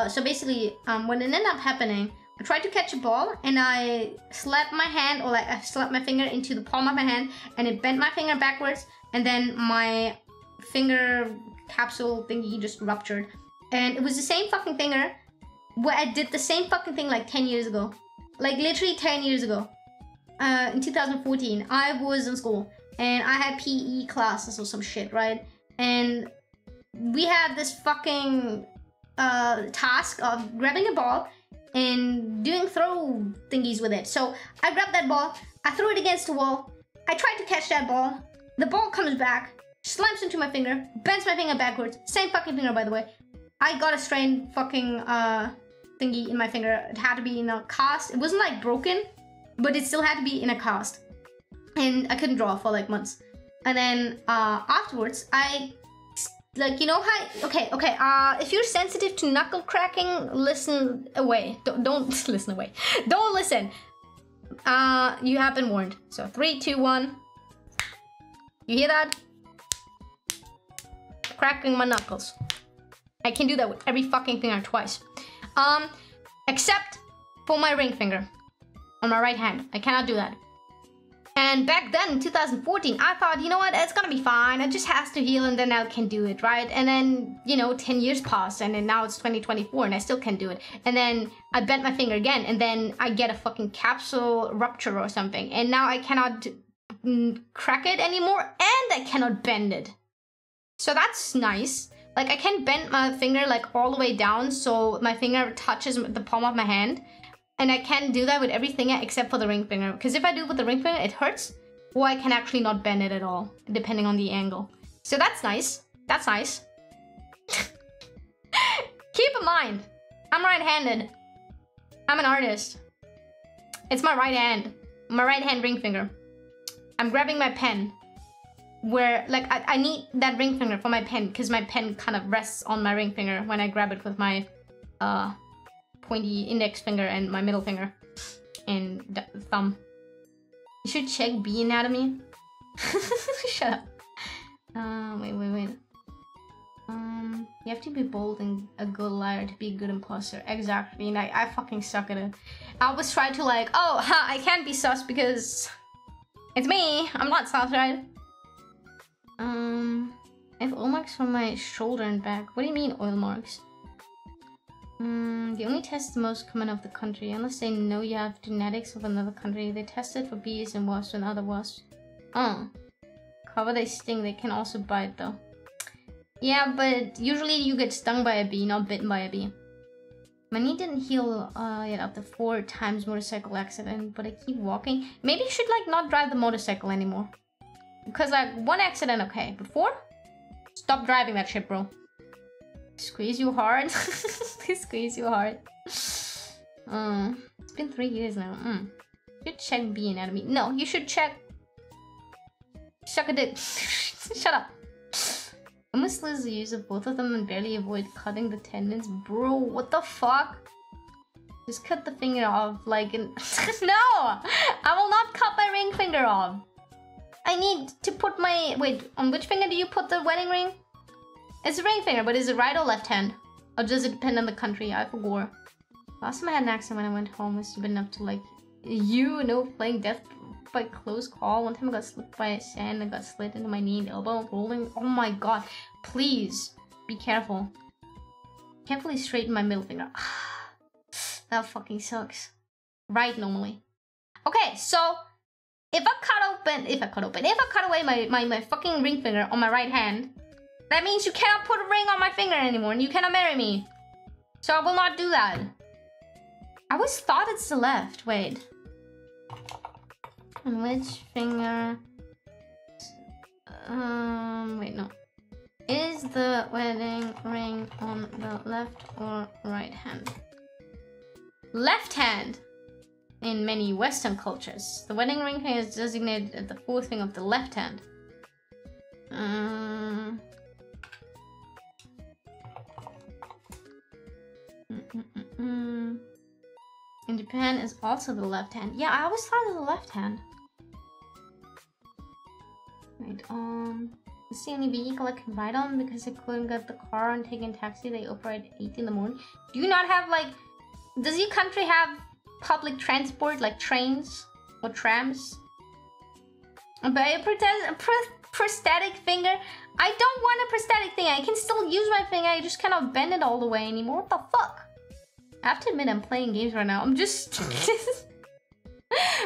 Speaker 1: So basically, when it ended up happening, I tried to catch a ball and I slapped my hand, or like I slapped my finger into the palm of my hand and it bent my finger backwards, and then my finger capsule thingy just ruptured. And it was the same fucking finger where I did the same fucking thing like 10 years ago. Like literally 10 years ago. In 2014, I was in school and I had PE classes or some shit, right? And we had this fucking task of grabbing a ball and doing throw thingies with it. So I grabbed that ball, I threw it against the wall, I tried to catch that ball, the ball comes back, slams into my finger, bends my finger backwards, same fucking finger by the way. I got a strained fucking thingy in my finger. It had to be in a cast. It wasn't like broken, but it still had to be in a cast. And I couldn't draw for like months. And then afterwards, I, like, you know how, okay, if you're sensitive to knuckle cracking, listen away. Don't listen away. Don't listen. You have been warned. So 3, 2, 1. You hear that? Cracking my knuckles. I can do that with every fucking finger twice. Except for my ring finger on my right hand. I cannot do that. And back then in 2014, I thought, you know what, it's gonna be fine. It just has to heal and then I can do it, right? And then, you know, 10 years passed and then now it's 2024 and I still can't do it. And then I bent my finger again and then I get a fucking capsule rupture or something. And now I cannot crack it anymore and I cannot bend it. So that's nice. Like I can bend my finger like all the way down so my finger touches the palm of my hand. And I can't do that with every finger except for the ring finger. Because if I do it with the ring finger, it hurts. Or I can actually not bend it at all, depending on the angle. So that's nice. That's nice. Keep in mind, I'm right-handed. I'm an artist. It's my right hand. My right hand ring finger. I'm grabbing my pen. Where, like, I need that ring finger for my pen. Because my pen kind of rests on my ring finger when I grab it with my pointy index finger and my middle finger. And thumb. You should check B anatomy. Shut up. Wait. You have to be bold and a good liar to be a good imposter. Exactly, and I fucking suck at it. I always try to like, oh, I can't be sus because it's me. I'm not sus, right? I have oil marks on my shoulder and back. What do you mean oil marks? They only test the most common of the country. Unless they know you have genetics of another country, they test it for bees and wasps and other wasps. However they sting, they can also bite though. Yeah, but usually you get stung by a bee, not bitten by a bee. My knee didn't heal yet after 4 times motorcycle accident, but I keep walking. Maybe you should like not drive the motorcycle anymore. Because like 1 accident, okay, but 4? Stop driving that shit, bro. Squeeze you hard. Squeeze you hard. It's been 3 years now. You should check B anatomy. No, you should check. Suck a dick. Shut up. Almost lose the use of both of them and barely avoid cutting the tendons. Bro, what the fuck? Just cut the finger off like an... No! I will not cut my ring finger off. I need to put my... Wait, on which finger do you put the wedding ring? It's a ring finger, but is it right or left hand? Or does it depend on the country? I forgot. Last time I had an accident when I went home must have been enough to like... You know, playing death by close call. One time I got slipped by sand and got slid into my knee and elbow. Rolling. Oh my god. Please. Be careful. Carefully straighten my middle finger. That fucking sucks. Right normally. Okay, so... If I cut away my fucking ring finger on my right hand, that means you cannot put a ring on my finger anymore and you cannot marry me. So I will not do that. I always thought it's the left. Wait. On which finger? Wait, no. Is the wedding ring on the left or right hand? Left hand! In many Western cultures, the wedding ring is designated as the 4th finger of the left hand. In Japan, is also the left hand. Yeah, I always thought it was the left hand. Wait, it's the only vehicle I can ride on because I couldn't get the car and taking taxi. They operate at 8 in the morning. Do you not have like... Does your country have public transport like trains or trams? Buy a prosthetic finger? I don't want a prosthetic thing. I can still use my finger. I just cannot bend it all the way anymore. What the fuck? I have to admit I'm playing games right now. I'm just...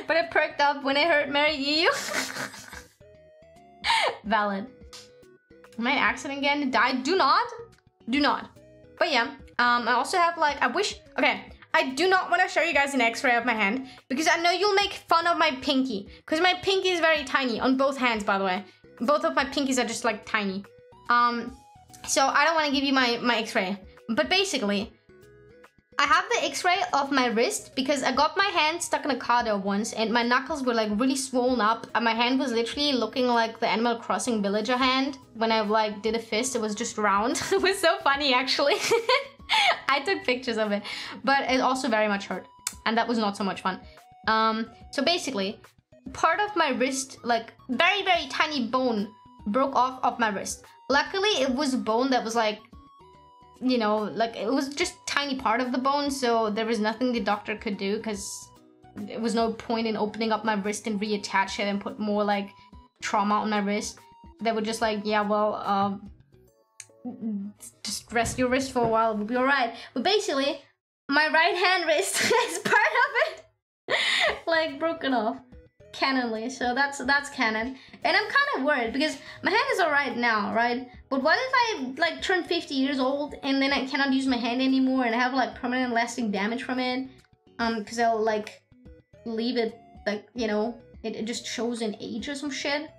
Speaker 1: But I perked up when I heard marry Yuyu. Valid. Am I an accident again? Die? Do not. Do not. But yeah. I also have like... I wish... Okay. I do not want to show you guys an x-ray of my hand because I know you'll make fun of my pinky. Because my pinky is very tiny on both hands, by the way. Both of my pinkies are just like tiny. So I don't want to give you my x-ray. But basically, I have the x-ray of my wrist because I got my hand stuck in a car door once and my knuckles were like really swollen up. And my hand was literally looking like the Animal Crossing villager hand. When I like did a fist, it was just round. It was so funny actually. I took pictures of it, but it also very much hurt, and that was not so much fun. So basically, part of my wrist, like very tiny bone, broke off of my wrist. Luckily, it was a bone that was like, you know, like it was just tiny part of the bone, so there was nothing the doctor could do because there was no point in opening up my wrist and reattach it and put more like trauma on my wrist. They were just like, yeah, well, just rest your wrist for a while, we'll be alright. But basically, my right hand wrist is part of it like broken off canonly, so that's canon. And I'm kind of worried because my hand is alright now, right? But what if I like turn 50 years old and then I cannot use my hand anymore and I have like permanent lasting damage from it? Because I'll like leave it like, you know, it just shows an age or some shit.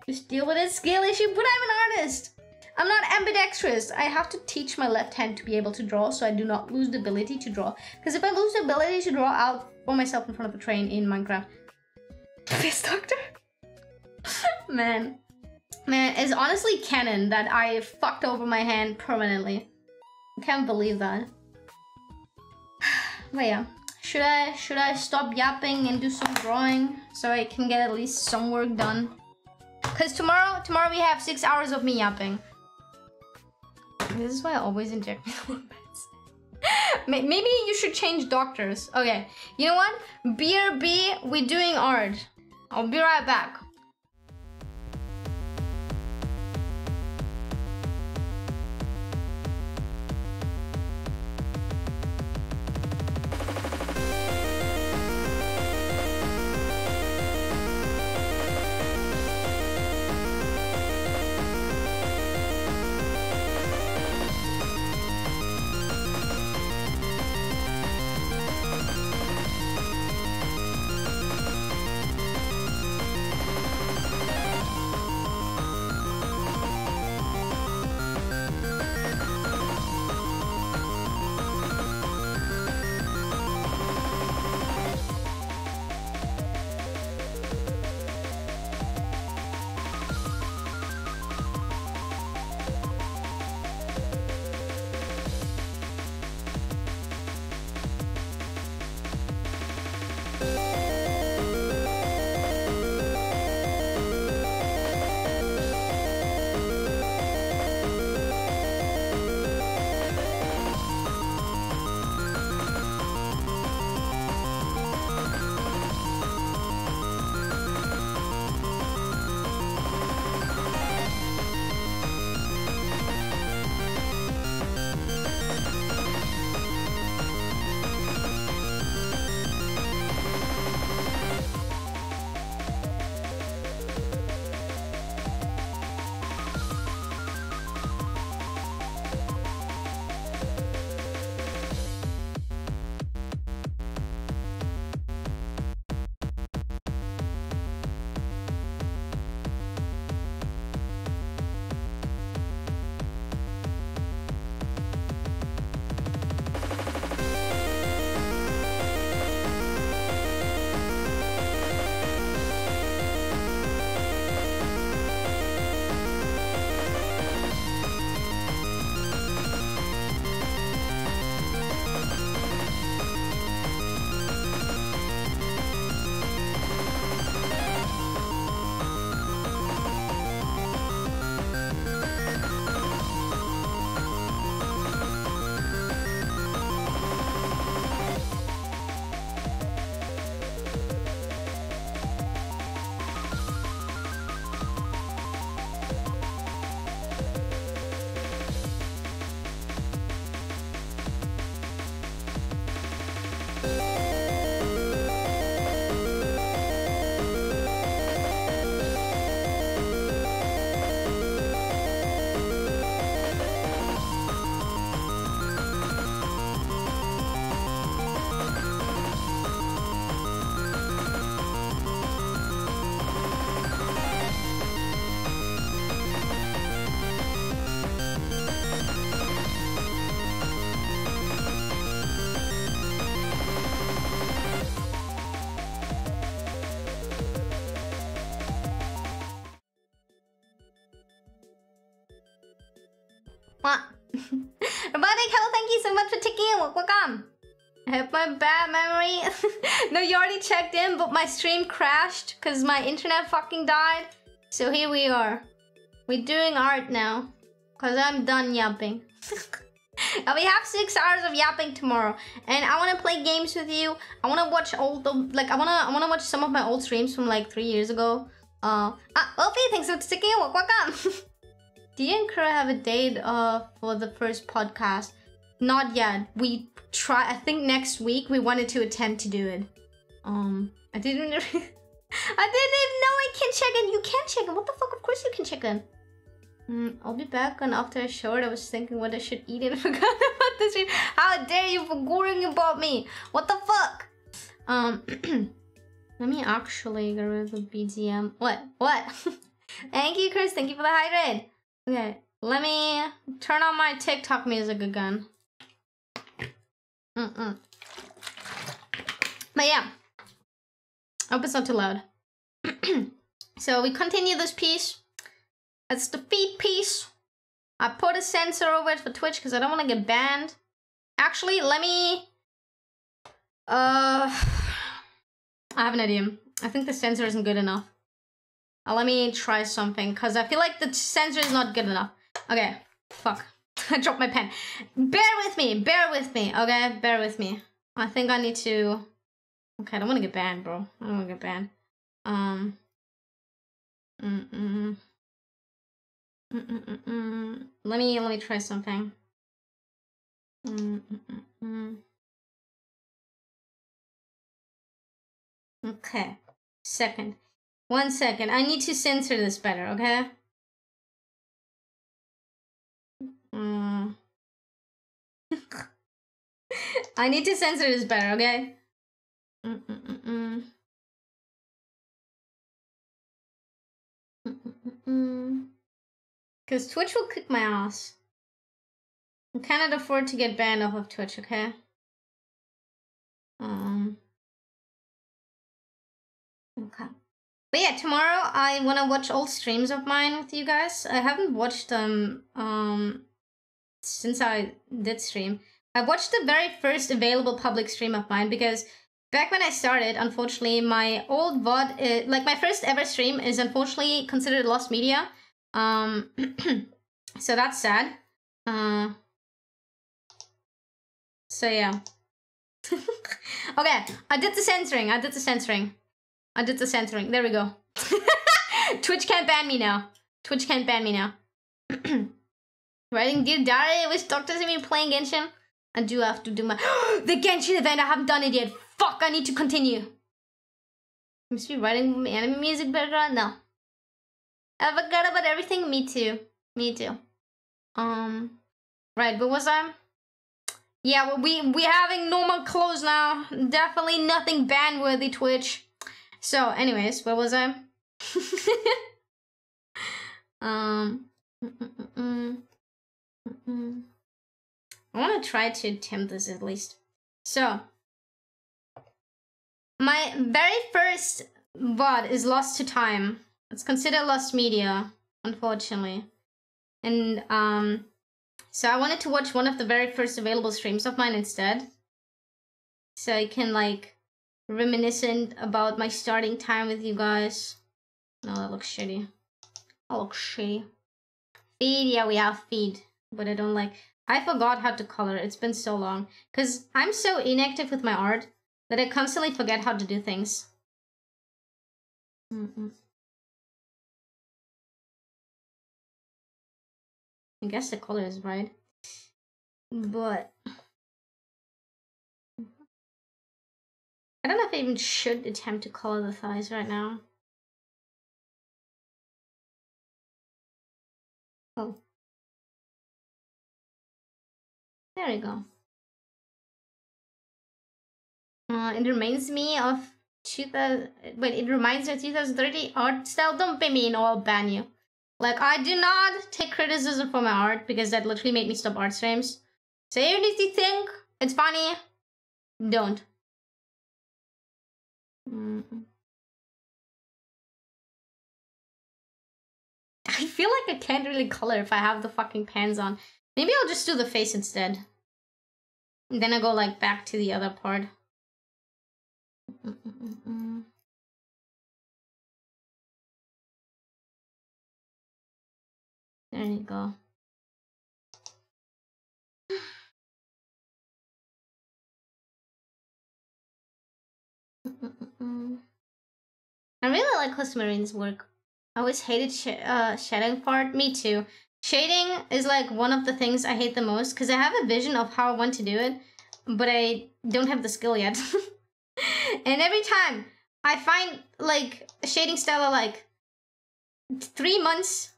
Speaker 1: Just deal with it, skill issue, but I'm an artist. I'm not ambidextrous. I have to teach my left hand to be able to draw so I do not lose the ability to draw. Because if I lose the ability to draw, I'll throw myself in front of a train in Minecraft. Piss doctor? Man, it's honestly canon that I fucked over my hand permanently. I can't believe that. But yeah, should I stop yapping and do some drawing so I can get at least some work done? Cause tomorrow we have 6 hours of me yapping. This is why I always inject meds. Maybe you should change doctors. Okay, you know what? BRB, we doing art. I'll be right back. What? Robotic, hello, thank you so much for taking in. Welcome. I have my bad memory. No, you already checked in, but my stream crashed because my internet fucking died. So here we are. We're doing art now because I'm done yapping. We have 6 hours of yapping tomorrow, and I want to play games with you. I want to watch all the I want to watch some of my old streams from like 3 years ago. Wolfie, thanks for sticking in. Welcome. Do you and Kura have a date for the first podcast? Not yet. We try. I think next week we wanted to attempt to do it. I didn't even know I can check in. You can check in. What the fuck? Of course you can check in. I'll be back, and after I showered, I was thinking what I should eat and forgot about the stream. How dare you for worrying about me? What the fuck? Let me actually get rid of the BGM. What? Thank you, Chris. Thank you for the hydrate. Okay, let me turn on my TikTok music again. But yeah, I hope it's not too loud. So we continue this piece. It's the feed piece. I put a censor over it for Twitch because I don't want to get banned. Actually, let me... I have an idea. I think the censor isn't good enough. Let me try something because I feel like the censor is not good enough. Okay, fuck. I dropped my pen. Bear with me, okay? Bear with me. I think I need to... Okay, I don't want to get banned, bro. I don't want to get banned. Let me try something. Okay. 1 second. I need to censor this better, okay? I need to censor this better, okay? Because Twitch will kick my ass. I cannot afford to get banned off of Twitch, okay? Okay. But yeah, tomorrow I want to watch old streams of mine with you guys. I haven't watched them since I did stream. I watched the very first available public stream of mine because back when I started, unfortunately, my old VOD, like my first ever stream is unfortunately considered lost media. So that's sad. So yeah. Okay, I did the censoring. There we go. Twitch can't ban me now. Writing, dear Dari, I wish Doctor see me playing Genshin. I do have to do my the Genshin event. I haven't done it yet. Fuck, I need to continue. Must be writing anime music background? No. I forgot about everything. Me too. Right, but was I? Yeah, well, we having normal clothes now. Definitely nothing ban worthy, Twitch. So, anyways, what was I? I want to try to attempt this at least. So, my very first VOD is lost to time. It's considered lost media, unfortunately. And so I wanted to watch one of the very first available streams of mine instead. So I can like reminiscent about my starting time with you guys. No, that looks shitty. Feed, yeah, we have feed. But I don't like... I forgot how to color. It's been so long. Because I'm so inactive with my art that I constantly forget how to do things. I guess the color is right. But... I don't know if I even should attempt to color the thighs right now. Oh. There we go. It reminds me of 2000. Wait, it reminds me of 2030 art style. Don't pay me and I'll ban you. Like, I do not take criticism for my art because that literally made me stop art streams. So even if you think it's funny, don't. I feel like I can't really color if I have the fucking pants on. Maybe I'll just do the face instead. And then I go like back to the other part. There you go. I really like how Marine's work. I always hated shading part. Me too. Shading is like one of the things I hate the most because I have a vision of how I want to do it, but I don't have the skill yet. And every time I find like a shading style of like 3 months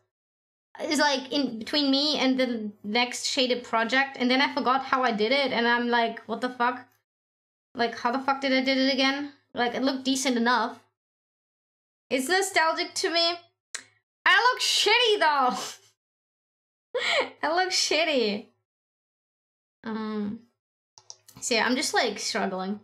Speaker 1: is like in between me and the next shaded project, and then I forgot how I did it, and I'm like, what the fuck? Like, how the fuck did I did it again? Like, it looked decent enough. It's nostalgic to me. I look shitty though. I look shitty. So yeah, I'm just like struggling.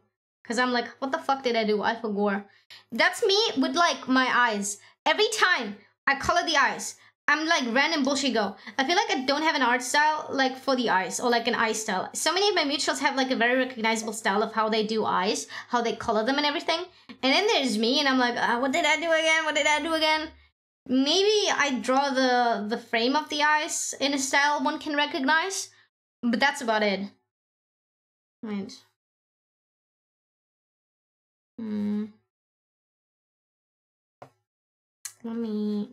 Speaker 1: Cause I'm like, what the fuck did I do? I forgot. That's me with like my eyes. Every time I color the eyes, I'm like random bullshit go. I feel like I don't have an art style like for the eyes or like an eye style. So many of my mutuals have like a very recognizable style of how they do eyes, how they color them and everything. And then there's me and I'm like, what did I do again? What did I do again? Maybe I draw the frame of the eyes in a style one can recognize, but that's about it. Right. Let me...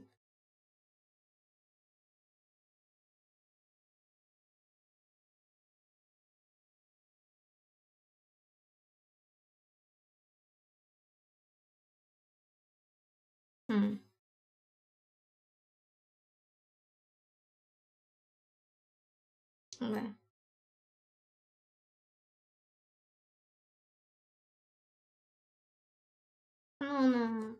Speaker 1: Okay. Oh no.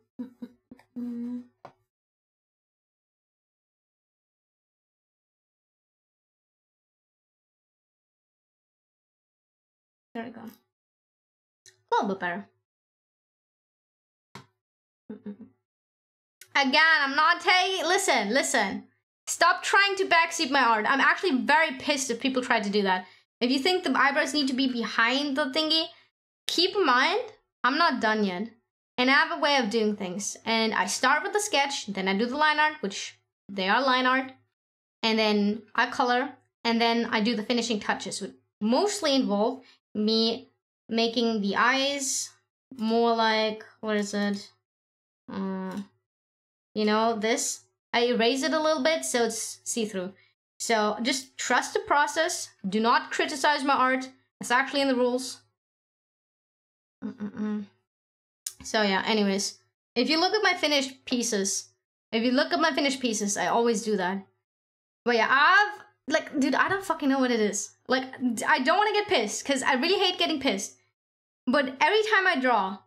Speaker 1: There we go. A little bit better. Again, I'm not taking... Listen. Stop trying to backseat my art. I'm actually very pissed if people try to do that. If you think the eyebrows need to be behind the thingy, keep in mind, I'm not done yet. And I have a way of doing things. And I start with the sketch, then I do the line art, which they are line art. And then I color, and then I do the finishing touches, which mostly involve me making the eyes more like, what is it? You know, this. I erase it a little bit so it's see-through. So just trust the process. Do not criticize my art. It's actually in the rules. So yeah, anyways. If you look at my finished pieces, I always do that. But yeah, like, dude, I don't fucking know what it is. Like, I don't want to get pissed because I really hate getting pissed. But every time I draw,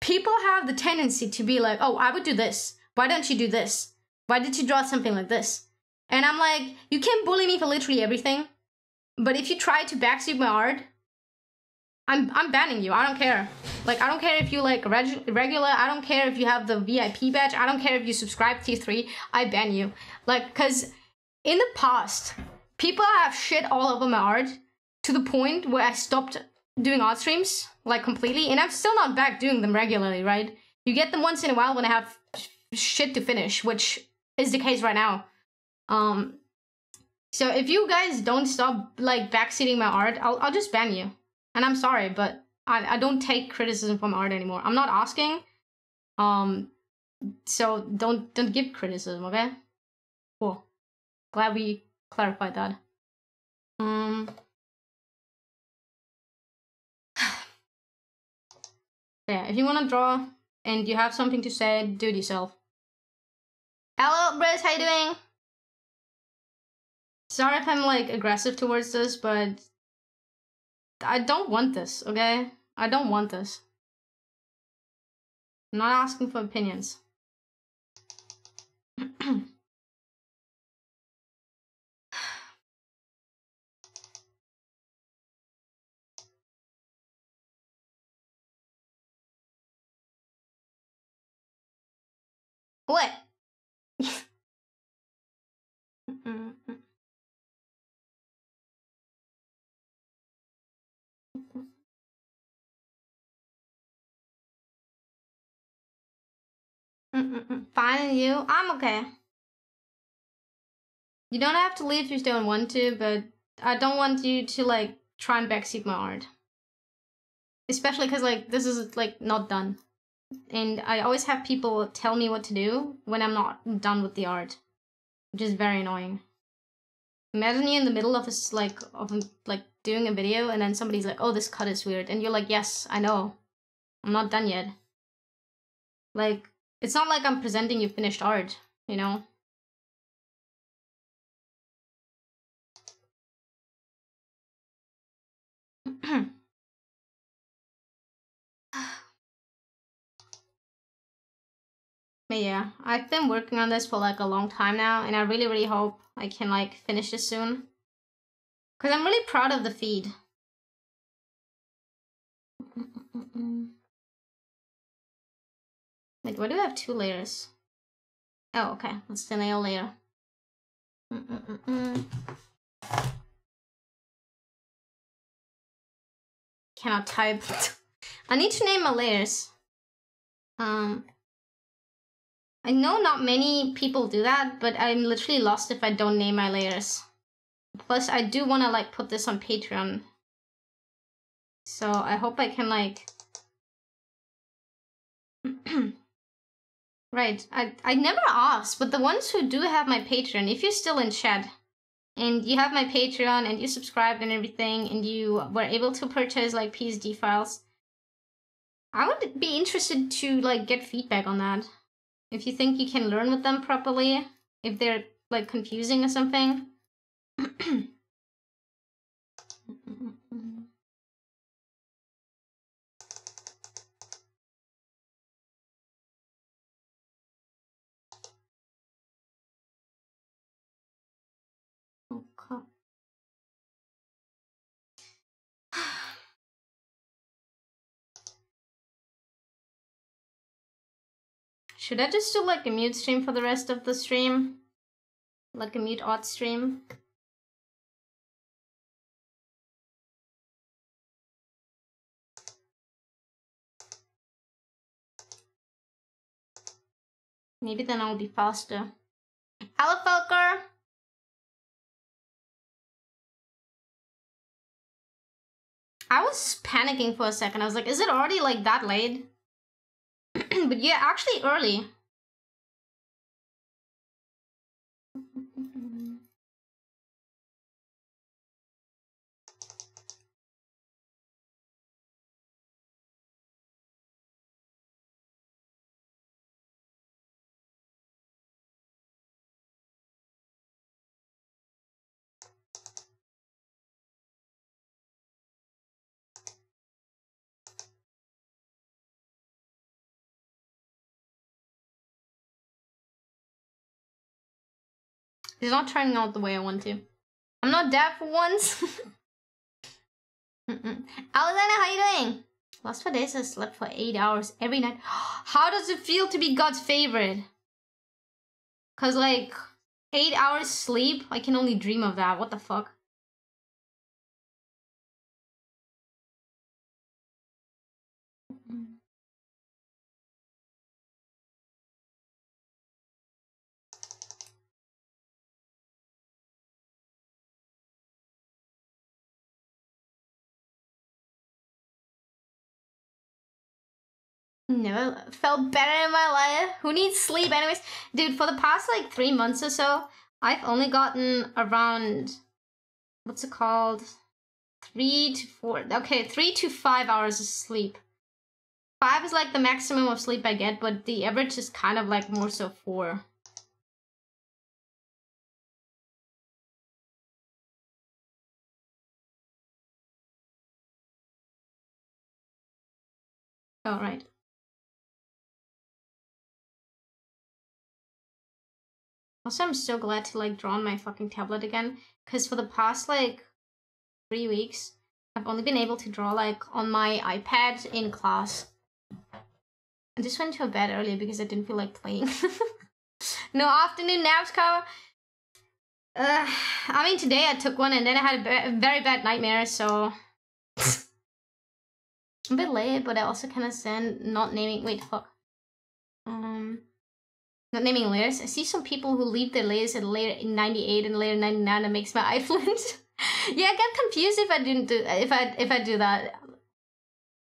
Speaker 1: people have the tendency to be like, oh, I would do this. Why don't you do this? Why did you draw something like this? And I'm like, you can bully me for literally everything. But if you try to backseat my art, I'm banning you. I don't care. Like, I don't care if you like regular. I don't care if you have the VIP badge. I don't care if you subscribe to tier 3. I ban you. Like, because in the past, people have shit all over my art to the point where I stopped doing art streams, like, completely. And I'm still not back doing them regularly, right? You get them once in a while when I have shit to finish, which is the case right now. So if you guys don't stop, like, backseating my art, I'll just ban you. And I'm sorry, but I don't take criticism from art anymore. I'm not asking. So don't give criticism, okay? Cool. Glad we clarified that. Yeah, if you want to draw and you have something to say, do it yourself. Hello, Briz, how you doing? Sorry if I'm, like, aggressive towards this, but I don't want this, okay? I don't want this. I'm not asking for opinions. What? Fine, and you? I'm okay. You don't have to leave if you don't want to, but I don't want you to, like, try and backseat my art. Especially because, like, this is, like, not done. And I always have people tell me what to do when I'm not done with the art. Which is very annoying. Imagine you're in the middle of this, like, doing a video and then somebody's like, oh, this cut is weird. And you're like, yes, I know. I'm not done yet. Like, it's not like I'm presenting you finished art, you know? But yeah, I've been working on this for like a long time now, and I really, really hope I can like finish this soon. Because I'm really proud of the feed. Wait, why do I have 2 layers? Oh, okay. That's the nail layer. Cannot type. I need to name my layers. I know not many people do that, but I'm literally lost if I don't name my layers. Plus, I do want to like put this on Patreon. So I hope I can like... Right, I never asked, but the ones who do have my Patreon, if you're still in chat, and you have my Patreon, and you subscribed and everything, and you were able to purchase like PSD files, I would be interested to like get feedback on that. If you think you can learn with them properly, if they're like confusing or something. Okay. Should I just do like a mute stream for the rest of the stream? Like a mute odd stream? Maybe then I'll be faster. Hello, Felker! I was panicking for a second. I was like, is it already like that late? But yeah, actually early. It's not turning out the way I want to. I'm not deaf for once. Alexander, how you doing? Last 4 days I slept for 8 hours every night. How does it feel to be God's favorite? Cause like 8 hours sleep, I can only dream of that. What the fuck? Never felt better in my life. Who needs sleep anyways? Dude, for the past like 3 months or so, I've only gotten around, what's it called? 3 to 4, okay, 3 to 5 hours of sleep. 5 is like the maximum of sleep I get, but the average is kind of like more so 4. Oh, right. Also, I'm so glad to like draw on my fucking tablet again, because for the past like 3 weeks, I've only been able to draw like on my iPad in class. I just went to bed early because I didn't feel like playing. No afternoon naps, Kara. I mean, today I took one and then I had a very bad nightmare, so... I'm a bit late, but I also kind of stand not naming... Wait, fuck. Not naming layers. I see some people who leave their layers at layer 98 and layer 99. That makes my eye flinch. Yeah, I get confused if I didn't do if I do that.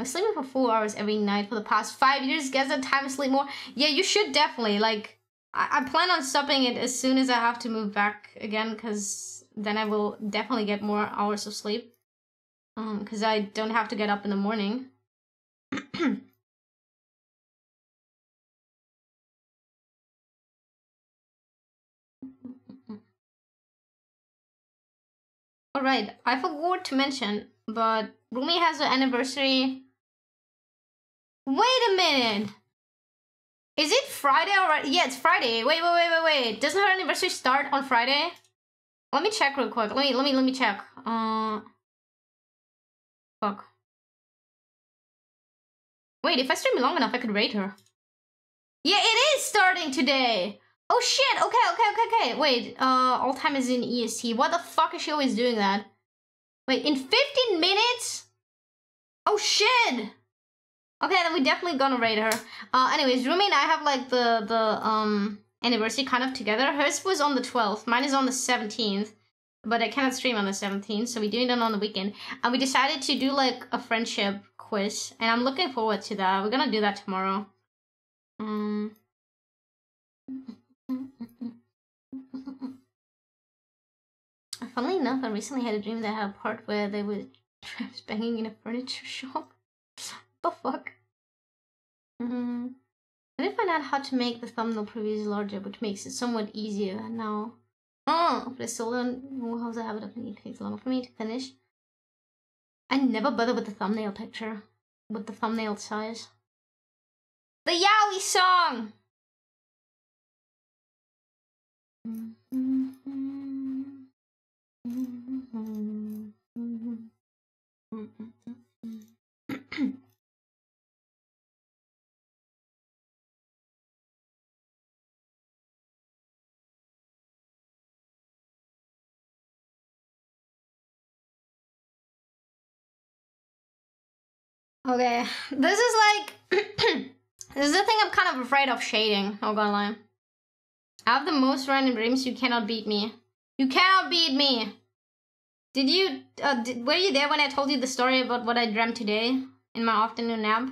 Speaker 1: I'm sleeping for 4 hours every night for the past 5 years. Guess that time to sleep more. Yeah, you should definitely like. I plan on stopping it as soon as I have to move back again, because then I will definitely get more hours of sleep. Because I don't have to get up in the morning. Alright, I forgot to mention, but Rumi has an anniversary. Wait a minute! Is it Friday already? Yeah, it's Friday. Wait. Doesn't her anniversary start on Friday? Let me check real quick. Let me check. Fuck. Wait, if I stream long enough, I could rate her. Yeah, it is starting today! Oh shit, okay. Wait, all time is in EST. What the fuck is she always doing that? Wait, in 15 minutes? Oh shit! Okay, then we definitely gonna rate her. Anyways, Rumi and I have like the anniversary kind of together. Hers was on the 12th, mine is on the 17th. But I cannot stream on the 17th, so we're doing it on the weekend. And we decided to do like a friendship quiz. And I'm looking forward to that. We're gonna do that tomorrow. Funnily enough, I recently had a dream that had a part where they were traps banging in a furniture shop. What the fuck? I didn't find out how to make the thumbnail previews larger, which makes it somewhat easier now. Oh, but I still don't know how to have it up and it takes longer for me to finish. I never bother with the thumbnail picture. With the thumbnail size. The Yaoi song! Okay, this is like... this is the thing I'm kind of afraid of shading, not gonna lie. I have the most random dreams, you cannot beat me. You cannot beat me! Did you... were you there when I told you the story about what I dreamt today? In my afternoon nap?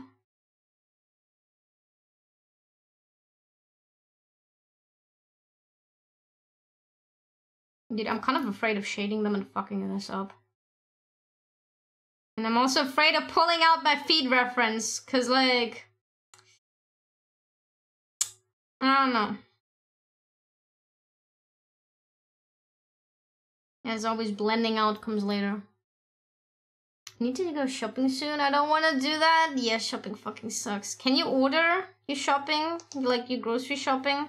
Speaker 1: Dude, I'm kind of afraid of shading them and fucking this up. And I'm also afraid of pulling out my feed reference, cause like... I don't know. As always, blending out comes later. Need to go shopping soon? I don't want to do that. Yeah, shopping fucking sucks. Can you order your shopping? Like your grocery shopping?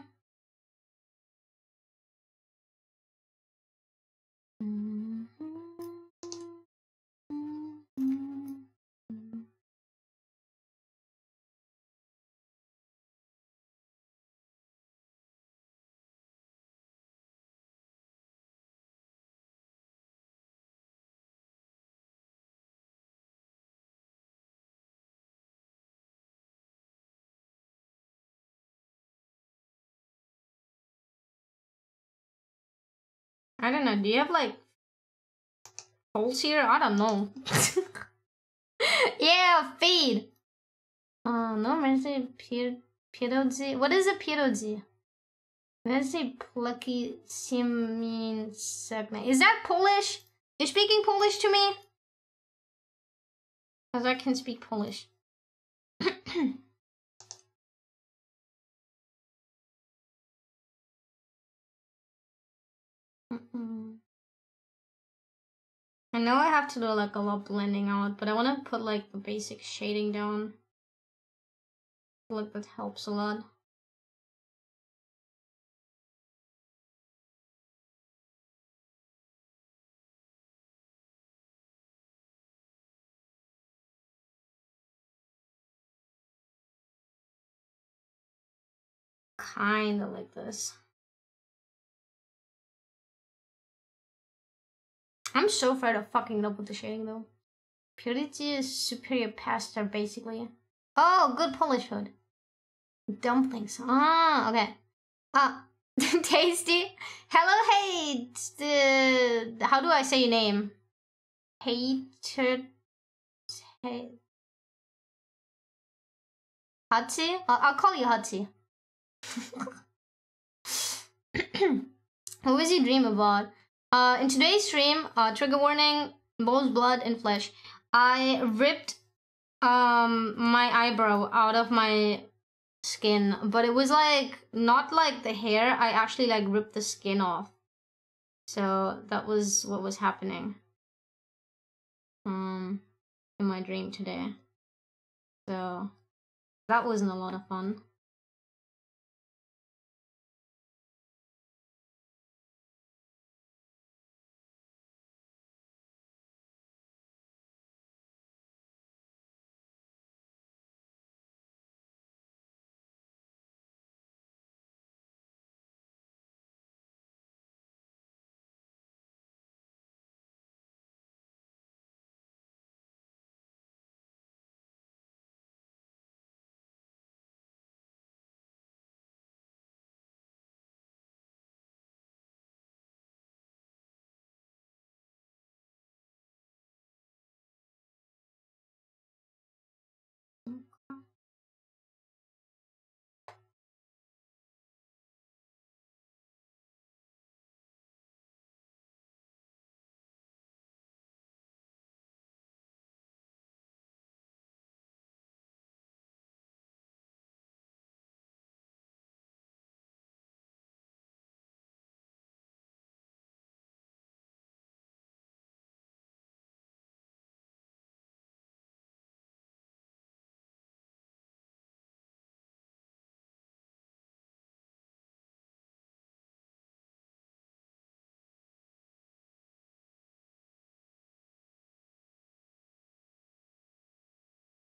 Speaker 1: I don't know, do you have like holes here? I don't know. Yeah, feed! No emergency pierogi. What is a pierogi? Emergency plucky simin segment. Is that Polish? You're speaking Polish to me? Because I can speak Polish. I know I have to do like a lot of blending out, but I want to put like the basic shading down. I feel like that helps a lot. Kinda like this. I'm so afraid of fucking it up with the shading though. Purity is superior pasta, basically. Oh, good Polish food. Dumplings. Ah, okay. Tasty. Hello, hate. How do I say your name? Hater. Hatsi? I'll call you Hatsi. What was your dream about? In today's stream, trigger warning, bones, blood, and flesh. I ripped my eyebrow out of my skin, but it was like not like the hair. I actually like ripped the skin off. So that was what was happening. in my dream today. So that wasn't a lot of fun.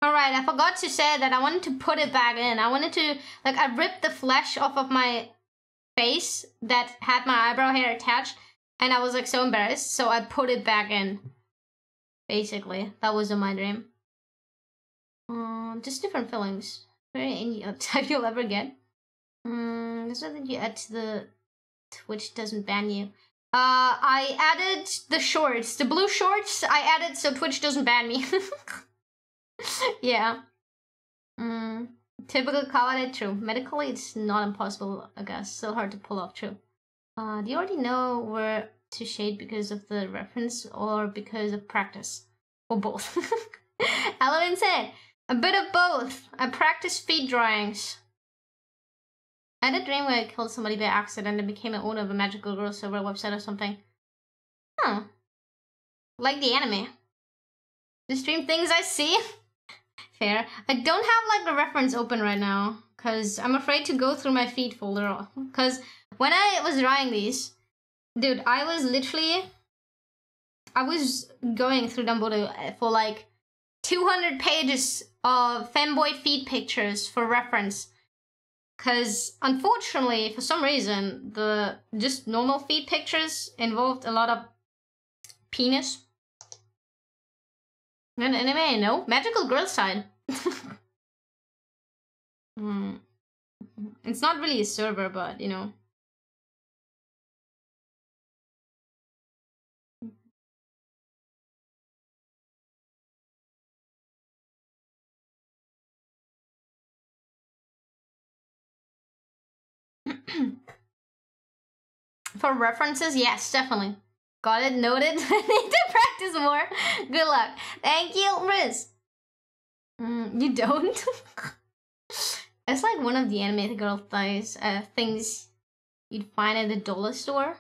Speaker 1: Alright, I forgot to say that I wanted to put it back in. I wanted to, like, I ripped the flesh off of my face that had my eyebrow hair attached, and I was, like, so embarrassed, so I put it back in. Basically, that was in my dream. Just different feelings. Very any type you'll ever get. There's nothing you add to the Twitch doesn't ban you. I added the shorts. The blue shorts I added so Twitch doesn't ban me. Yeah. Typical kawaii, true. Medically, it's not impossible, I guess. Still hard to pull off, true. Do you already know where to shade because of the reference or because of practice? Or both? Element said, a bit of both. I practice feed drawings. I had a dream where I killed somebody by accident and became an owner of a magical girl server website or something. Huh. Like the anime. The stream things I see. Fair. I don't have like the reference open right now because I'm afraid to go through my feed folder. Because when I was drawing these, dude, I was going through Dumbledore for like 200 pages of femboy feed pictures for reference. Because unfortunately, for some reason, the just normal feed pictures involved a lot of penis. And anime, no? Magical girl side. It's not really a server, but you know. For references, yes, definitely. Got it, noted. I need to practice more. Good luck. Thank you, Riz. You don't? It's like one of the animated girl things you'd find at the dollar store.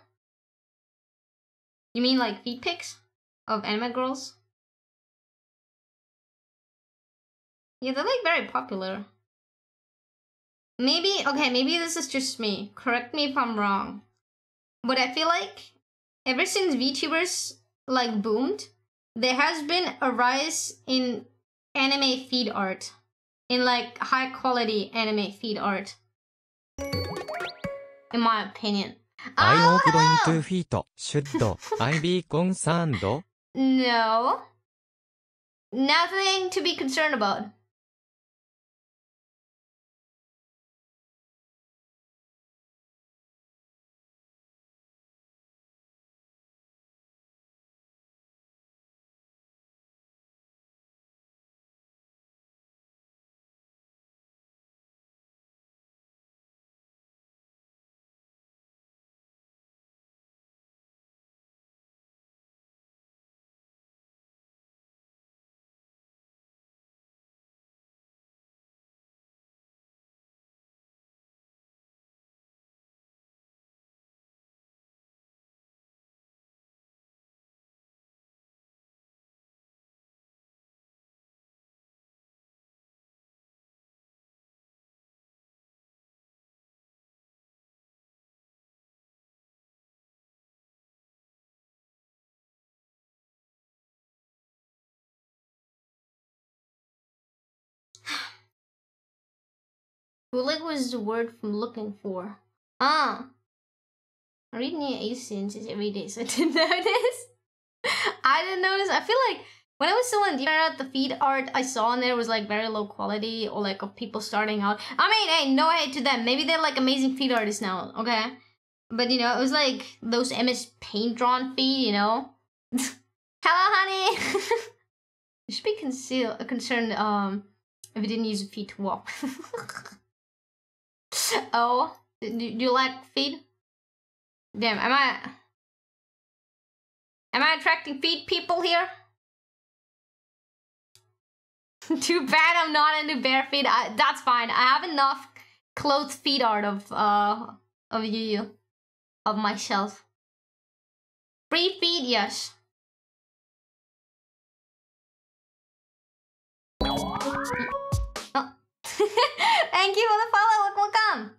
Speaker 1: You mean like feed pics of anime girls? Yeah, they're like very popular. Maybe, okay, maybe this is just me. Correct me if I'm wrong. But I feel like ever since VTubers like boomed, there has been a rise in anime feed art. In like high quality anime feed art. In my opinion.
Speaker 2: I'm going to feet. Should I be concerned?
Speaker 1: No. Nothing to be concerned about. Bootleg was the word from looking for. I read near 8 sentences every day, so I didn't notice. I didn't notice. I feel like when I was still on the internet, the feed art I saw on there was like very low quality, or like of people starting out. I mean, hey, no hate to them. Maybe they're like amazing feed artists now, okay? But you know, it was like those MS Paint drawn feed, you know? Hello, honey! You should be concerned if you didn't use a feed to walk. Oh, do you like feed? Damn, am I attracting feed people here? Too bad I'm not into bare feed. That's fine. I have enough clothed feed art of Yuyu, of myself. Free feed, yes. Oh. Thank you for the follow. Welcome.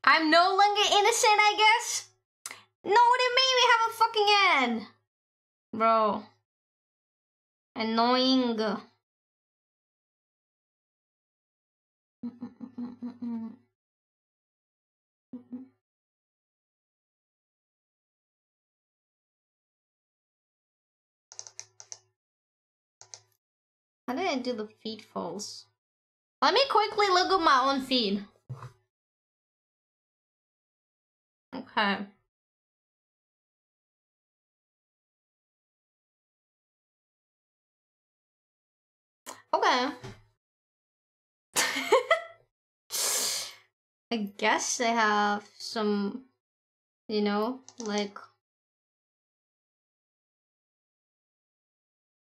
Speaker 1: I'm no longer innocent, I guess? No, what do you mean we have a fucking end? Bro. Annoying. How did I do the feed false? Let me quickly look at my own feed. Okay. Okay. I guess they have some, you know, like,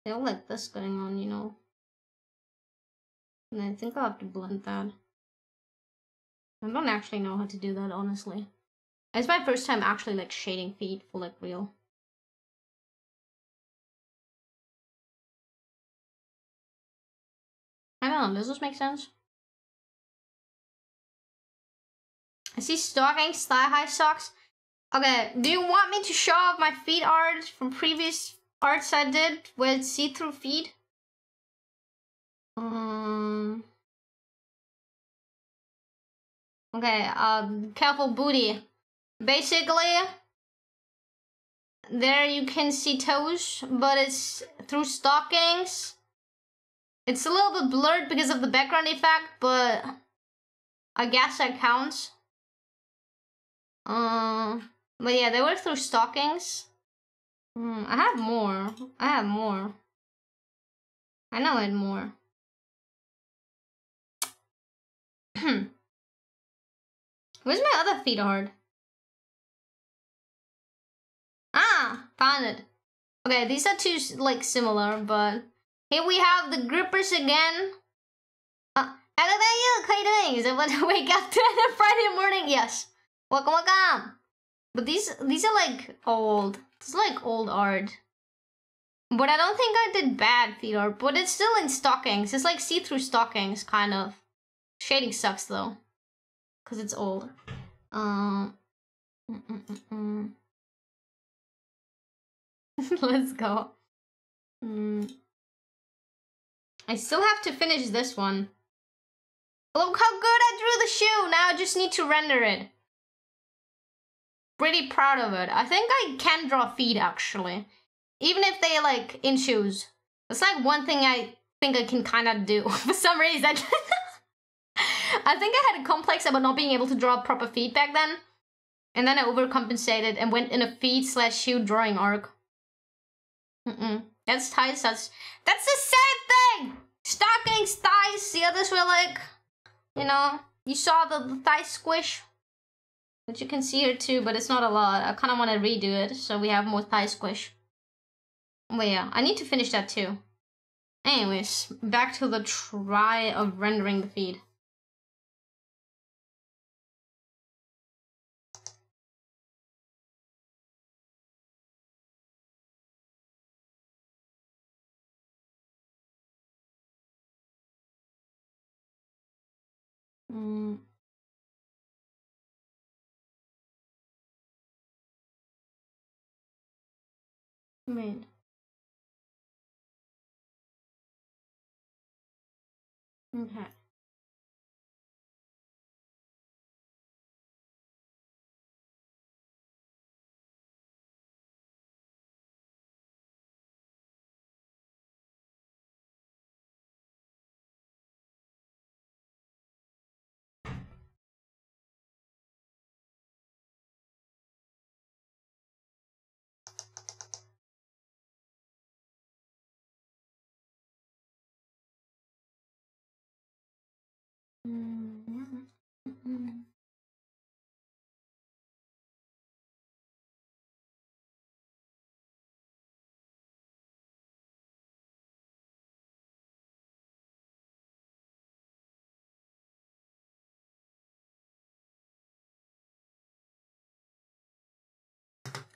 Speaker 1: they have like this going on, you know. And I think I'll have to blend that. I don't actually know how to do that, honestly. It's my first time actually like shading feet for like real. I don't know, does this make sense? I see stockings, thigh-high socks. Okay, do you want me to show off my feet art from previous arts I did with see-through feet? Okay, careful booty. Basically, there you can see toes, but it's through stockings. It's a little bit blurred because of the background effect, but I guess that counts. But yeah, they were through stockings. I have more. I know I had more. Where's my other feet art? Ah, found it. Okay, these are two like similar, but here we have the grippers again. Hello there, you. How you doing? Is it what to wake up to on a Friday morning? Yes. Welcome, welcome. But these are like old. It's like old art. But I don't think I did bad feet art. But it's still in stockings. It's like see-through stockings, kind of. Shading sucks though, cause it's old. Let's go. I still have to finish this one. Look how good I drew the shoe. Now I just need to render it. Pretty proud of it. I think I can draw feet actually, even if they like in shoes. It's like one thing I think I can kind of do for some reason. I think I had a complex about not being able to draw proper feet back then. And then I overcompensated and went in a feet/shoe drawing arc. That's thighs, that's the same thing! Stockings, thighs, the others were like, you know, you saw the thigh squish. Which you can see here too, but it's not a lot. I kind of want to redo it, so we have more thigh squish. But yeah, I need to finish that too. Anyways, back to the try of rendering the feed. Wait. Okay.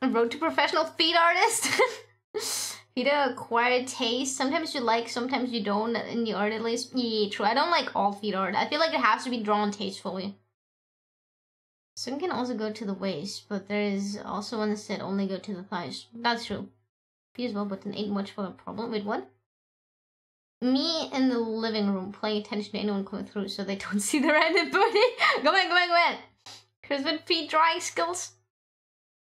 Speaker 1: Road to professional feed artist. Feed acquired taste. Sometimes you like, sometimes you don't. In the art at least. Yeah, true. I don't like all feed art. I feel like it has to be drawn tastefully. Some can also go to the waist, but there is also one that said only go to the thighs. That's true. Feed as well, but then ain't much for a problem. Wait, what? Me in the living room paying attention to anyone coming through so they don't see the random booty. Go on. Crispin feed drawing skills.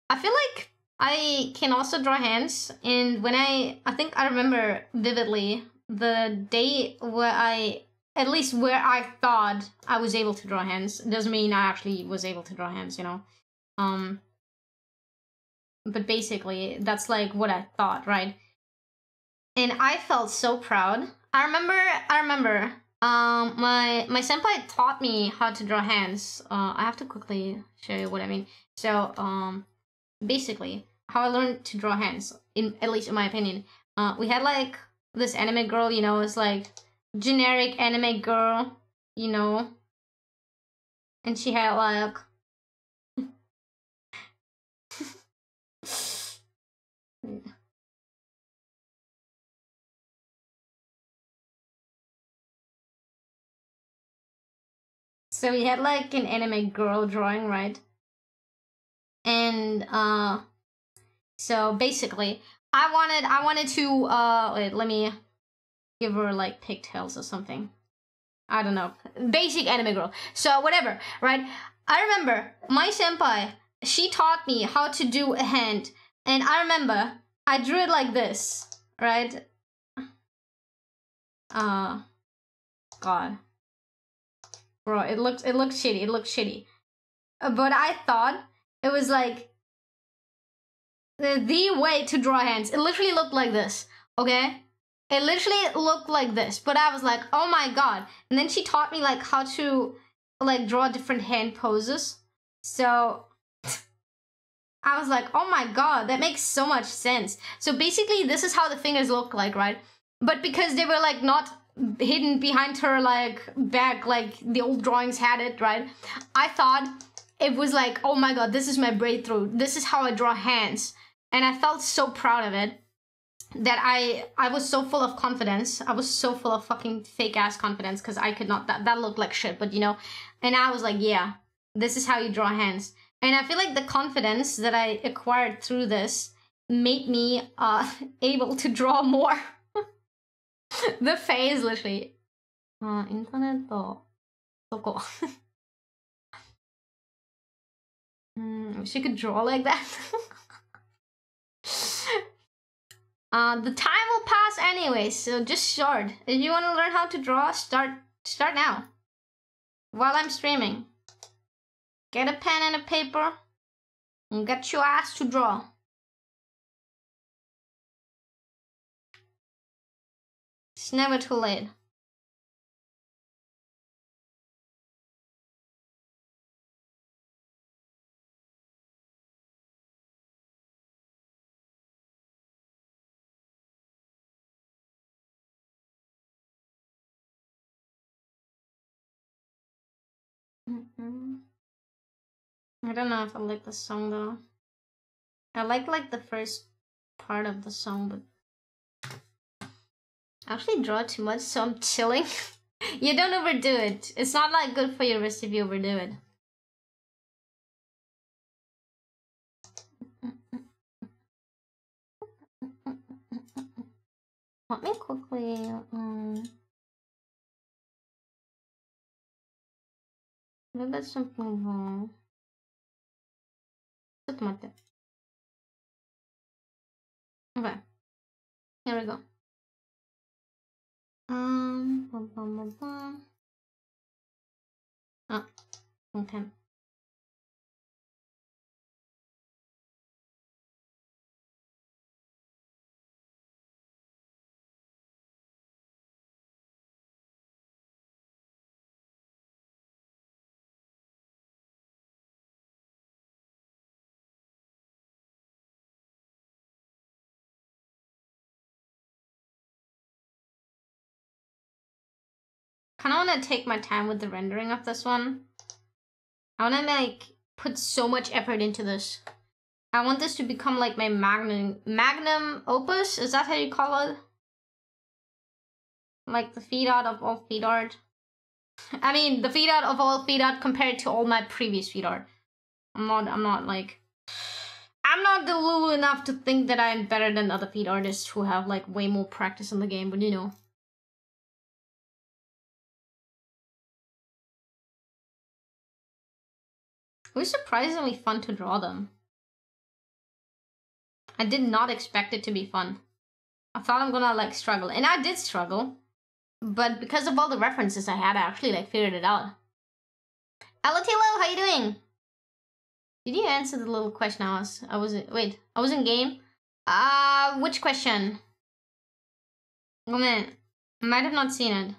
Speaker 1: I feel like I can also draw hands, and when I think I remember vividly the day where at least where I thought I was able to draw hands. It doesn't mean I actually was able to draw hands, you know. But basically that's like what I thought, right? And I felt so proud. I remember my senpai taught me how to draw hands. I have to quickly show you what I mean. So basically how I learned to draw hands, at least in my opinion, we had like this anime girl, you know, it's like generic anime girl, you know, and she had like so we had like an anime girl drawing, right? And so basically I wanted to wait, let me give her like pigtails or something. I don't know. Basic anime girl. So whatever, right? I remember my senpai, she taught me how to do a hand, and I remember I drew it like this, right? God. Bro, it looked shitty. But I thought it was like the way to draw hands. It literally looked like this, okay? It literally looked like this, but I was like, oh my god. And then she taught me like how to like draw different hand poses. So I was like, oh my god, that makes so much sense. So basically this is how the fingers look like, right? But because they were like not hidden behind her like back like the old drawings had it, right? I thought it was like, oh my god, this is my breakthrough. This is how I draw hands. And I felt so proud of it that I was so full of confidence. I was so full of fucking fake ass confidence because I could not, that looked like shit, but you know, and I was like, yeah, this is how you draw hands. And I feel like the confidence that I acquired through this made me able to draw more. The face literally. Internet doko. She could draw like that. The time will pass anyway, so just short. If you want to learn how to draw, start now. while I'm streaming. Get a pen and a paper and get your ass to draw. It's never too late. I don't know if I like the song though. I like the first part of the song, but I actually draw too much, so I'm chilling. You don't overdo it. It's not like good for your wrist if you overdo it. Let me quickly maybe that's something wrong. Okay, here we go. Oh, okay. Kind of want to take my time with the rendering of this one. I want to like put so much effort into this. I want this to become like my magnum opus. Is that how you call it? Like the feed art of all feed art. I mean, the feed art of all feed art compared to all my previous feed art. I'm not delulu enough to think that I'm better than other feed artists who have like way more practice in the game, but you know. It was surprisingly fun to draw them. I did not expect it to be fun. I thought I'm gonna like struggle, and I did struggle. But because of all the references I had, I actually like figured it out. Hello, how you doing? Did you answer the little question I was in game? Which question? Oh man, I might have not seen it.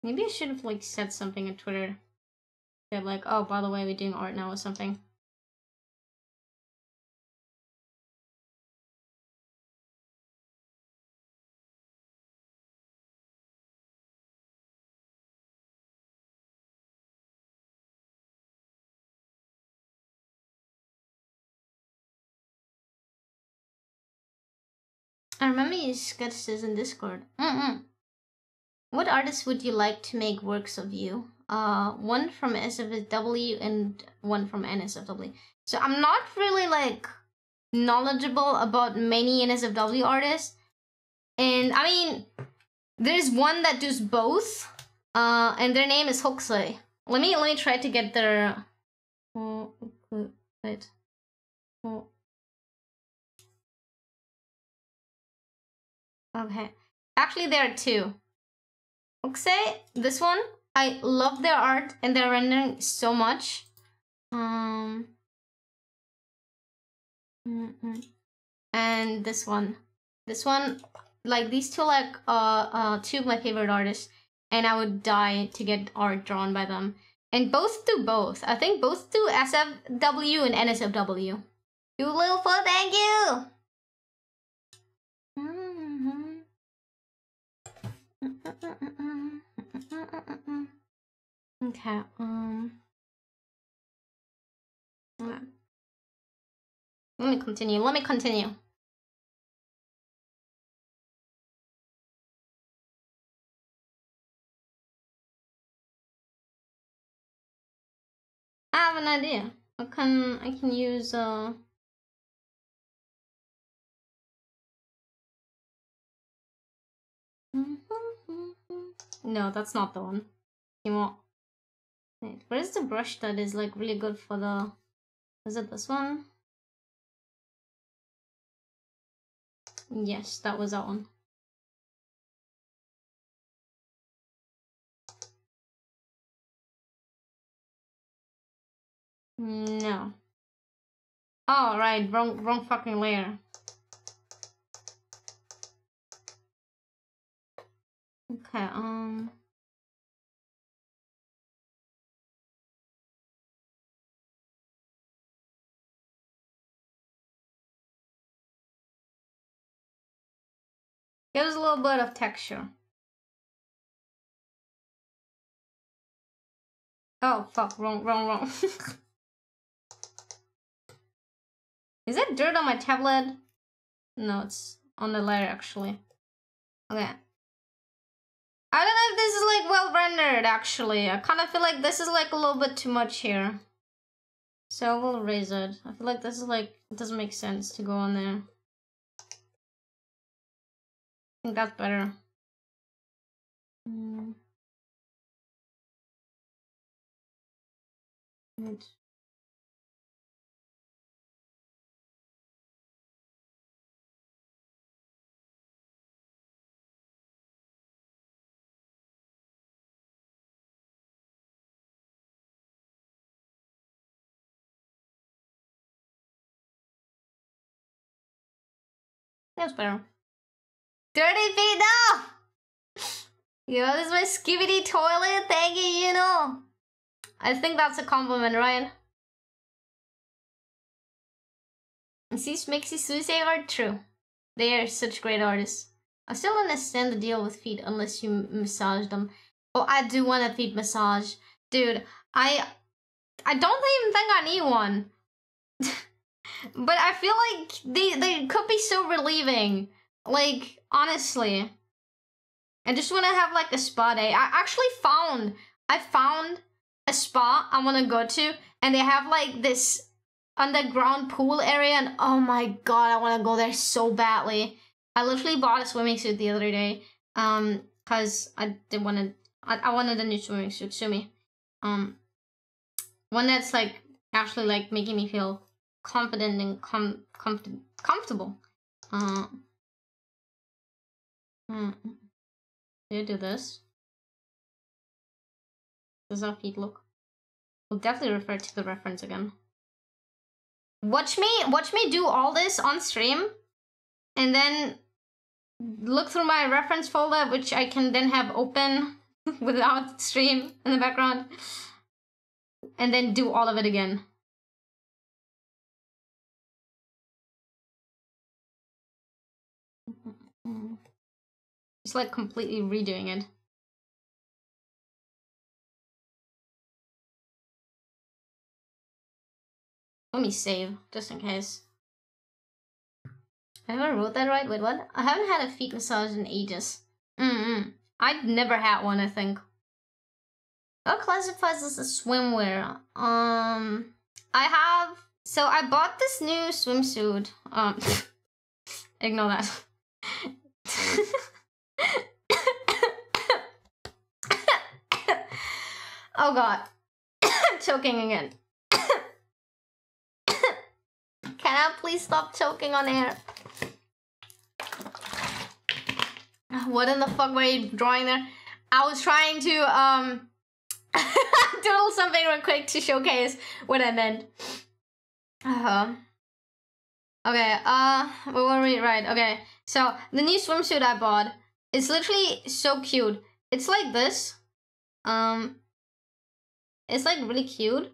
Speaker 1: Maybe I should have like said something on Twitter. That like, oh, by the way, we're doing art now or something. I remember you discussed this in Discord. What artists would you like to make works of you? One from SFW and one from NSFW. So I'm not really like knowledgeable about many NSFW artists. And I mean, there's one that does both. And their name is Hokusai. Let me try to get their wait. Okay. Actually there are two. Hokusai, this one, I love their art and their rendering so much. And this one, like these two, like two of my favorite artists, and I would die to get art drawn by them. And both do both. I think both do SFW and NSFW. You little foot, thank you. Okay. Let me continue. I have an idea. I can use No, that's not the one. Wait, where is the brush that is like really good for the... Is it this one? Yes, that was that one. No. Oh, right, wrong fucking layer. Okay, gives a little bit of texture. Oh, fuck, wrong. Is that dirt on my tablet? No, it's on the layer, actually. Okay. I don't know if this is, like, well rendered, actually. I kind of feel like this is, like, a little bit too much here. So we'll erase it. I feel like this is, like, it doesn't make sense to go on there. I think that's better. Right. That's better. 30 feet now! Yo, this is my skibidi toilet. Thank you, I think that's a compliment, right? These Mixie Suicide are true. They are such great artists. I still don't understand the deal with feet unless you massage them. Oh, I do want a feet massage. Dude, I don't even think I need one. But I feel like they could be so relieving. Like, honestly. I just want to have like a spa day. I found a spa I want to go to, and they have like this underground pool area, and oh my god, I want to go there so badly. I literally bought a swimming suit the other day, cause I wanted a new swimming suit, Sumi. One that's like actually like making me feel confident and comfortable. Do you do this? Does our feet look? We'll definitely refer to the reference again. Watch me do all this on stream, and then look through my reference folder, which I can then have open without stream in the background, and then do all of it again. Just like completely redoing it. Let me save, just in case. I never wrote that right. Wait, what? I haven't had a feet massage in ages. I'd never had one, I think. What classifies as a swimwear? So I bought this new swimsuit. Ignore that. Oh god. Choking again. Can I please stop choking on air? What in the fuck were you drawing there? I was trying to doodle something real quick to showcase what I meant. Okay, what were we? Right, okay. So the new swimsuit I bought is literally so cute. It's like this. It's like really cute.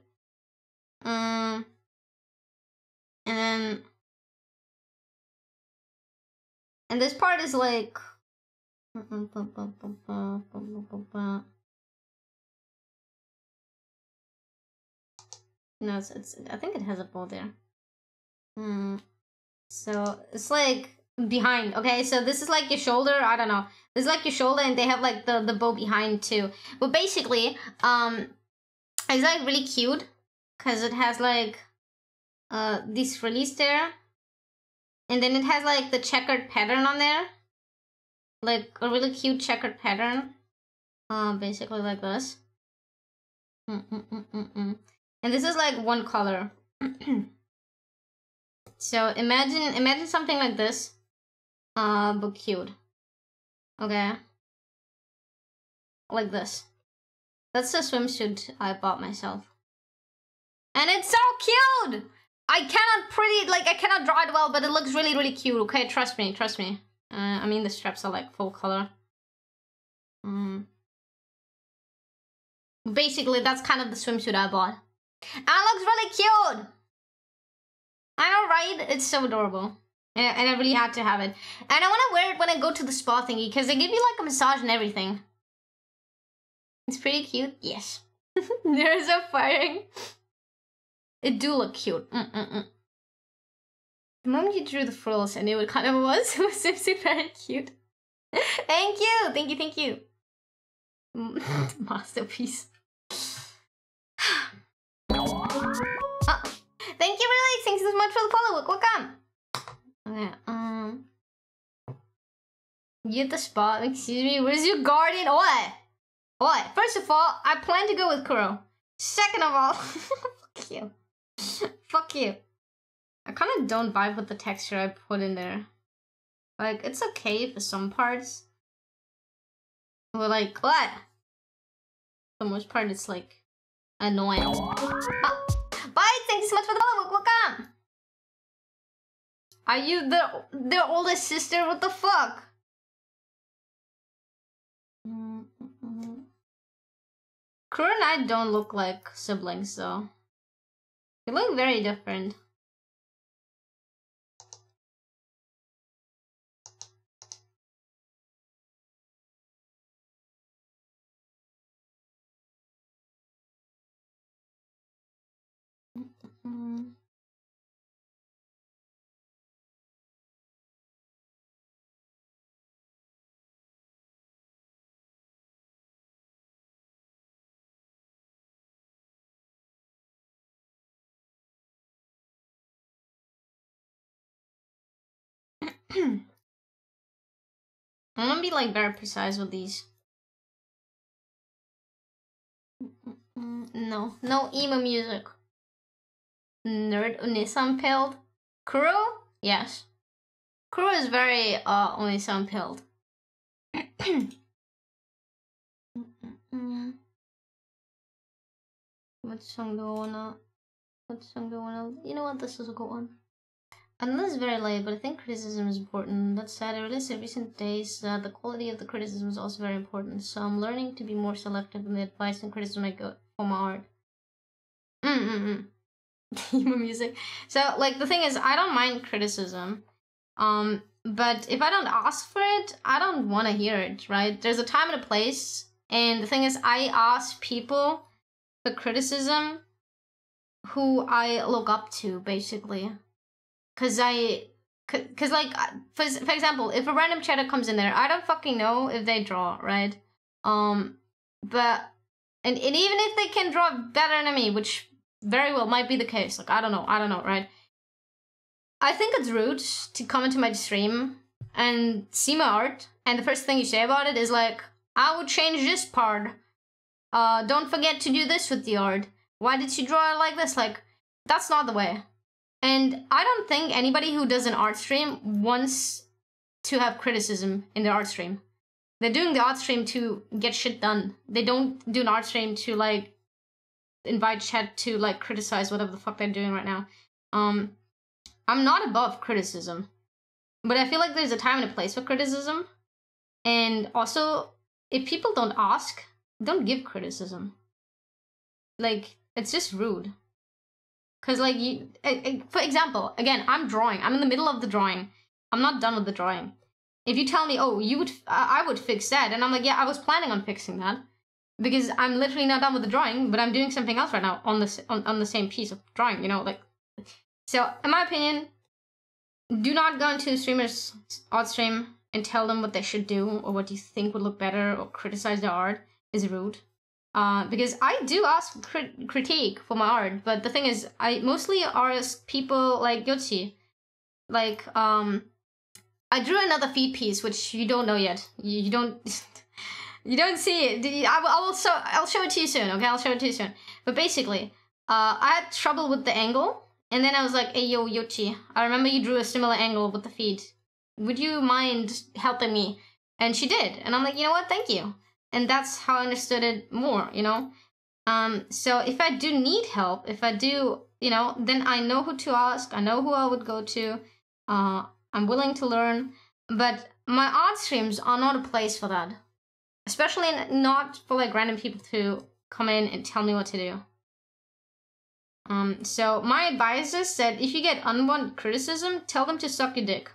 Speaker 1: And this part is like no, it's I think it has a bow there. So it's like behind. Okay, so this is like your shoulder. I don't know. This is like your shoulder, and they have like the bow behind too. But basically, it's like really cute because it has like this frillies there, and then it has like the checkered pattern on there, like a really cute checkered pattern. Basically like this. And this is like one color. So imagine something like this, but cute. Okay, like this. That's the swimsuit I bought myself, and it's so cute. I cannot draw it well, but it looks really, really cute. Okay, trust me. I mean, the straps are like full color. Basically, that's kind of the swimsuit I bought. And it looks really cute. I know, right? It's so adorable. And I really had to have it. And I want to wear it when I go to the spa thingy, because they give you like a massage and everything. It's pretty cute. Yes. There's a firing. It do look cute. The moment you drew the frills, I knew it kind of was. It was very cute. Thank you. Masterpiece. Thank you, Relix. Thanks so much for the follow. Welcome. Okay, you at the spot. Excuse me. Where's your guardian? What? First of all, I plan to go with Kuro. Second of all, fuck you. Fuck you. I kind of don't vibe with the texture I put in there. Like, it's okay for some parts. But like, what? For the most part, it's like annoying. Bye! Thank you so much for the follow. Welcome! Are you the oldest sister? What the fuck? Kuro and I don't look like siblings, though. They look very different. I'm gonna be like very precise with these. No emo music. Nerd Unisan-pilled. Kuro? Yes. Kuro is very Unisan-pilled. What song do I wanna? You know what? This is a good one. I know this is very late, but I think criticism is important. That said, I realized in recent days that the quality of the criticism is also very important. So I'm learning to be more selective in the advice and criticism I get for my art. Emo music. So, like, the thing is, I don't mind criticism. But if I don't ask for it, I don't want to hear it, right? There's a time and a place. And the thing is, I ask people for criticism who I look up to, basically. Cause like, for example, if a random chatter comes in there, I don't fucking know if they draw, right? But, and even if they can draw better than me, which very well might be the case, like, I don't know, right? I think it's rude to come into my stream and see my art, and the first thing you say about it is like, I would change this part. Don't forget to do this with the art. Why did you draw it like this? Like, that's not the way. And I don't think anybody who does an art stream wants to have criticism in their art stream. They're doing the art stream to get shit done. They don't do an art stream to, like, invite chat to, like, criticize whatever the fuck they're doing right now. I'm not above criticism. But I feel like there's a time and a place for criticism. And also, if people don't ask, don't give criticism. Like, it's just rude. Because, like, for example, again, I'm drawing. I'm in the middle of the drawing. I'm not done with the drawing. If you tell me, oh, I would fix that. And I'm like, yeah, I was planning on fixing that. Because I'm literally not done with the drawing, but I'm doing something else right now on the same piece of drawing, you know, like. So, in my opinion, do not go into a streamer's art stream and tell them what they should do or what you think would look better or criticize their art is rude. Because I do ask critique for my art, but the thing is, I mostly ask people like Yotzi. Like, I drew another feed piece, which you don't know yet. You don't... You don't see it. I'll show it to you soon, okay? I'll show it to you soon. But basically, I had trouble with the angle. And then I was like, hey, yo, Yochi, I remember you drew a similar angle with the feet. Would you mind helping me? And she did. And I'm like, you know what? Thank you. And that's how I understood it more, you know? So if I do need help, if I do, you know, then I know who to ask. I know who I would go to. I'm willing to learn. But my art streams are not a place for that. Especially not for like random people to come in and tell me what to do. So my advisor said, if you get unwanted criticism, tell them to suck your dick.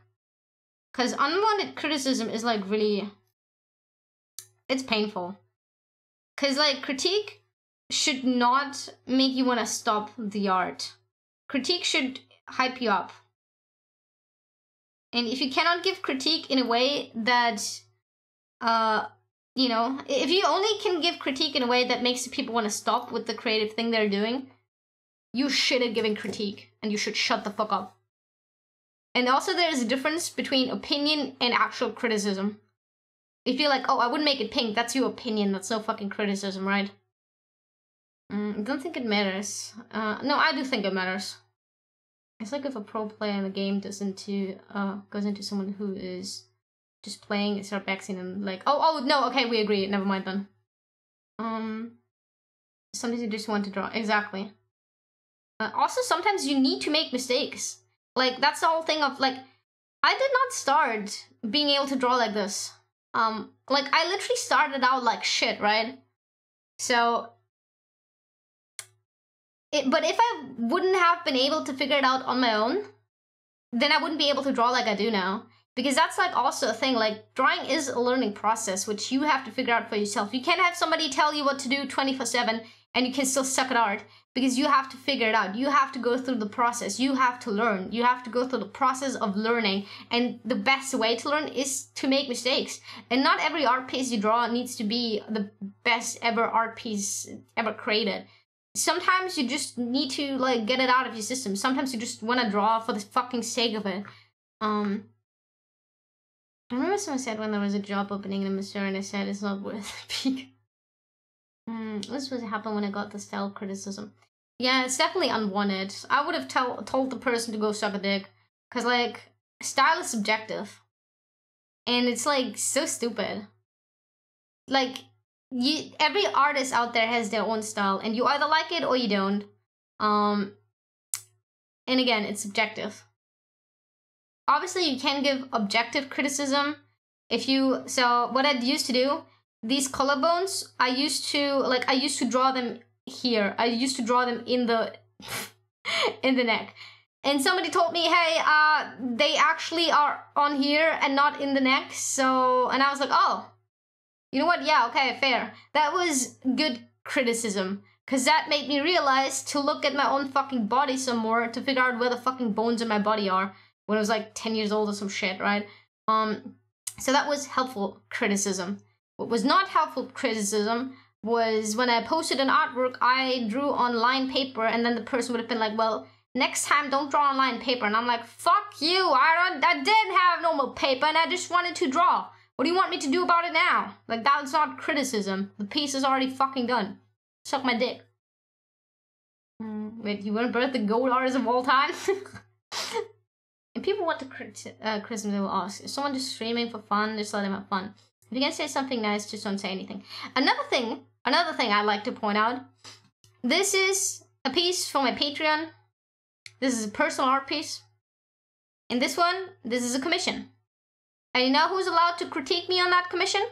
Speaker 1: Because unwanted criticism is like really, it's painful. Because like critique should not make you want to stop the art. Critique should hype you up. And if you cannot give critique in a way that, you know, if you only can give critique in a way that makes people want to stop with the creative thing they're doing, you shit at giving critique, and you should shut the fuck up. And also there's a difference between opinion and actual criticism. If you're like, oh, I wouldn't make it pink, that's your opinion, that's no fucking criticism, right? I don't think it matters. No, I do think it matters. It's like if a pro player in the game goes into someone who is just playing, start backseeing and like, oh, no, okay, we agree, never mind then. Sometimes you just want to draw, exactly. Also, sometimes you need to make mistakes. Like, that's the whole thing of, like, I did not start being able to draw like this. Like, I literally started out like shit, right? So, but if I wouldn't have been able to figure it out on my own, then I wouldn't be able to draw like I do now. Because that's, like, also a thing, like, drawing is a learning process, which you have to figure out for yourself. You can't have somebody tell you what to do 24/7, and you can still suck at art. Because you have to figure it out. You have to go through the process. You have to learn. You have to go through the process of learning. And the best way to learn is to make mistakes. And not every art piece you draw needs to be the best ever art piece ever created. Sometimes you just need to, like, get it out of your system. Sometimes you just want to draw for the fucking sake of it. I remember someone said when there was a job opening in Missouri and I said it's not worth it. This was happen when I got the style criticism. Yeah, it's definitely unwanted. I would have told the person to go suck a dick. Because, like, style is subjective. And it's, like, so stupid. Like, every artist out there has their own style. And you either like it or you don't. And again, it's subjective. Obviously, you can give objective criticism. So, what I used to do, these collarbones, I used to draw them here. I used to draw them in the in the neck. And somebody told me, hey, they actually are on here and not in the neck. So, and I was like, oh, you know what? Yeah, okay, fair. That was good criticism. Because that made me realize to look at my own fucking body some more to figure out where the fucking bones in my body are when I was like 10 years old or some shit, right? So that was helpful criticism. What was not helpful criticism was when I posted an artwork I drew on lined paper, and then the person would have been like, well, next time don't draw on lined paper. And I'm like, fuck you, I didn't have normal paper and I just wanted to draw. What do you want me to do about it now? Like, that's not criticism. The piece is already fucking done. Suck my dick. Wait, you want to birth the gold artist of all time? If people want to criticism, they will ask. Is someone just streaming for fun? Just let them have fun. If you can say something nice, just don't say anything. Another thing I'd like to point out. This is a piece for my Patreon. This is a personal art piece. And this one, this is a commission. And you know who's allowed to critique me on that commission?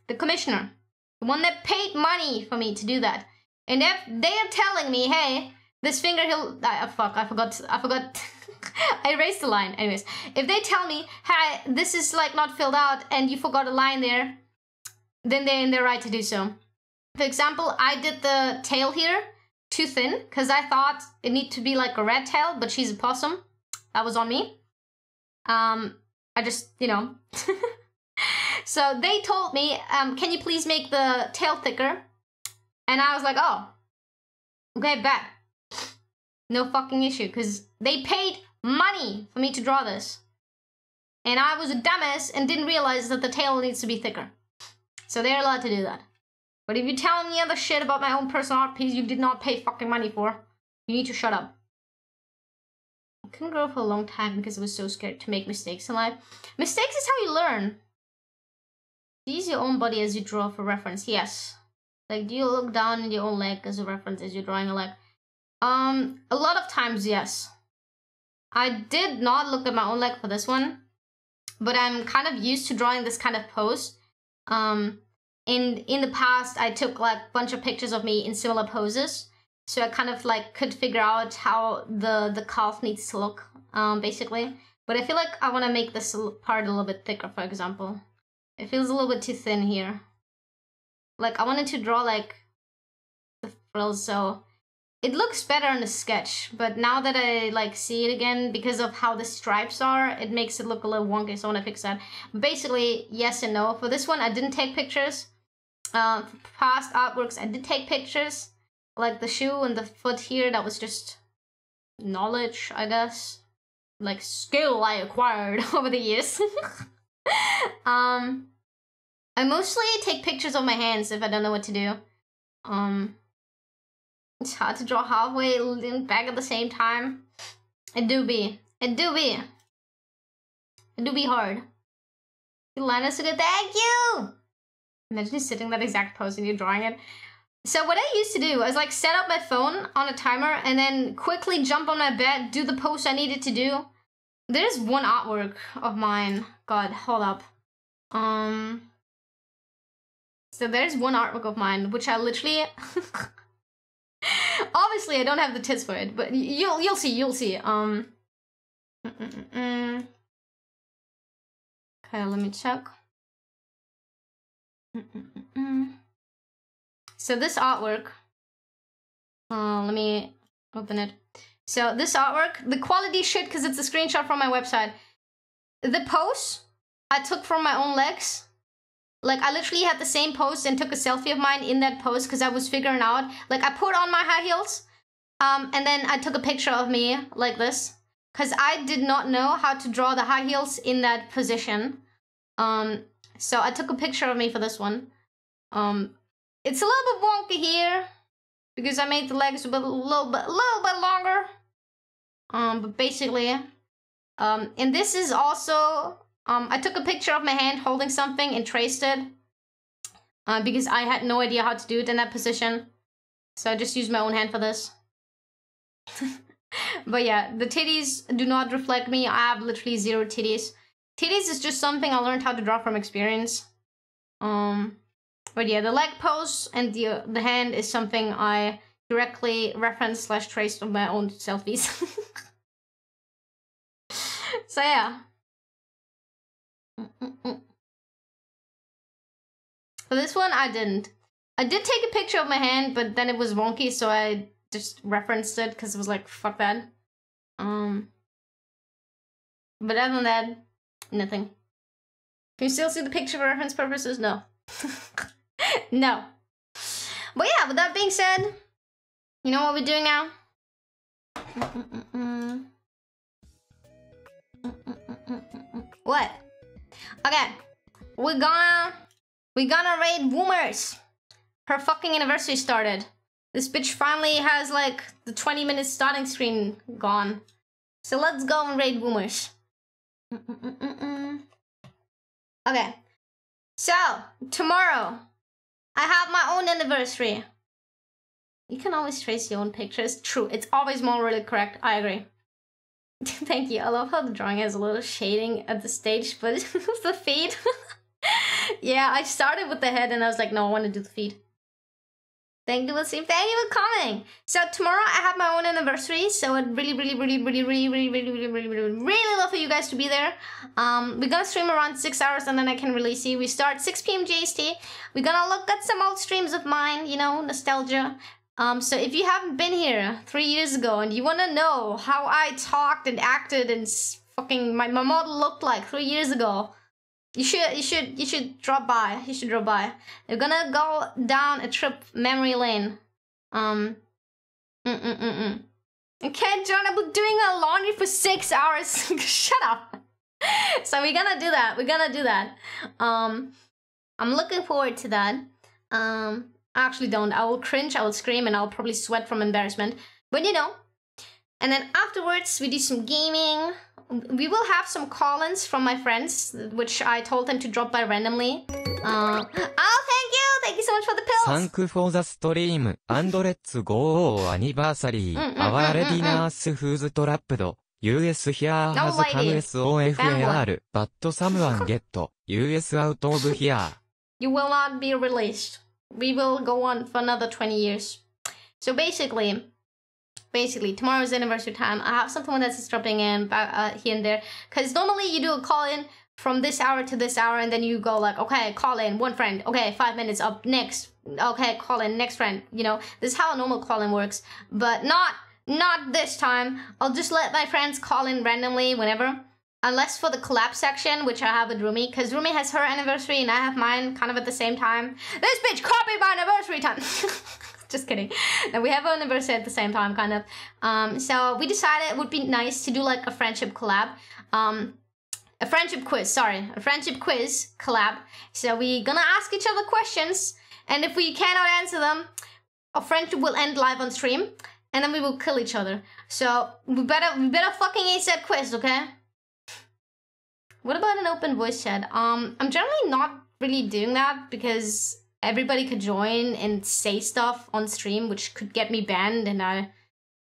Speaker 1: The commissioner. The one that paid money for me to do that. And if they're telling me, hey, this finger he'll... fuck, I forgot. I erased the line. Anyways, if they tell me, hey, this is like not filled out and you forgot a line there, then they're in their right to do so. For example, I did the tail here too thin because I thought it needed to be like a red tail, but she's a possum. That was on me. I just, you know. So they told me, can you please make the tail thicker? And I was like, oh, okay, bet. No fucking issue, because they paid money for me to draw this. And I was a dumbass and didn't realize that the tail needs to be thicker. So they're allowed to do that. But if you're telling me other shit about my own personal art piece you did not pay fucking money for, you need to shut up. I couldn't grow for a long time because I was so scared to make mistakes in life. Mistakes is how you learn. Use your own body as you draw for reference. Yes. Like, do you look down at your own leg as a reference as you're drawing a leg? A lot of times, yes. I did not look at my own leg for this one, but I'm kind of used to drawing this kind of pose. In the past, I took like a bunch of pictures of me in similar poses, so I kind of like could figure out how the calf needs to look, basically. But I feel like I want to make this part a little bit thicker, for example. It feels a little bit too thin here. Like, I wanted to draw like the frills, so it looks better in the sketch, but now that I like see it again, because of how the stripes are, it makes it look a little wonky, so I want to fix that. Basically, yes and no. For this one, I didn't take pictures. For past artworks, I did take pictures. Like the shoe and the foot here, that was just knowledge, I guess. Like, skill I acquired over the years. I mostly take pictures of my hands if I don't know what to do. It's hard to draw halfway and back at the same time. It do be hard. You line us a good thank you! Imagine you sitting that exact pose and you're drawing it. So what I used to do is like set up my phone on a timer and then quickly jump on my bed, do the pose I needed to do. There's one artwork of mine. God, hold up. So there's one artwork of mine, which I literally... Obviously, I don't have the tits for it, but you'll see. Okay, let me check. So this artwork, let me open it. So this artwork, the quality shit because it's a screenshot from my website. The pose I took from my own legs. Like, I literally had the same pose and took a selfie of mine in that pose because I was figuring out, like, I put on my high heels, and then I took a picture of me like this because I did not know how to draw the high heels in that position. So I took a picture of me for this one. It's a little bit wonky here because I made the legs a little bit longer. But basically, and this is also, I took a picture of my hand holding something and traced it because I had no idea how to do it in that position. So I just used my own hand for this. But yeah, the titties do not reflect me. I have literally zero titties. Titties is just something I learned how to draw from experience. But yeah, the leg pose and the hand is something I directly referenced / traced on my own selfies. So yeah. For this one, I didn't. I did take a picture of my hand, but then it was wonky, so I just referenced it because it was like, fuck that. But other than that, nothing. Can you still see the picture for reference purposes? No. No. But yeah, with that being said, you know what we're doing now? What? Okay. We're gonna raid Woomers. Her fucking anniversary started. This bitch finally has like the 20-minute starting screen gone. So let's go and raid Woomers. Okay. So, tomorrow, I have my own anniversary. You can always trace your own pictures. True, it's always morally correct. I agree. Thank you. I love how the drawing has a little shading at the stage, but it's the feet. Yeah, I started with the head and I was like, no, I want to do the feet. Thank you, Lucy. Thank you for coming. So tomorrow I have my own anniversary, so I'd really love for you guys to be there. We're gonna stream around 6 hours and then I can release you. We start 6 p.m. JST. We're gonna look at some old streams of mine, you know, nostalgia. So if you haven't been here 3 years ago and you wanna know how I talked and acted and fucking my model looked like 3 years ago, you should drop by. You should drop by. We're gonna go down a trip memory lane. Okay, John, I've been doing my laundry for 6 hours. Shut up. So we're gonna do that. We're gonna do that. I'm looking forward to that. I actually don't. I will cringe, I will scream, and I'll probably sweat from embarrassment. But you know. And then afterwards, we do some gaming. We will have some call-ins from my friends, which I told them to drop by randomly. Oh, thank you! Thank you so much for the pills!
Speaker 2: Thank you for the stream, and let's go anniversary. Our readiness who's trapped. US here has come SOFAR, but someone get US out of here.
Speaker 1: You will not be released. We will go on for another 20 years. So basically, tomorrow's anniversary time. I have some someone that's dropping in here and there. Because normally you do a call-in from this hour to this hour, and then you go like, okay, call in, one friend. Okay, 5 minutes up, next. Okay, call in, next friend. You know, this is how a normal call-in works. But not this time. I'll just let my friends call in randomly whenever. Unless for the collab section, which I have with Rumi. Because Rumi has her anniversary and I have mine kind of at the same time. This bitch copied my anniversary time. Just kidding. And we have our anniversary at the same time, kind of. So we decided it would be nice to do like a friendship collab. A friendship quiz collab. So we're gonna ask each other questions. And if we cannot answer them, our friendship will end live on stream. And then we will kill each other. So we better fucking ace that quiz, okay? What about an open voice chat? I'm generally not really doing that because everybody could join and say stuff on stream, which could get me banned, and I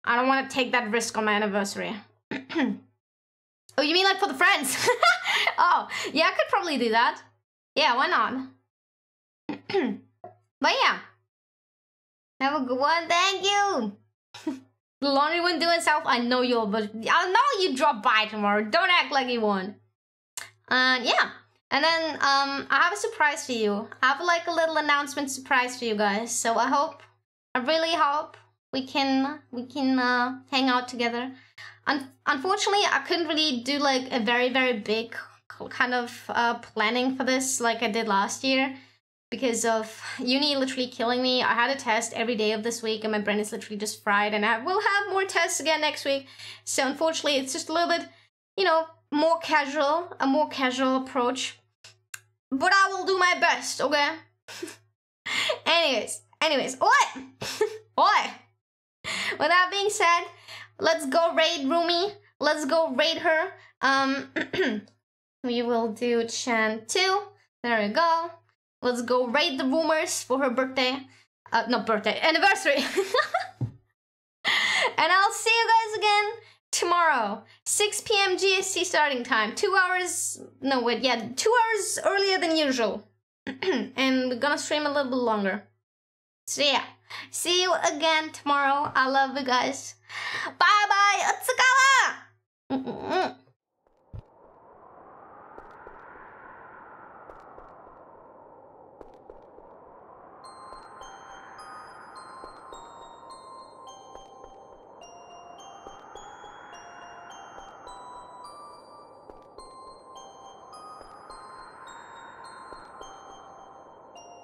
Speaker 1: don't want to take that risk on my anniversary. Oh, you mean like for the friends? Oh, yeah, I could probably do that. Yeah, why not? But yeah. Have a good one, thank you! The laundry wouldn't do itself, I know you'll, but I know you drop by tomorrow. Don't act like you won't. Yeah. And then I have a surprise for you. I have like a little announcement surprise for you guys. So I really hope we can hang out together. Unfortunately, I couldn't really do like a very, very big kind of planning for this like I did last year because of uni literally killing me. I had a test every day of this week and my brain is literally just fried, and I will have more tests again next week. So unfortunately, it's just a little bit, you know, a more casual approach. But I will do my best, okay? Anyways, what? What? With that being said, let's go raid Rumi. Let's go raid her. We will do Chan 2. There we go. Let's go raid the rumors for her birthday. Not birthday, anniversary. And I'll see you guys again tomorrow, 6 p.m. GST starting time. 2 hours, no wait, yeah, 2 hours earlier than usual. And we're gonna stream a little bit longer. So yeah, see you again tomorrow. I love you guys. Bye bye, Otsukawa!